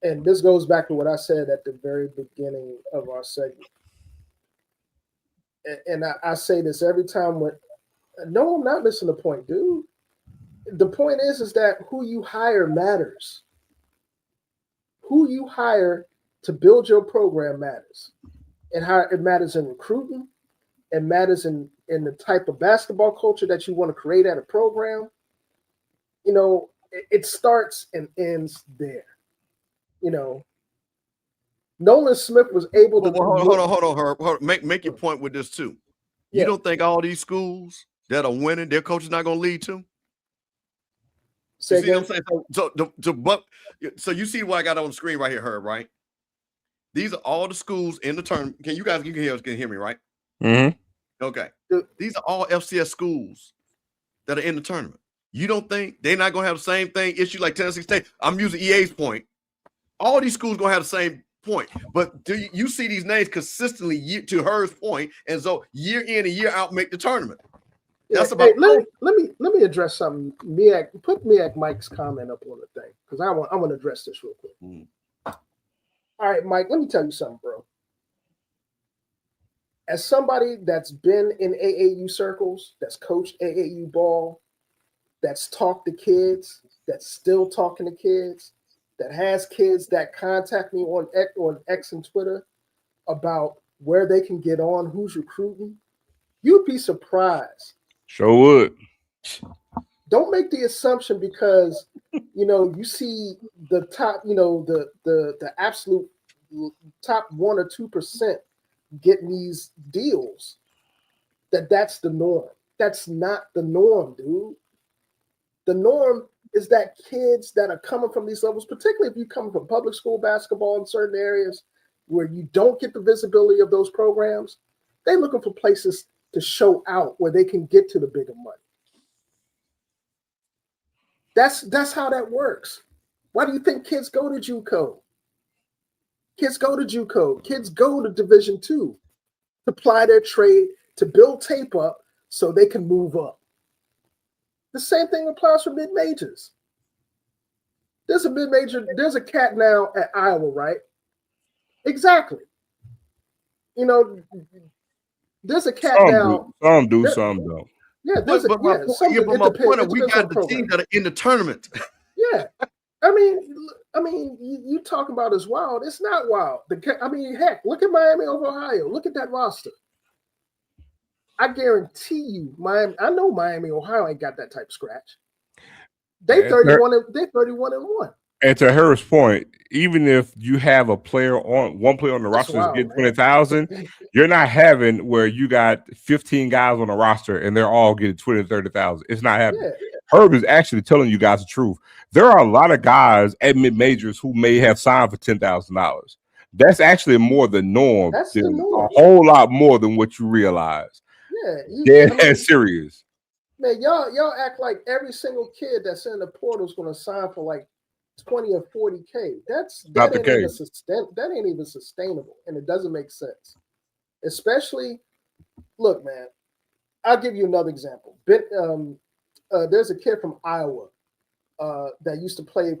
[SPEAKER 5] And this goes back to what I said at the very beginning of our segment. And I say this every time no, I'm not missing the point, dude. The point is that who you hire matters. Who you hire to build your program matters. And how it matters in recruiting. It matters in the type of basketball culture that you want to create at a program. It starts and ends there. Nolan Smith was able to.
[SPEAKER 1] Hold on, Herb. Make your point with this too. You don't think all these schools that are winning, their coach is not going to lead to? So you see what I got on the screen right here, Herb, right? These are all the schools in the tournament. You can hear me, right?
[SPEAKER 2] Mm-hmm.
[SPEAKER 1] Okay. These are all FCS schools that are in the tournament. You don't think they're not going to have the same issue like Tennessee State? I'm using EA's point. All these schools going to have the same point. But do you see these names consistently, to Her's point, and so year in and year out make the tournament? That's about.
[SPEAKER 5] Let me address something. Put Mike's comment up on the thing because I want to address this real quick. All right, Mike. Let me tell you something, bro. As somebody that's been in AAU circles, that's coached AAU ball, that's talked to kids, that's still talking to kids, that has kids that contact me on X and Twitter about where they can get on, who's recruiting, you'd be surprised.
[SPEAKER 2] Sure would.
[SPEAKER 5] Don't make the assumption because you see the top, the absolute top 1 or 2% getting these deals. That's the norm. That's not the norm, dude. The norm is that kids that are coming from these levels, particularly if you come from public school basketball in certain areas where you don't get the visibility of those programs, they're looking for places to show out where they can get to the bigger money. That's how that works. Why do you think kids go to JUCO? Kids go to JUCO. Kids go to Division II to apply their trade, to build tape up so they can move up. The same thing applies for mid-majors. There's a mid-major, there's a cat now at Iowa, right? Exactly. There's a cat now.
[SPEAKER 2] Some do, some don't.
[SPEAKER 5] Yeah,
[SPEAKER 1] but my point is we got the teams that are in the tournament.
[SPEAKER 5] Yeah. I mean, you talk about it's wild. It's not wild. Heck, look at Miami of Ohio. Look at that roster. I guarantee you, I know Miami, Ohio ain't got that type of scratch. They 31-1.
[SPEAKER 2] And to Harris' point, even if you have one player on the roster that's getting 20,000, you're not having where you got 15 guys on the roster and they're all getting 20 to 30,000. It's not happening. Yeah. Herb is actually telling you guys the truth. There are a lot of guys at mid majors who may have signed for $10,000. That's actually more the norm.
[SPEAKER 5] That's the norm.
[SPEAKER 2] A whole lot more than what you realize.
[SPEAKER 5] Yeah,
[SPEAKER 2] that's serious.
[SPEAKER 5] Man, y'all act like every single kid that's in the portal is going to sign for like 20 or 40K. That ain't even sustainable, and it doesn't make sense. Especially, look, man, I'll give you another example. There's a kid from Iowa that used to play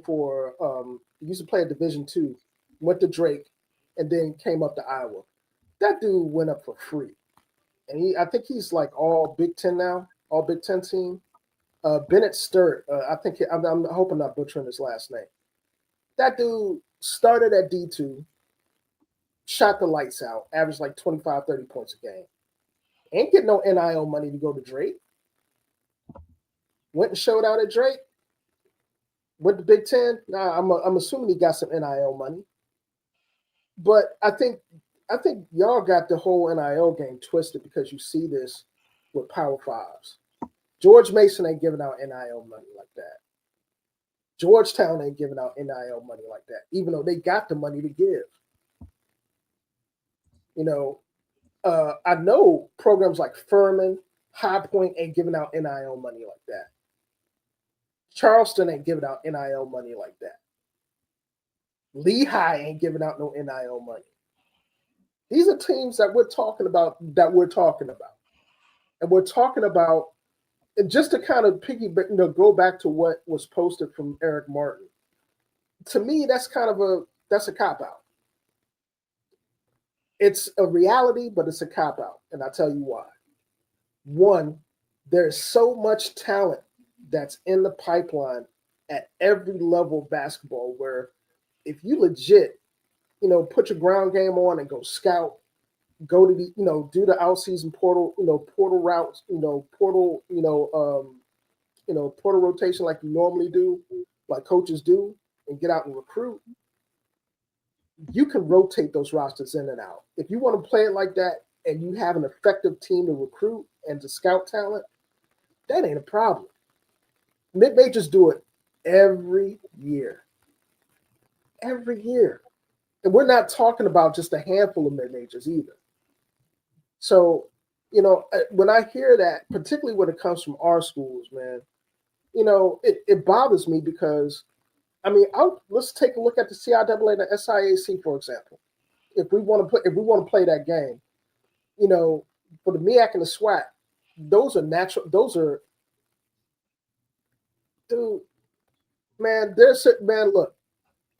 [SPEAKER 5] at Division II, went to Drake, and then came up to Iowa. That dude went up for free, and I think he's like all Big Ten now, all Big Ten team. Bennett Sturt, I'm hoping I'm not butchering his last name. That dude started at D2, shot the lights out, averaged like 25, 30 points a game. Ain't getting no NIL money to go to Drake. Went and showed out at Drake. Went to Big Ten. Nah, I'm assuming he got some NIL money. But I think y'all got the whole NIL game twisted because you see this with Power Fives. George Mason ain't giving out NIL money like that. Georgetown ain't giving out NIL money like that, even though they got the money to give. I know programs like Furman, High Point ain't giving out NIL money like that. Charleston ain't giving out NIL money like that. Lehigh ain't giving out no NIL money. These are teams that we're talking about. And we're talking about, and just to kind of go back to what was posted from Eric Martin. To me, that's a cop-out. It's a reality, but it's a cop-out. And I'll tell you why. One, there's so much talent that's in the pipeline at every level of basketball where if you legit, put your ground game on and go scout, go to the, do the out-season portal, portal routes, portal rotation like you normally do, like coaches do, and get out and recruit, you can rotate those rosters in and out. If you want to play it like that and you have an effective team to recruit and to scout talent, that ain't a problem. Mid-majors do it every year. Every year. And we're not talking about just a handful of mid-majors either. So, when I hear that, particularly when it comes from our schools, man, it bothers me because, let's take a look at the CIAA and the SIAC, for example. If we want to play that game, for the MEAC and the SWAC, those are natural. Those are, dude, man. Look,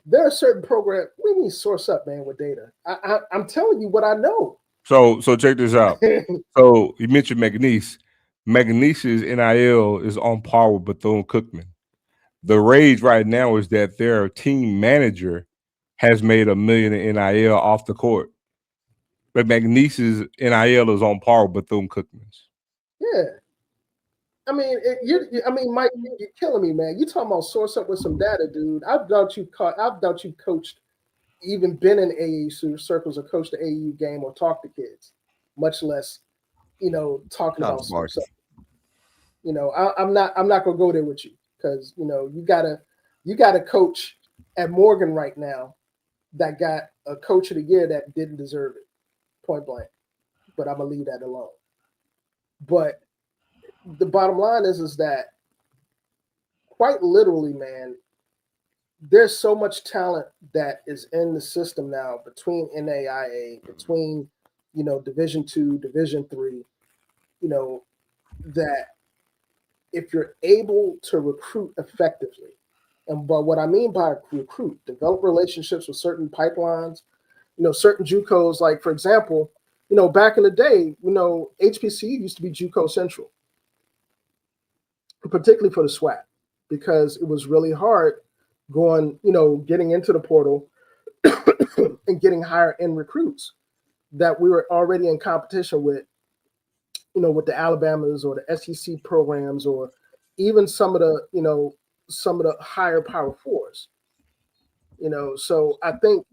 [SPEAKER 5] there are certain programs. We need to source up, man, with data. I'm telling you what I know.
[SPEAKER 2] So check this out. So you mentioned McNeese. McNeese's NIL is on par with Bethune-Cookman. The rage right now is that their team manager has made $1 million in NIL off the court. But McNeese's NIL is on par with Bethune-Cookman's.
[SPEAKER 5] Yeah. I mean, Mike, you're killing me, man. You talking about source up with some data, dude. I've doubt you coached, even been in AAU circles or coached the AAU game or talked to kids, much less, talking about source up. I'm not gonna go there with you because you gotta coach at Morgan right now that got a coach of the year that didn't deserve it, point blank. But I'm gonna leave that alone. But the bottom line is that quite literally, man, there's so much talent that is in the system now between NAIA, between Division II, Division III, that if you're able to recruit effectively, and by what I mean by recruit, develop relationships with certain pipelines, certain JUCOs, like for example, back in the day, HPC used to be JUCO Central, particularly for the SWAC, because it was really hard getting into the portal and getting higher end recruits that we were already in competition with, with the Alabamas or the SEC programs, or even some of the higher Power Fours. So I think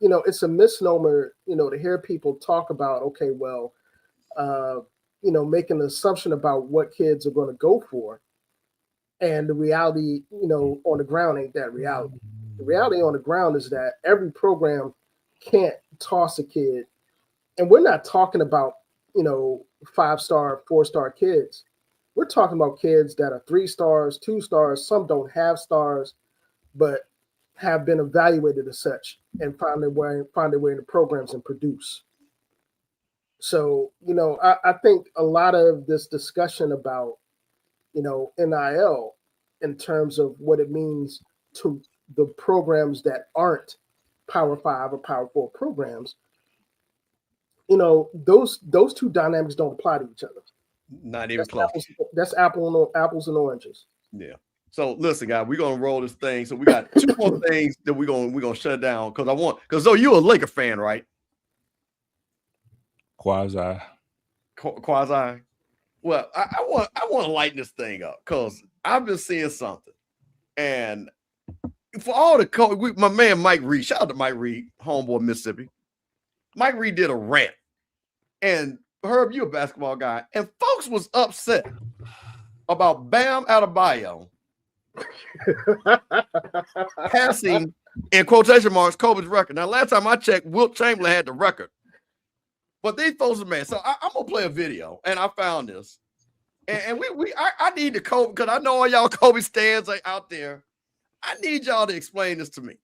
[SPEAKER 5] it's a misnomer, to hear people talk about, okay, well, making an assumption about what kids are going to go for, and the reality, on the ground ain't that reality. The reality on the ground is that every program can't toss a kid, and we're not talking about 5-star, 4-star kids. We're talking about kids that are 3 stars, 2 stars. Some don't have stars, but have been evaluated as such and find their way in the programs and produce. So, I think a lot of this discussion about, NIL in terms of what it means to the programs that aren't Power 5 or Power 4 programs, those two dynamics don't apply to each other.
[SPEAKER 1] Not even close.
[SPEAKER 5] That's apples and oranges.
[SPEAKER 1] Yeah. So listen, guys, we're gonna roll this thing. So we got 2 more things that we're gonna shut it down because you're a Laker fan, right?
[SPEAKER 2] Quasi.
[SPEAKER 1] Well, I want to lighten this thing up because I've been seeing something, and for all the my man Mike Reed, shout out to Mike Reed, homeboy Mississippi. Mike Reed did a rant, and Herb, you a basketball guy, and folks was upset about Bam Adebayo passing, in quotation marks, Kobe's record. Now, last time I checked, Wilt Chamberlain had the record. But these folks are mad. So I'm gonna play a video, and I found this. And I need to Kobe, because I know all y'all Kobe stands are out there. I need y'all to explain this to me.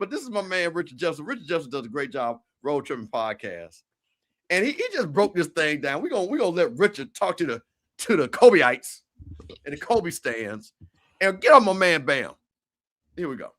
[SPEAKER 1] But this is my man Richard Jefferson. Richard Jefferson does a great job, Road Tripping Podcast. And he just broke this thing down. We're gonna let Richard talk to the Kobeeites and the Kobe stands. And get on my man Bam. Here we go.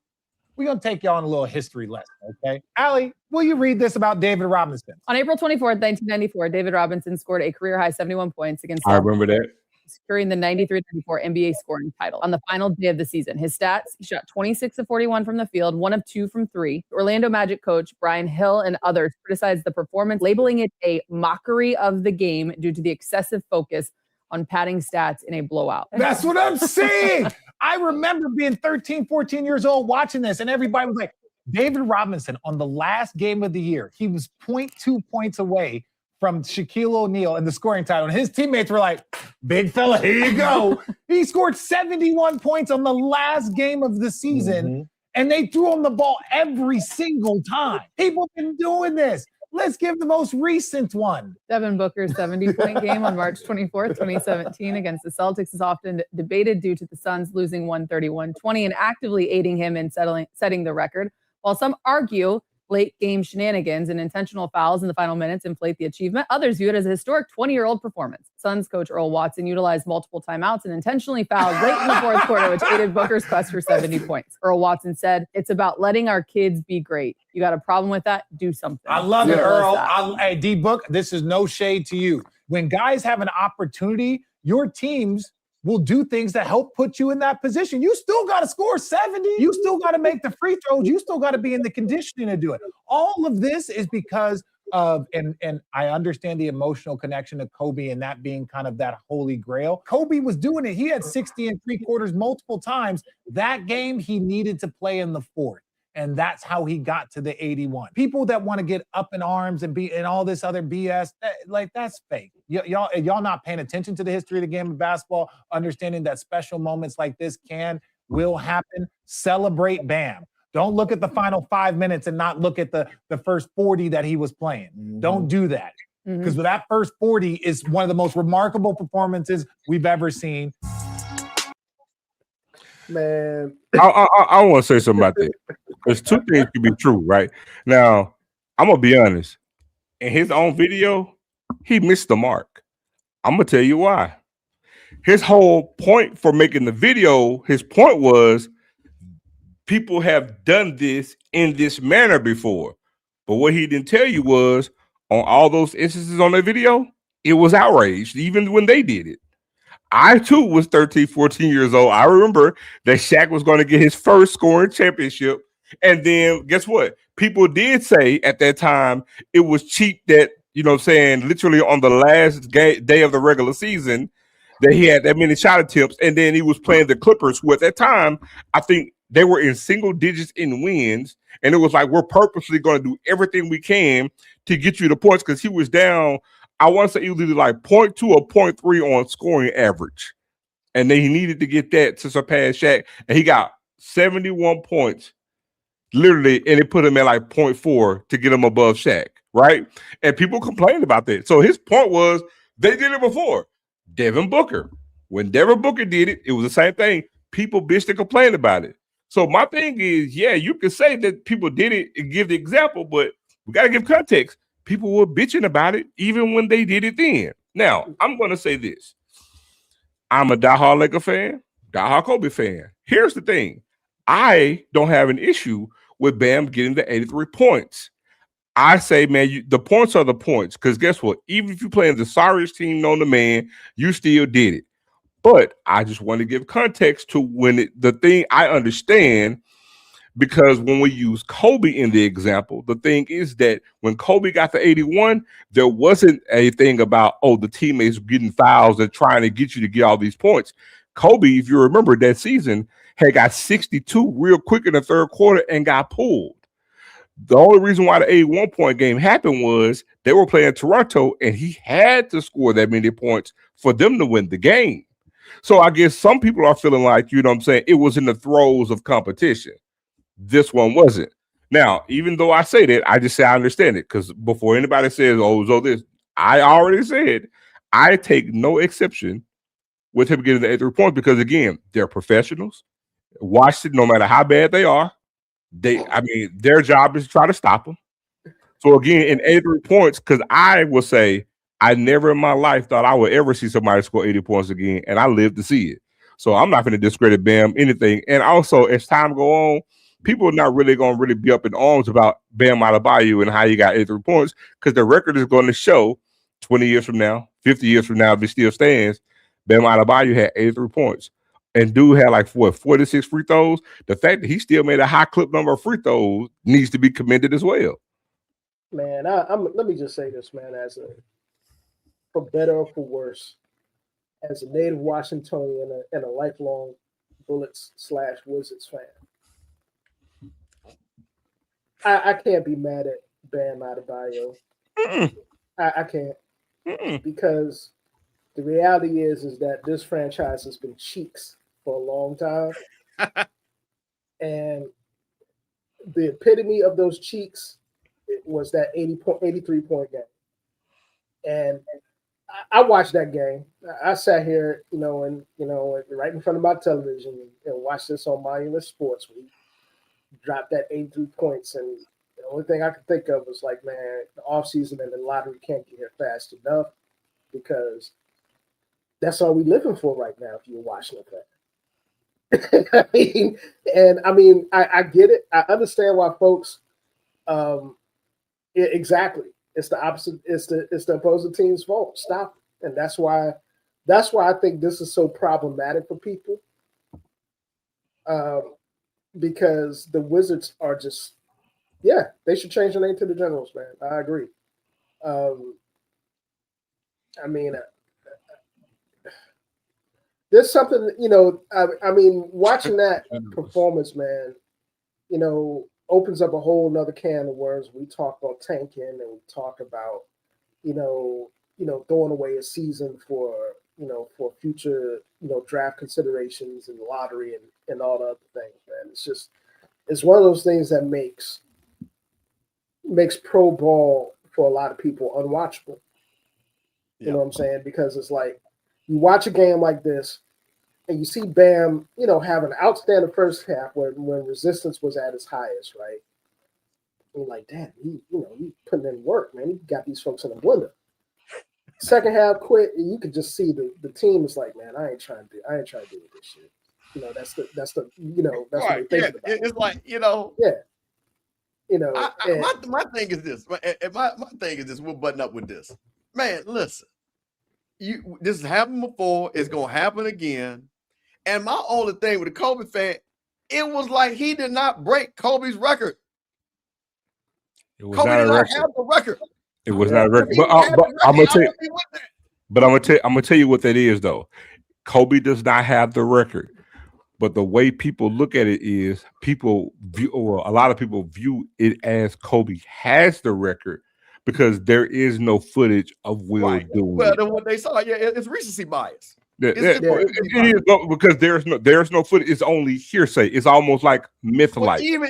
[SPEAKER 6] We're going to take y'all on a little history lesson, okay? Allie, will you read this about David Robinson?
[SPEAKER 7] On April 24th, 1994, David Robinson scored a career-high 71 points against
[SPEAKER 2] I remember that.
[SPEAKER 7] securing the 93-94 NBA scoring title. On the final day of the season, his stats, he shot 26 of 41 from the field, 1 of 2 from 3. Orlando Magic coach Brian Hill and others criticized the performance, labeling it a mockery of the game due to the excessive focus on padding stats in a blowout.
[SPEAKER 6] That's what I'm saying. I remember being 13, 14 years old watching this, and everybody was like, David Robinson on the last game of the year, he was 0.2 points away from Shaquille O'Neal and the scoring title. And his teammates were like, big fella, here you go. He scored 71 points on the last game of the season, and they threw him the ball every single time. People have been doing this. Let's give the most recent one.
[SPEAKER 7] Devin Booker's 70-point game on March 24th, 2017 against the Celtics is often debated due to the Suns losing 131-20 and actively aiding him in setting the record. While some argue late game shenanigans and intentional fouls in the final minutes inflate the achievement. Others view it as a historic 20-year-old performance. Suns coach Earl Watson utilized multiple timeouts and intentionally fouled late in the fourth quarter, which aided Booker's quest for 70 points. Earl Watson said, "It's about letting our kids be great. You got a problem with that? Do something."
[SPEAKER 6] I love it, Earl. Hey, D-Book, this is no shade to you. When guys have an opportunity, your teams will do things that help put you in that position. You still got to score 70. You still got to make the free throws. You still got to be in the conditioning to do it. All of this is because of, and I understand the emotional connection to Kobe and that being kind of that holy grail. Kobe was doing it. He had 60 and 3/4 multiple times. That game, he needed to play in the fourth. And that's how he got to the 81. People that want to get up in arms and be and all this other BS, like that's fake. Y'all not paying attention to the history of the game of basketball, understanding that special moments like this will happen. Celebrate Bam. Don't look at the final 5 minutes and not look at the first 40 that he was playing. Mm-hmm. Don't do that. Because that first 40 is one of the most remarkable performances we've ever seen.
[SPEAKER 5] Man,
[SPEAKER 2] I want to say something about that. There's two things can be true, right? Now, I'm gonna be honest. In his own video, he missed the mark. I'm gonna tell you why. His whole point for making the video, his point was people have done this in this manner before. But what he didn't tell you was on all those instances on the video, it was outraged, even when they did it. I, too, was 13, 14 years old. I remember that Shaq was going to get his first scoring championship. And then guess what? People did say at that time it was cheap that, you know what I'm saying, literally on the last day of the regular season that he had that many shot attempts. And then he was playing the Clippers, who at that time, I think they were in single digits in wins. And it was like, we're purposely going to do everything we can to get you the points because he was down. I want to say he was either like 0.2 or 0.3 on scoring average. And then he needed to get that to surpass Shaq. And he got 71 points, literally, and it put him at like 0.4 to get him above Shaq, right? And people complained about that. So his point was they did it before. Devin Booker. When Devin Booker did it, it was the same thing. People bitched and complained about it. So my thing is, yeah, you can say that people did it and give the example, but we got to give context. People were bitching about it even when they did it then. Now, I'm going to say this. I'm a diehard Laker fan, diehard Kobe fan. Here's the thing. I don't have an issue with Bam getting the 83 points. I say, man, the points are the points. Because guess what? Even if you're playing the sorriest team known to man, you still did it. But I just want to give context to when the thing I understand. Because when we use Kobe in the example, the thing is that when Kobe got the 81, there wasn't a thing about, oh, the teammates getting fouls and trying to get you to get all these points. Kobe, if you remember that season, had got 62 real quick in the third quarter and got pulled. The only reason why the 81-point game happened was they were playing Toronto and he had to score that many points for them to win the game. So I guess some people are feeling like, you know what I'm saying, it was in the throes of competition. This one wasn't. Now, even though I say that, I just say I understand it because before anybody says, oh, this, I already said I take no exception with him getting the 83 points because, again, they're professionals. Watch it no matter how bad they are. Their job is to try to stop them. So, again, in 83 points, because I will say I never in my life thought I would ever see somebody score 80 points again, and I lived to see it. So I'm not going to discredit Bam anything. And also, as time go on, people are not really going to really be up in arms about Bam Adebayo and how he got 83 points because the record is going to show 20 years from now, 50 years from now, if it still stands, Bam Adebayo had 83 points. And dude had like 46 free throws. The fact that he still made a high clip number of free throws needs to be commended as well.
[SPEAKER 5] Man, let me just say this, man, for better or for worse, as a native Washingtonian and a lifelong Bullets/Wizards fan, I can't be mad at Bam Adebayo. I can't. Because the reality is that this franchise has been cheeks for a long time. And the epitome of those cheeks was that 83-point game. And I watched that game. I sat here, right in front of my television and watched this on Monument Sports. We dropped that 83 points, and only thing I can think of was like, man, the offseason and the lottery can't get here fast enough because that's all we're living for right now if you're watching it. I get it. I understand why folks exactly. It's the opposite, it's the opposing team's fault. Stop it. And that's why I think this is so problematic for people. Because the Wizards are just, they should change the name to the Generals, man. I agree. There's something, watching that performance, man, opens up a whole nother can of worms. We talk about tanking and we talk about, throwing away a season for future, draft considerations and lottery and all the other things, man. It's one of those things that makes pro ball for a lot of people unwatchable. You know what I'm saying? Because it's like you watch a game like this and you see Bam, have an outstanding first half when resistance was at its highest, right? And you're like, damn, he putting in work, man. He got these folks in the blender. Second half quit, and you could just see the team is like, man, I ain't trying to do this shit. That's what they think about.
[SPEAKER 1] It's like, my thing is this. My thing is this. We'll button up with this. Man, listen. This has happened before. It's gonna happen again. And my only thing with the Kobe fan, it was like he did not break Kobe's record.
[SPEAKER 2] Kobe
[SPEAKER 1] did not have the record.
[SPEAKER 2] It was not a record. But I'm gonna tell you. But I'm gonna tell you what that is though. Kobe does not have the record. But the way people look at it is a lot of people view it as Kobe has the record because there is no footage of Will doing
[SPEAKER 1] well,
[SPEAKER 2] it.
[SPEAKER 1] Then what they saw, it's recency bias.
[SPEAKER 2] It is because there's no footage. It's only hearsay. It's almost like myth-like.
[SPEAKER 1] Even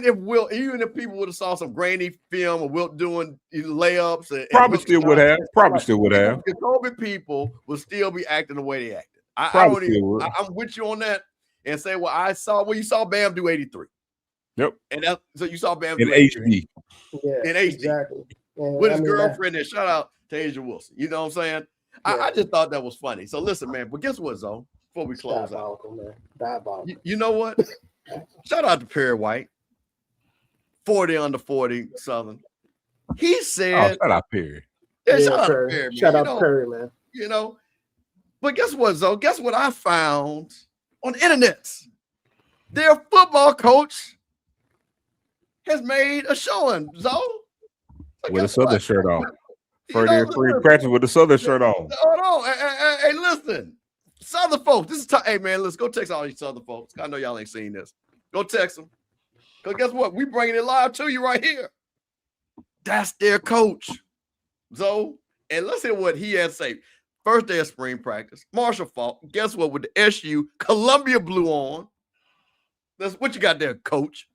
[SPEAKER 1] if people would have saw some grainy film of Wilt doing layups,
[SPEAKER 2] probably still would have.
[SPEAKER 1] The Kobe people would still be acting the way they acted. I'm with you on that. And say, you saw Bam do 83.
[SPEAKER 2] Yep.
[SPEAKER 1] And so you saw Bam
[SPEAKER 2] in
[SPEAKER 1] do
[SPEAKER 2] HD.
[SPEAKER 5] Yeah,
[SPEAKER 1] in HD.
[SPEAKER 5] Exactly.
[SPEAKER 1] With his girlfriend there. Shout out to Asia Wilson. You know what I'm saying? Yeah. I just thought that was funny. So listen, man, but guess what, Zoe? Before we close out.
[SPEAKER 5] Man. Diabolical.
[SPEAKER 1] You know what? Shout out to Perry White. 40 under 40 Southern. He said,
[SPEAKER 2] shout out Perry.
[SPEAKER 1] Shout out to Perry.
[SPEAKER 5] Shout out to Perry, man.
[SPEAKER 1] But guess what, Zoe? Guess what I found on the internet? Their football coach has made a showing, Zoe.
[SPEAKER 2] With a Southern shirt on. For their free practice with the Southern shirt on.
[SPEAKER 1] Hold on. Hey, listen. Southern folks, this is hey man, let's go text all these Southern folks. I know y'all ain't seen this. Go text them. Because guess what? We bringing it live to you right here. That's their coach. Zoe. And let's hear what he had to say. First day of spring practice. Marshall Falk. Guess what? With the SU Columbia blue on. That's what you got there, coach.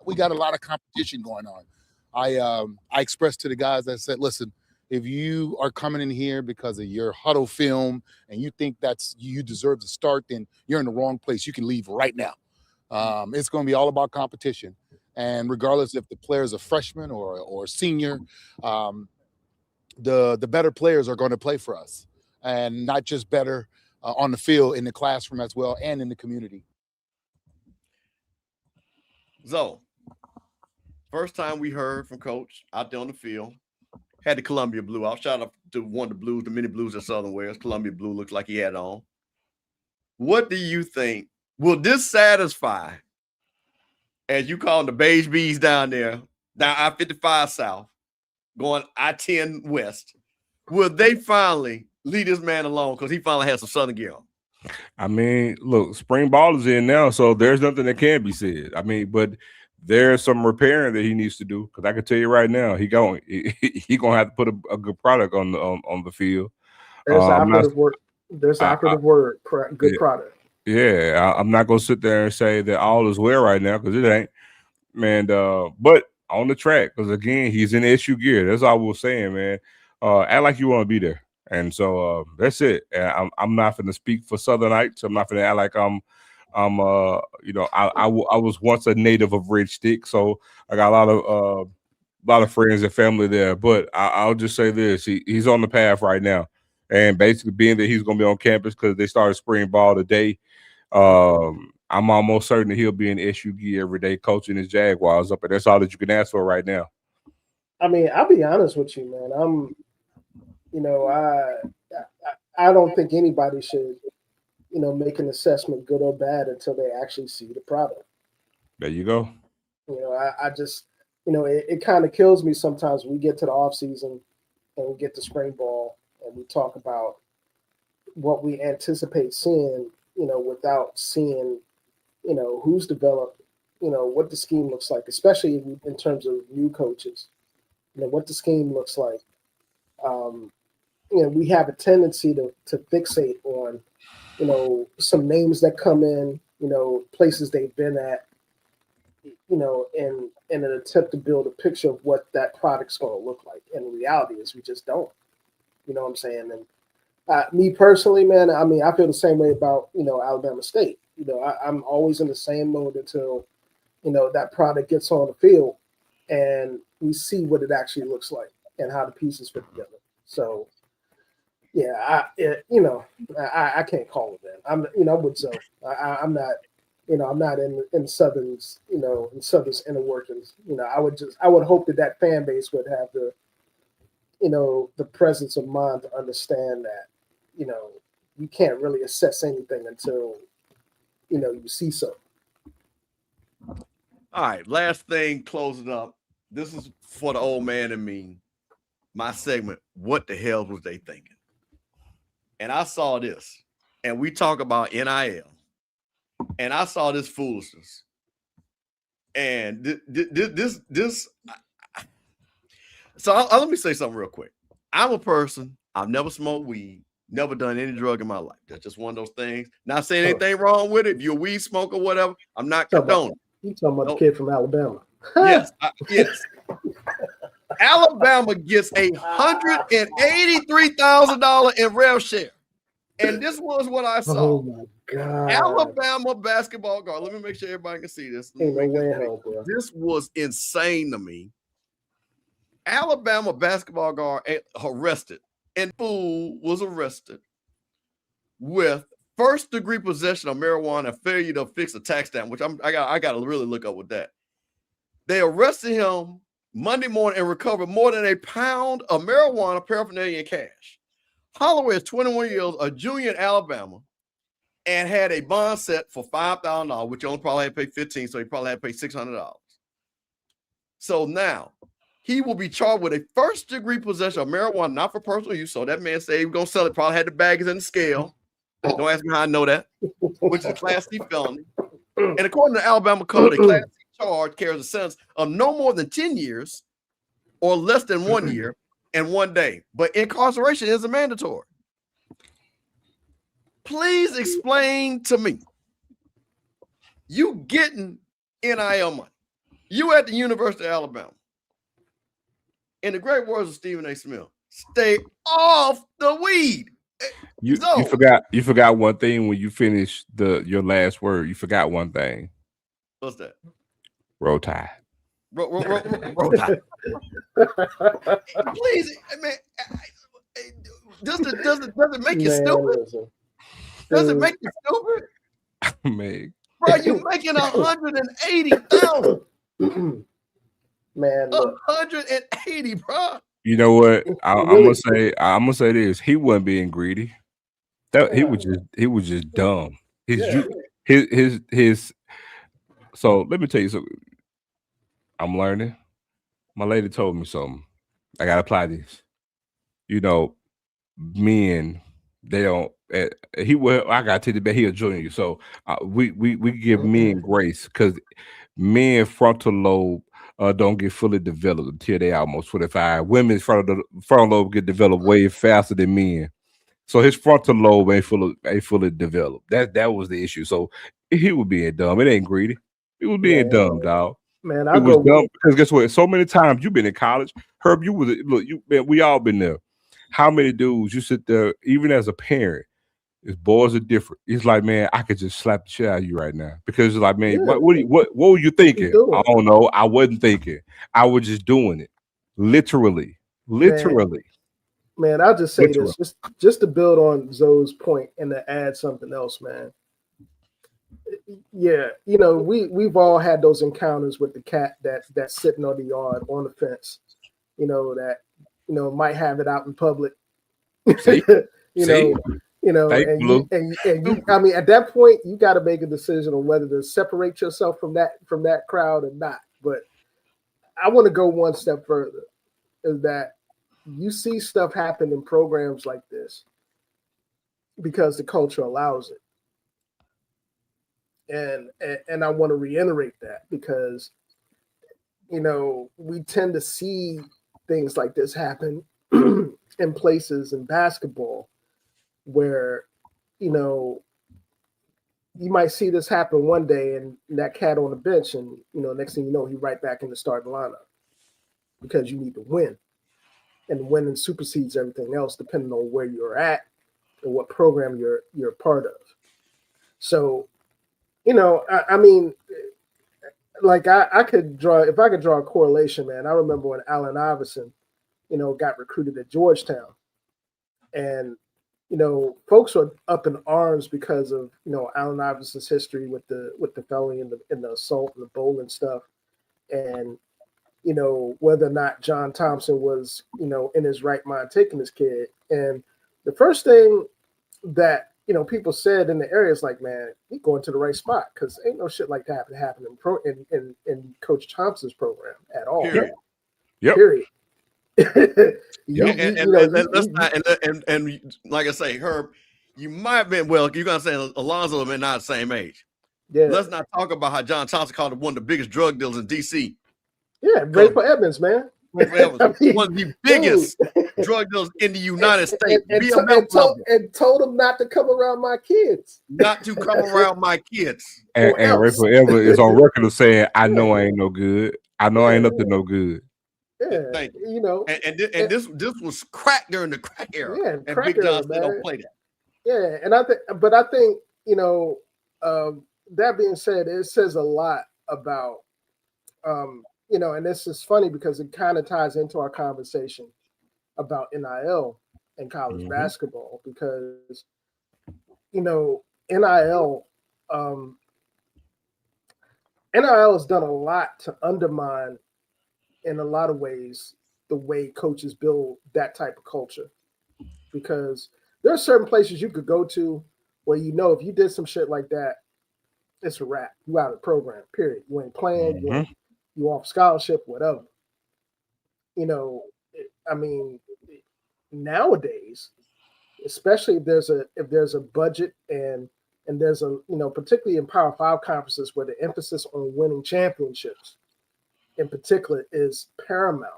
[SPEAKER 8] We got a lot of competition going on. I expressed to the guys that said, listen, if you are coming in here because of your huddle film and you think you deserve to start, then you're in the wrong place. You can leave right now. It's going to be all about competition. And regardless if the player is a freshman or senior, the better players are going to play for us, and not just better on the field, in the classroom as well, and in the community.
[SPEAKER 1] So, first time we heard from Coach out there on the field, had the Columbia blue out. Shout out to one of the blues, the mini blues that Southern wears. Columbia blue looks like he had on. What do you think? Will this satisfy, as you call them, the beige bees down there, down I-55 South, going I-10 West? Will they finally leave this man alone because he finally has some Southern gear on?
[SPEAKER 2] I mean, look, spring ball is in now, so there's nothing that can be said. I mean, but there's some repairing that he needs to do, because I can tell you right now, he gonna have to put a good product on the field.
[SPEAKER 5] There's operative word. There's operative word. Good product.
[SPEAKER 2] Yeah, I'm not gonna sit there and say that all is well right now, because it ain't. Man, but on the track, because again, he's in SU gear. That's all we're saying, man. Act like you want to be there. And so that's it. And I'm not going to speak for Southernites. I'm not going to act like I'm I'm you know, I was once a native of Ridge Stick, so I got a lot of friends and family there. But I'll just say this: he's on the path right now, and basically being that he's going to be on campus because they started spring ball today. I'm almost certain that he'll be in SU gear every day coaching his Jaguars up, and that's all that you can ask for right now.
[SPEAKER 5] I mean, I'll be honest with you, man. I don't think anybody should, make an assessment, good or bad, until they actually see the product.
[SPEAKER 2] There you go.
[SPEAKER 5] I just, it kind of kills me sometimes when we get to the off season and we get to spring ball and we talk about what we anticipate seeing, without seeing, who's developed, what the scheme looks like, especially in terms of new coaches, what the scheme looks like. We have a tendency to fixate on, some names that come in, places they've been at, in an attempt to build a picture of what that product's going to look like. And the reality is we just don't. You know what I'm saying? And me personally, man, I mean, I feel the same way about, Alabama State. I'm always in the same mode until, that product gets on the field and we see what it actually looks like and how the pieces fit together. So, yeah, I can't call it, man. I'm with Zoe. I'm not, I'm not in Southern's, in Southern's inner workings. I would hope that fan base would have the, the presence of mind to understand that, you can't really assess anything until, you see so.
[SPEAKER 1] All right, last thing, closing up. This is for the old man and me. My segment, what the hell was they thinking? And I saw this, and we talk about NIL, and I saw this foolishness. And this. So let me say something real quick. I'm a person, I've never smoked weed, never done any drug in my life. That's just one of those things. Not saying anything wrong with it. If you're a weed smoker or whatever, I'm not condoning.
[SPEAKER 5] You talking about the kid from Alabama?
[SPEAKER 1] Yes, yes. Alabama gets $183,000 in rev share. And this was what I saw.
[SPEAKER 5] Oh my God.
[SPEAKER 1] Alabama basketball guard. Let me make sure everybody can see this. This was insane to me. Alabama basketball guard arrested, and fool was arrested with first-degree possession of marijuana and failure to fix a tax stamp, which I got to really look up with that. They arrested him Monday morning and recovered more than a pound of marijuana, paraphernalia, and cash. Holloway is 21 years old, a junior in Alabama, and had a bond set for $5,000, which he only probably had to pay $15,000, so he probably had to pay $600. So now he will be charged with a first-degree possession of marijuana, not for personal use. So that man said he was going to sell it, probably had the bags in the scale. Don't ask me how I know that, which is a Class C felony. And according to Alabama code, a Class C charge carries a sentence of no more than 10 years or less than 1 year and 1 day. But incarceration is a mandatory. Please explain to me. You getting NIL money. You at the University of Alabama. In the great words of Stephen A. Smith, stay off the weed.
[SPEAKER 2] You forgot one thing when you finished your last word. You forgot one thing.
[SPEAKER 1] What's that?
[SPEAKER 2] Roll Tide.
[SPEAKER 1] Roll Tide. Please, man. Does it make you stupid? Does it make you stupid?
[SPEAKER 2] Man,
[SPEAKER 1] bro, you making $180,000.
[SPEAKER 5] Man,
[SPEAKER 1] 180, bro.
[SPEAKER 2] You know what? I'm gonna say this. He wasn't being greedy. He was just dumb. His. So let me tell you something. I'm learning. My lady told me something. I gotta apply this. Men, they don't. I gotta take it back. He a junior, so we give men grace because men frontal lobe don't get fully developed until they almost 25. Women's frontal lobe get developed way faster than men. So his frontal lobe ain't fully developed. That was the issue. So he was being dumb. It ain't greedy. He was being dumb, dog.
[SPEAKER 5] Man,
[SPEAKER 2] it was dumb because guess what? So many times you've been in college, Herb. Man, we all been there. How many dudes you sit there, even as a parent, is boys are different. He's like, man, I could just slap the shit out of you right now because it's like, man, what were you thinking? I don't know. I wasn't thinking. I was just doing it, literally.
[SPEAKER 5] Man, I'll just say this, just to build on Zoe's point and to add something else, man. Yeah, you know, we've all had those encounters with the cat that's sitting on the yard on the fence, you know, that might have it out in public. You know, and you, I mean, at that point, you got to make a decision on whether to separate yourself from that crowd or not. But I want to go one step further, is that you see stuff happen in programs like this because the culture allows it. And I want to reiterate that because, you know, we tend to see things like this happen in places in basketball where, you know, you might see this happen one day and that cat on the bench, and, you know, next thing you know, he's right back in the starting lineup because you need to win. And winning supersedes everything else, depending on where you're at and what program you're part of. So, you know, I mean, like I could draw a correlation, man. I remember when Allen Iverson, you know, got recruited at Georgetown, and, you know, folks were up in arms because of, you know, Allen Iverson's history with the felony and the assault and the bowling stuff, and, you know, whether or not John Thompson was, you know, in his right mind taking this kid. And the first thing that, you know, people said in the area is like, man, he's going to the right spot because ain't no shit like that happen in Coach Thompson's program at all.
[SPEAKER 2] Period.
[SPEAKER 1] And like I say, Herb, you might have been, well, you're gonna say Alonzo and not the same age.
[SPEAKER 5] Yeah.
[SPEAKER 1] Let's not talk about how John Thompson called him one of the biggest drug dealers in DC.
[SPEAKER 5] Yeah, Rayford Evans, man.
[SPEAKER 1] I mean, one of the biggest drug dealers in the United States.
[SPEAKER 5] And told him not to come around my kids.
[SPEAKER 1] Not to come around my kids.
[SPEAKER 2] And Rayford Evans is on record of saying, I know I ain't no good. I know I ain't up to no good.
[SPEAKER 5] Yeah, you know,
[SPEAKER 1] and this was crack during the crack era.
[SPEAKER 5] Yeah,
[SPEAKER 1] and Big John still don't play that.
[SPEAKER 5] Yeah, and I think you know, that being said, it says a lot about, you know, and this is funny because it kind of ties into our conversation about NIL and college basketball because, you know, NIL has done a lot to undermine, in a lot of ways, the way coaches build that type of culture. Because there are certain places you could go to where, you know, if you did some shit like that, it's a wrap. You out of the program, period. You ain't playing, you off scholarship, whatever. You know, I mean, nowadays, especially if there's a budget and there's a, you know, particularly in Power 5 conferences where the emphasis on winning championships in particular is paramount.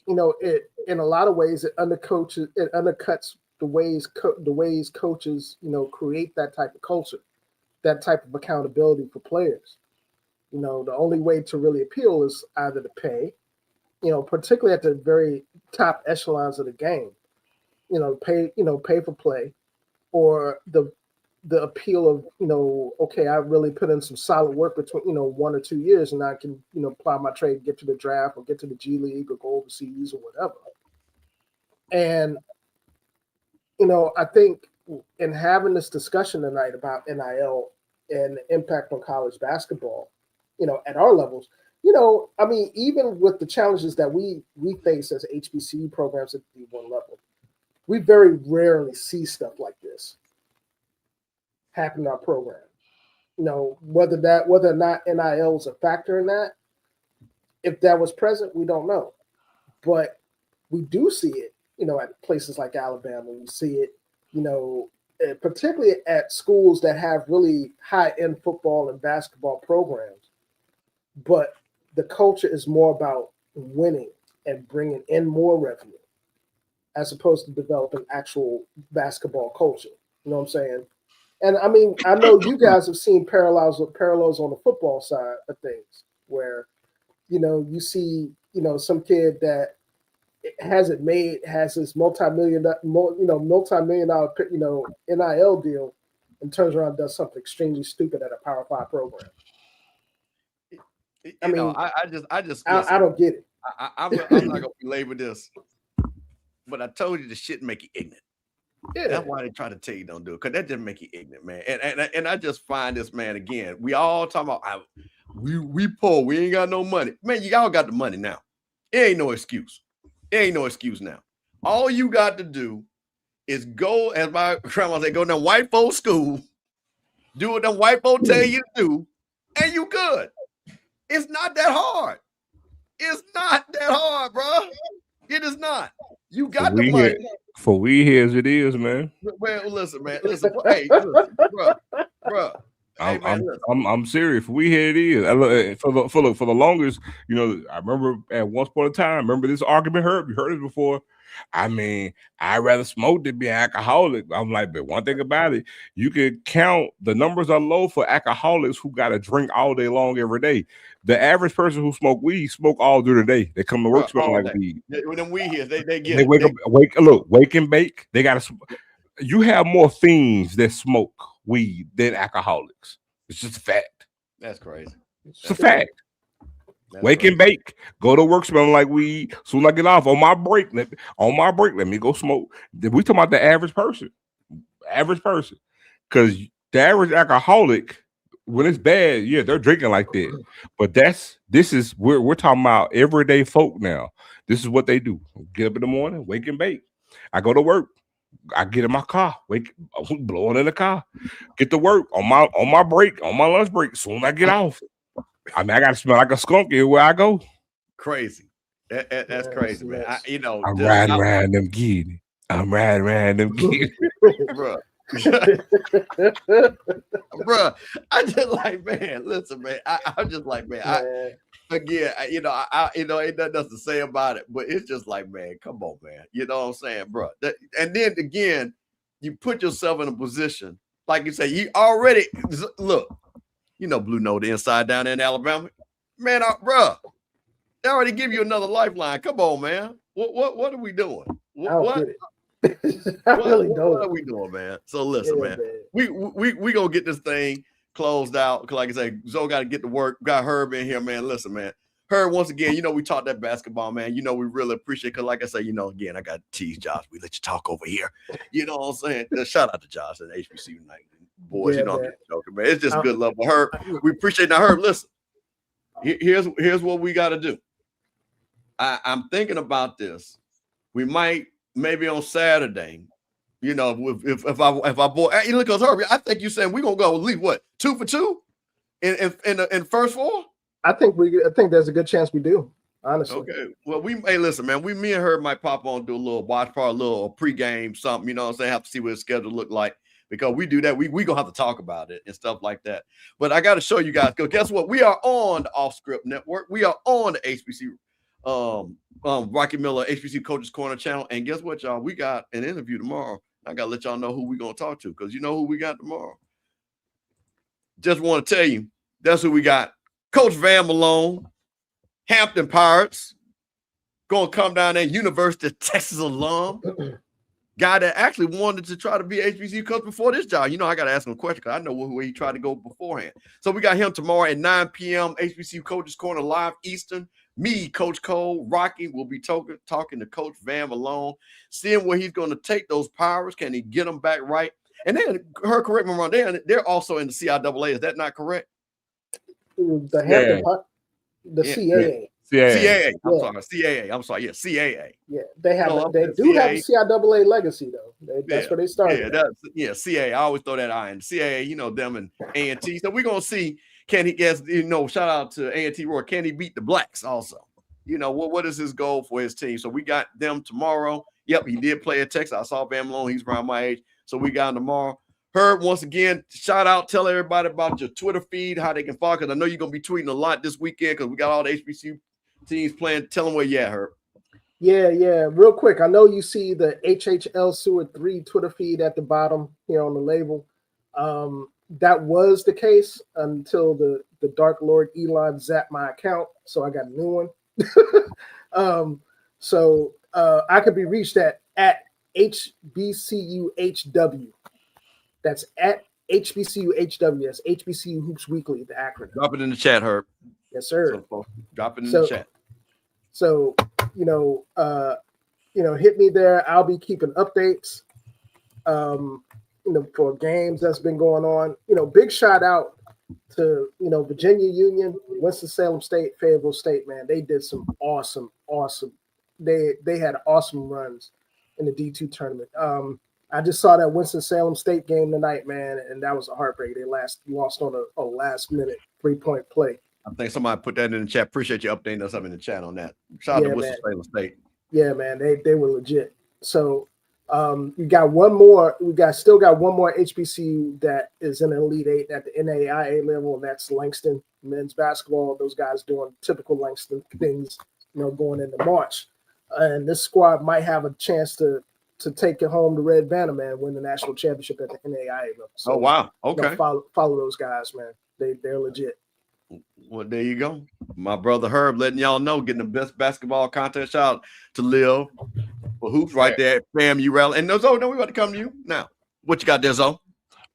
[SPEAKER 5] You know, it in a lot of ways it undercuts the ways coaches, you know, create that type of culture, that type of accountability for players. You know, the only way to really appeal is either to pay, you know, particularly at the very top echelons of the game, you know, pay for play, or the appeal of, you know, okay, I really put in some solid work between, you know, 1 or 2 years, and I can, you know, apply my trade, get to the draft or get to the G League or go overseas or whatever. And, you know, I think in having this discussion tonight about NIL and the impact on college basketball, you know, at our levels, you know, I mean, even with the challenges that we face as HBCU programs at the D1 level, we very rarely see stuff like this happen in our program. You know, whether or not NIL is a factor in that, if that was present, we don't know. But we do see it, you know, at places like Alabama. We see it, you know, particularly at schools that have really high-end football and basketball programs. But the culture is more about winning and bringing in more revenue as opposed to developing actual basketball culture. You know what I'm saying? And I mean, I know you guys have seen parallels on the football side of things where, you know, you see, you know, some kid that, has his multi-million dollar NIL deal, and turns around and does something extremely stupid at a Power 5 program.
[SPEAKER 1] I
[SPEAKER 5] don't get it.
[SPEAKER 1] I'm not gonna belabor this, but I told you the shit make you ignorant. Yeah. That's why they try to tell you don't do it, because that just make you ignorant, man. And I just find this, man, again, we all talking about we poor, we ain't got no money. Man, you all got the money now. It ain't no excuse. It ain't no excuse now. All you got to do is go, as my grandma said, go to white folks school, do what them white folks tell you to do, and you good. It's not that hard. It's not that hard, bro. It is not. You got the money.
[SPEAKER 2] For we here as it is, man.
[SPEAKER 1] Well, listen, man. Listen, hey, listen, bro. Hey,
[SPEAKER 2] I'm serious. For we here it is. For the longest, I remember at one point in time. Remember this argument? You heard it before. I mean, I'd rather smoke than be an alcoholic. I'm like, but one thing about it, you can count the numbers are low for alcoholics who got to drink all day long every day. The average person who smoke weed smoke all during the day. They come to work smelling like weed.
[SPEAKER 1] When them weed here, they get
[SPEAKER 2] they wake and bake. They got to. You have more fiends that smoke weed than alcoholics. It's just a fact.
[SPEAKER 1] That's crazy.
[SPEAKER 2] It's a fact. Wake and bake, go to work smelling like weed. Soon as I get off on my break, let me go smoke. We talking about the average person, because the average alcoholic, when it's bad, yeah, they're drinking like that. But we're talking about everyday folk now. This is what they do: get up in the morning, wake and bake. I go to work. I get in my car, blowing in the car, get to work on my break, on my lunch break. Soon as I get off. I mean, I gotta smell like a skunk everywhere I go.
[SPEAKER 1] Crazy. That's crazy, man.
[SPEAKER 2] I'm riding around them giddy.
[SPEAKER 1] Bro. Bro, I just like, man, listen, man. I'm just like, man, ain't nothing else to say about it, but it's just like, man, come on, man. You know what I'm saying, bro? And then again, you put yourself in a position, like you say, you already look. Blue Note inside down there in Alabama, man, bro. They already give you another lifeline. Come on, man. What are we doing? What are we doing, man? So listen, man. We gonna get this thing closed out. Cause like I say, Zoe got to get to work. Got Herb in here, man. Listen, man. Herb, once again, we talked that basketball, man. We really appreciate it. Cause like I say, again, I got to tease Josh. We let you talk over here. You know what I'm saying? Shout out to Josh and HBC United. Boys, I'm joking, man. It's just good love for Herb. We appreciate that. Herb, listen. Here's what we got to do. I'm thinking about this. We might maybe on Saturday, if I boy, because Herb, I think you saying we're gonna go at least what 2 for 2 in first four.
[SPEAKER 5] I think there's a good chance we do. Honestly.
[SPEAKER 1] Okay. Well, listen, man. Me and Herb might pop on, do a little watch party, a little pregame, something. You know what I'm saying? Have to see what his schedule look like. Because we do that, we gonna have to talk about it and stuff like that. But I got to show you guys, because guess what? We are on the Off Script Network. We are on the HBC, Rocky Miller HBC Coaches Corner channel. And guess what, y'all? We got an interview tomorrow. I gotta let y'all know who we gonna talk to, because you know who we got tomorrow. Just want to tell you, that's who we got. Coach Van Malone, Hampton Pirates, gonna come down there, University of Texas alum. Guy that actually wanted to try to be HBCU coach before this job. I got to ask him a question because I know where he tried to go beforehand. So we got him tomorrow at 9 p.m. HBCU Coaches Corner live Eastern. Me, Coach Cole, Rocky will be talking to Coach Van Malone, seeing where he's going to take those Pirates. Can he get them back right? And then, correct me wrong, they're also in the CIAA. Is that not correct?
[SPEAKER 5] The Hampton, the CAA.
[SPEAKER 1] CAA. I'm sorry. Yeah, CAA.
[SPEAKER 5] Yeah, they have. They do have a CIAA legacy though. That's where they started.
[SPEAKER 1] CAA. I always throw that eye in. CAA. Them and A&T. So we're gonna see. Can he get? Shout out to A&T Roy. Can he beat the Blacks also? What is his goal for his team? So we got them tomorrow. Yep, he did play at Texas. I saw Van Malone. He's around my age. So we got him tomorrow. Herb, once again, shout out. Tell everybody about your Twitter feed, how they can follow. Because I know you're gonna be tweeting a lot this weekend because we got all the HBCU teams playing. Tell them where you at, Herb.
[SPEAKER 5] Yeah. Real quick. I know you see the HHL Seward 3 Twitter feed at the bottom here on the label. That was the case until the Dark Lord Elon zapped my account, so I got a new one. So I could be reached at HBCUHW. That's at HBCUHW. That's HBCU Hoops Weekly, the acronym.
[SPEAKER 1] Drop it in the chat, Herb.
[SPEAKER 5] Yes, sir.
[SPEAKER 1] So, drop it in the chat.
[SPEAKER 5] So, hit me there. I'll be keeping updates, for games that's been going on. Big shout out to, Virginia Union, Winston-Salem State, Fayetteville State, man. They did some awesome. They had awesome runs in the D2 tournament. I just saw that Winston-Salem State game tonight, man, and that was a heartbreak. They lost on a last-minute 3-point play.
[SPEAKER 1] I think somebody put that in the chat. Appreciate you updating us up in the chat on that. Shout out to Winston-Salem State.
[SPEAKER 5] Yeah, man, they were legit. So we got one more. Still got one more HBCU that is in the Elite Eight at the NAIA level, and that's Langston men's basketball. Those guys doing typical Langston things, going into March. And this squad might have a chance to take it home to Red Banner, man, win the national championship at the NAIA level. So,
[SPEAKER 1] wow. Okay.
[SPEAKER 5] Follow those guys, man. They're legit.
[SPEAKER 1] Well, there you go. My brother Herb letting y'all know, getting the best basketball content. Shout out to Lil for Hoops right there at FAMU Rally. And Zoe, we about to come to you now. What you got there, Zoe?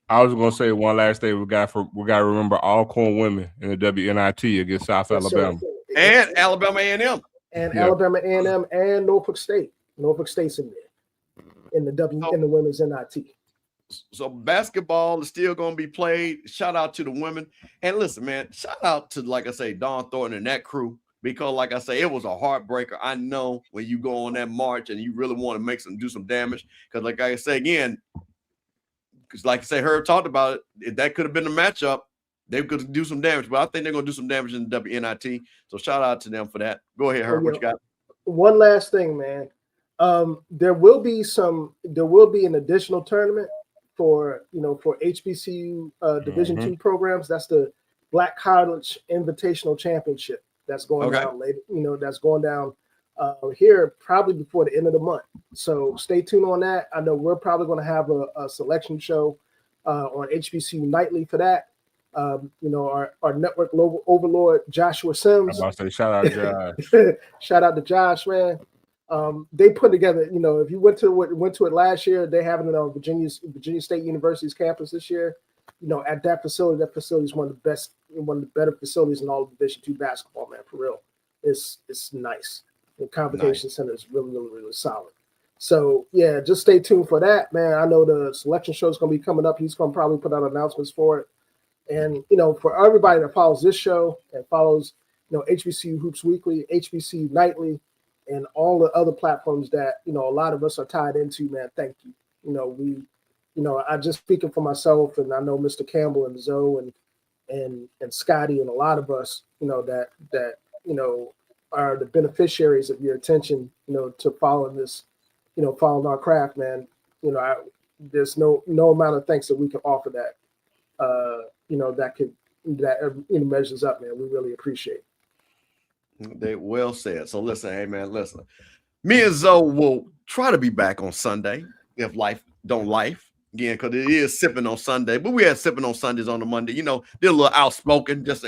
[SPEAKER 2] I was gonna say one last thing. We got to remember Alcorn women in the WNIT against South Alabama.
[SPEAKER 1] And Alabama A&M.
[SPEAKER 5] And Alabama A&M and Norfolk State. Norfolk State's in there in the women's NIT.
[SPEAKER 1] So basketball is still going to be played. Shout out to the women. And listen, man, shout out to, like I say, Don Thornton and that crew, because like I say, it was a heartbreaker. I know when you go on that march and you really want to do some damage, because like I say again, because like I say, Herb talked about it, if that could have been a matchup, they could do some damage, but I think they're going to do some damage in the WNIT. So shout out to them for that. Go ahead, Herb. What you got?
[SPEAKER 5] One last thing, man. There will be an additional tournament for HBCU Division II programs. That's the Black College Invitational Championship. That's going down later. That's going down here probably before the end of the month. So stay tuned on that. I know we're probably going to have a selection show on HBCU Nightly for that. Our network overlord Joshua Sims.
[SPEAKER 2] I'm about to say shout out Josh.
[SPEAKER 5] Shout out to Josh, man. They put together, if you went to it last year, they have it on Virginia State University's campus this year. At that facility is one of the better facilities in all of Division II basketball, man. For real, it's nice. The Convocation Center is really, really, really solid. So yeah, just stay tuned for that, man. I know the selection show is going to be coming up. He's going to probably put out announcements for it. And for everybody that follows this show and follows HBCU Hoops Weekly, HBCU Nightly, and all the other platforms that a lot of us are tied into, man, thank you. I just speaking for myself, and I know Mr. Campbell and Zoe and Scotty and a lot of us, that are the beneficiaries of your attention, to following this, following our craft, man. There's no amount of thanks that we can offer that, that measures up, man. We really appreciate it.
[SPEAKER 1] They well said. So listen, hey man, listen. Me and Zoe will try to be back on Sunday if life don't life again, because it is sipping on Sunday. But we had sipping on Sundays on the Monday. Did a little outspoken, just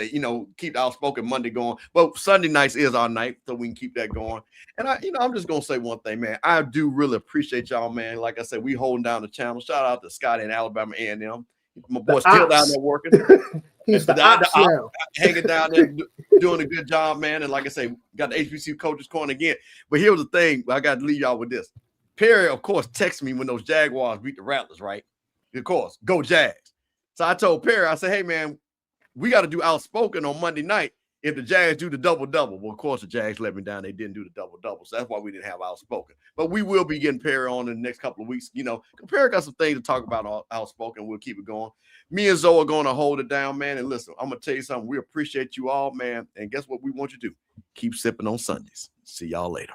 [SPEAKER 1] keep the outspoken Monday going. But Sunday nights is our night, so we can keep that going. And I'm just gonna say one thing, man. I do really appreciate y'all, man. Like I said, we holding down the channel. Shout out to Scotty and Alabama A&M. My boy's still down there working.
[SPEAKER 5] He's the ops now.
[SPEAKER 1] Hanging down there, doing a good job, man. And like I say, got the HBCU Coaches Corner again. But here's the thing. I got to leave y'all with this. Perry, of course, texted me when those Jaguars beat the Rattlers, right? Of course, go Jags. So I told Perry, I said, hey, man, we got to do outspoken on Monday night if the Jags do the double-double. Well, of course, the Jags let me down. They didn't do the double-double. So that's why we didn't have outspoken. But we will be getting Perry on in the next couple of weeks. Perry got some things to talk about outspoken. We'll keep it going. Me and Zoe are going to hold it down, man. And listen, I'm going to tell you something. We appreciate you all, man. And guess what we want you to do? Keep sipping on Sundays. See y'all later.